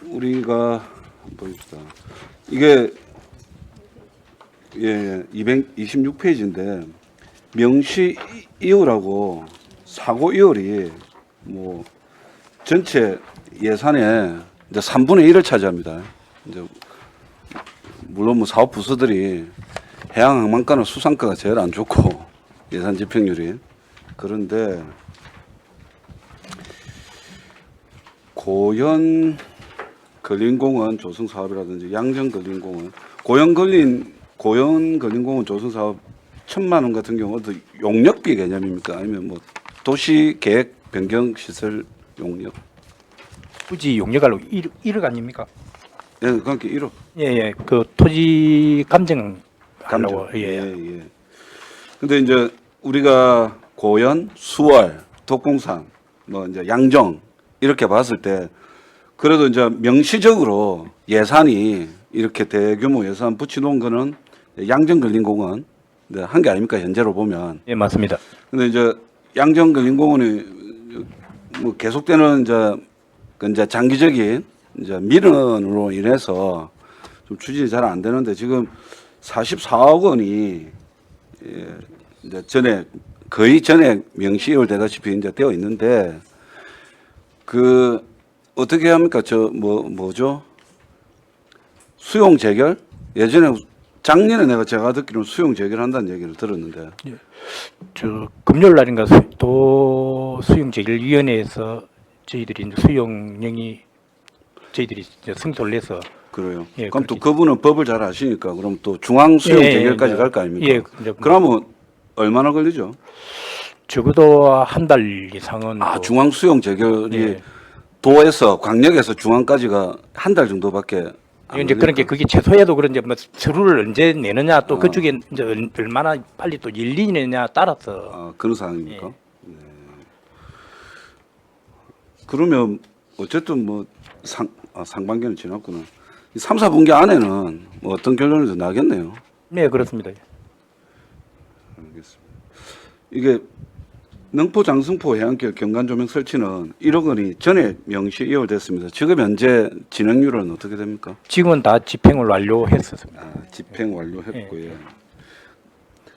Speaker 2: 우리가 한번 봅시다. 이게 226페이지인데 명시 이율하고 사고 이율이 뭐 전체 예산의 이제 3분의 1을 차지합니다. 이제 물론 뭐 사업 부서들이 해양항만과는 수상과가 제일 안 좋고 예산 집행률이. 그런데 고현 근린공원 조성 사업이라든지 양정 근린공원, 고현 근린공원 조성 사업 1,000만 원 같은 경우도 용역비 개념입니까? 아니면 뭐 도시 계획 변경 시설 용역?
Speaker 11: 굳이 용역할로 1억 아닙니까?
Speaker 2: 예, 그러니까 1억.
Speaker 11: 예. 그 토지 감정 하려고.
Speaker 2: 예. 근데 이제 우리가 고현, 수월, 독공산, 뭐 이제 양정 이렇게 봤을 때 그래도 이제 명시적으로 예산이 이렇게 대규모 예산 붙여놓은 거는 양정 근린공원 한 게 아닙니까 현재로 보면.
Speaker 11: 예, 맞습니다.
Speaker 2: 근데 이제 양정 근린공원이 뭐 계속되는 이제 장기적인 이제 민원으로 인해서 좀 추진이 잘 안 되는데 지금 44억 원이 이제 거의 전에 명시율 되다시피 이제 되어 있는데 그 어떻게 합니까? 뭐죠? 수용 재결? 예전에 작년에 제가 듣기로는 수용 재결한다는 얘기를 들었는데.
Speaker 11: 저 금요일 날인가 도 수용재결위원회에서 저희들이 이제 수용령이 저희들이 이제 승소를 내서.
Speaker 2: 그래요.
Speaker 11: 예,
Speaker 2: 그럼 또
Speaker 11: 그렇게.
Speaker 2: 그분은 법을 잘 아시니까 그럼 또 중앙 수용 재결까지 갈 거 아닙니까?
Speaker 11: 예, 이제
Speaker 2: 그러면 얼마나 걸리죠?
Speaker 11: 적어도 한 달 이상은.
Speaker 2: 아, 중앙 수용 재결이
Speaker 11: 예.
Speaker 2: 도에서 광역에서 중앙까지가 한 달 정도밖에 안
Speaker 11: 이제 그런 게
Speaker 2: 걸릴까?
Speaker 11: 그게 최소해도 그런데 뭐 서류를 언제 내느냐 또
Speaker 2: 아.
Speaker 11: 그쪽에 이제 얼마나 빨리 또 일리느냐 따라서.
Speaker 2: 아, 그런 상황입니까?
Speaker 11: 예.
Speaker 2: 네. 그러면 어쨌든 뭐 상반기는 지났구나. 3, 4분기 안에는 뭐 어떤 결론이 더 나겠네요.
Speaker 11: 네, 그렇습니다.
Speaker 2: 알겠습니다. 이게 능포 장승포 해안길 경관조명 설치는 1억 원이 전에 명시 이월됐습니다. 지금 현재 진행률은 어떻게 됩니까?
Speaker 11: 지금은 다 집행을 완료했었습니다.
Speaker 2: 아, 집행 완료했고요.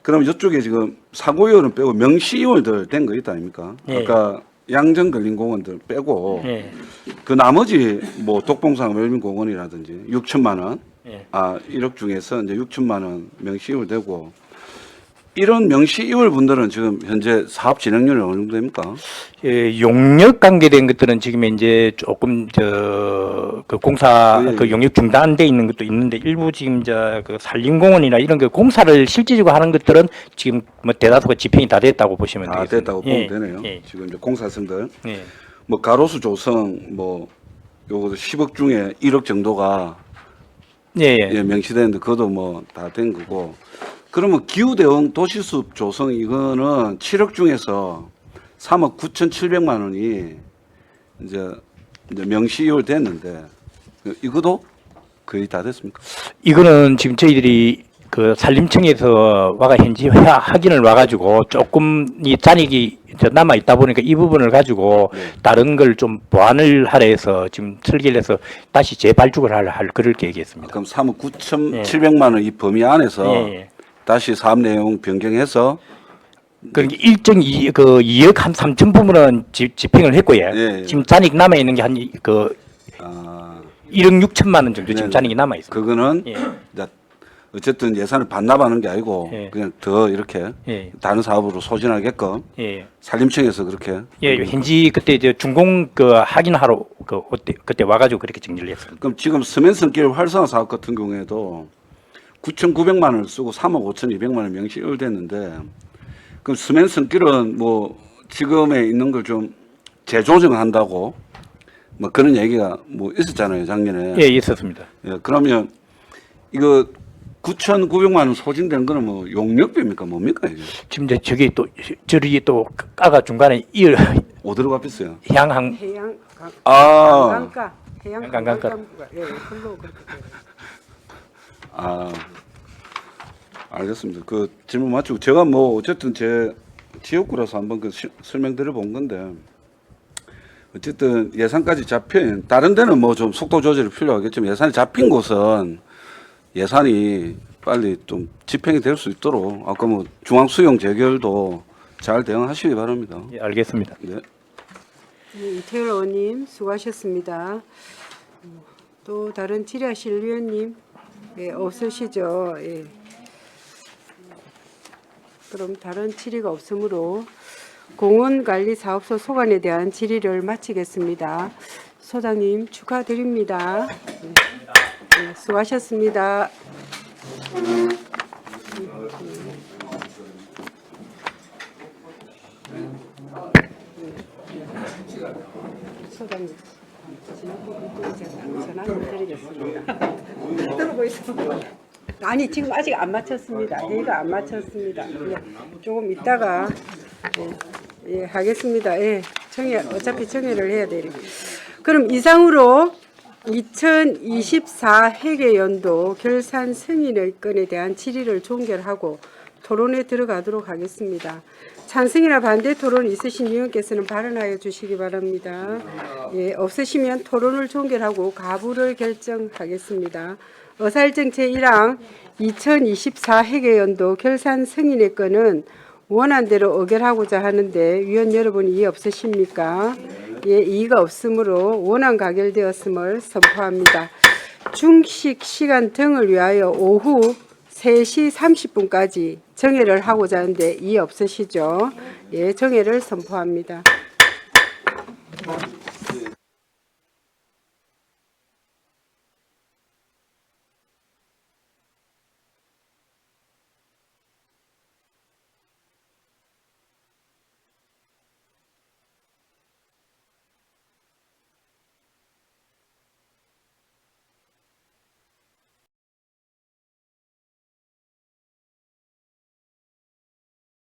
Speaker 2: 그럼 이쪽에 지금 사고 이월은 빼고 명시 이월들 된 거 있다 아닙니까?
Speaker 11: 예.
Speaker 2: 아까 양정 근린공원들 빼고
Speaker 11: 예.
Speaker 2: 그 나머지 뭐 독봉산 웰빙공원이라든지 6천만 원,
Speaker 11: 예.
Speaker 2: 1억 중에서 이제 6천만 원 명시 이월 되고 이런 명시 이월 분들은 지금 현재 사업 진행률이 어느 정도 됩니까?
Speaker 11: 예, 용역 관계된 것들은 지금 이제 조금 그 공사
Speaker 2: 예, 예.
Speaker 11: 그 용역 중단돼 있는 것도 있는데 일부 지금 그 산림공원이나 이런 그 공사를 실질적으로 하는 것들은 지금 뭐 대다수가 집행이 다 됐다고 보시면
Speaker 2: 다
Speaker 11: 되겠습니다.
Speaker 2: 됐다고
Speaker 11: 예,
Speaker 2: 보면 되네요.
Speaker 11: 예,
Speaker 2: 지금 이제 공사선들
Speaker 11: 예.
Speaker 2: 뭐 가로수 조성 뭐 요것도 10억 중에 1억 정도가
Speaker 11: 예,
Speaker 2: 예, 명시되는데 그것도 뭐 다 된 거고. 그러면 기후대응 도시숲 조성 이거는 7억 중에서 3억 9,700만 원이 이제 명시 이월 됐는데 이것도 거의 다 됐습니까?
Speaker 11: 이거는 지금 저희들이 그 산림청에서 현지 확인을 와가지고 조금 이 잔액이 남아 있다 보니까 이 부분을 가지고
Speaker 2: 네.
Speaker 11: 다른 걸 좀 보완을 하려 해서 지금 설계를 해서 다시 재발주를 할 그럴 계획이었습니다.
Speaker 2: 그럼 3억 9,700만 원 이 범위 안에서
Speaker 11: 예, 예.
Speaker 2: 다시 사업 내용 변경해서
Speaker 11: 그러니까 일정 그 2억 한 3천 부분은 집행을 했고요.
Speaker 2: 예.
Speaker 11: 지금 잔액 남아 있는 게 한 그
Speaker 2: 아,
Speaker 11: 1억 6천만 원 정도 지금
Speaker 2: 네네.
Speaker 11: 잔액이 남아 있습니다.
Speaker 2: 그거는
Speaker 11: 예.
Speaker 2: 이제 어쨌든 예산을 반납하는 게 아니고
Speaker 11: 예.
Speaker 2: 그냥 더 이렇게
Speaker 11: 예.
Speaker 2: 다른 사업으로 소진하게끔
Speaker 11: 예.
Speaker 2: 산림청에서 그렇게
Speaker 11: 예, 현지 그때 이제 준공 그 확인하러 그때 와가지고 그렇게 정리를 했습니다.
Speaker 2: 그럼 지금 서면선길 활성화 사업 같은 경우에도 9,900만 원을 쓰고 3억 5,200만 원 명시됐는데 그럼 서면선길은 뭐 지금에 있는 걸 좀 재조정한다고 뭐 그런 얘기가 뭐 있었잖아요 작년에.
Speaker 11: 예, 있었습니다.
Speaker 2: 예, 그러면 이거 9,900만 원 소진된 거는 뭐 용역비입니까 뭡니까 이게?
Speaker 11: 지금 이제 저기 또 저리 또 까가 중간에
Speaker 2: 어디로 갚았어요?
Speaker 11: 향항
Speaker 1: 해양
Speaker 2: 아,
Speaker 1: 관광가 해양
Speaker 11: 관광가.
Speaker 1: 관광가 예, 글로 그렇게 돼요.
Speaker 2: 아, 알겠습니다. 그 질문 맞추고 제가 뭐 어쨌든 제 지역구라서 한번 그 설명드려 본 건데 어쨌든 예산까지 잡힌 다른 데는 뭐 좀 속도 조절이 필요하겠지만 예산이 잡힌 곳은 예산이 빨리 좀 집행이 될 수 있도록 아까 뭐 중앙 수용 재결도 잘 대응하시기 바랍니다.
Speaker 11: 예, 알겠습니다.
Speaker 2: 네.
Speaker 1: 예, 이태열 의원님 수고하셨습니다. 또 다른 질의하실 위원님 예, 없으시죠? 예. 그럼 다른 질의가 없으므로 공원관리사업소 소관에 대한 질의를 마치겠습니다. 소장님 축하드립니다. 예, 수고하셨습니다. 소장님 전화 드리겠습니다. 들어보고 있어. 아니 지금 아직 안 마쳤습니다. 회의가 안 마쳤습니다. 예, 조금 있다가 예, 하겠습니다. 예, 어차피 청회를 해야 되니. 그럼 이상으로 2024 회계연도 결산 승인의 건에 대한 질의를 종결하고 토론에 들어가도록 하겠습니다. 찬성이나 반대 토론 있으신 의원께서는 발언하여 주시기 바랍니다. 예, 없으시면 토론을 종결하고 가부를 결정하겠습니다. 어사일정 제1항 2024 회계연도 결산 승인의 건은 원안대로 의결하고자 하는데 위원 여러분 이의 없으십니까? 예, 이의가 없으므로 원안 가결되었음을 선포합니다. 중식 시간 등을 위하여 오후 3시 30분까지 정회를 하고자 하는데 이의 없으시죠? 예, 정회를 선포합니다.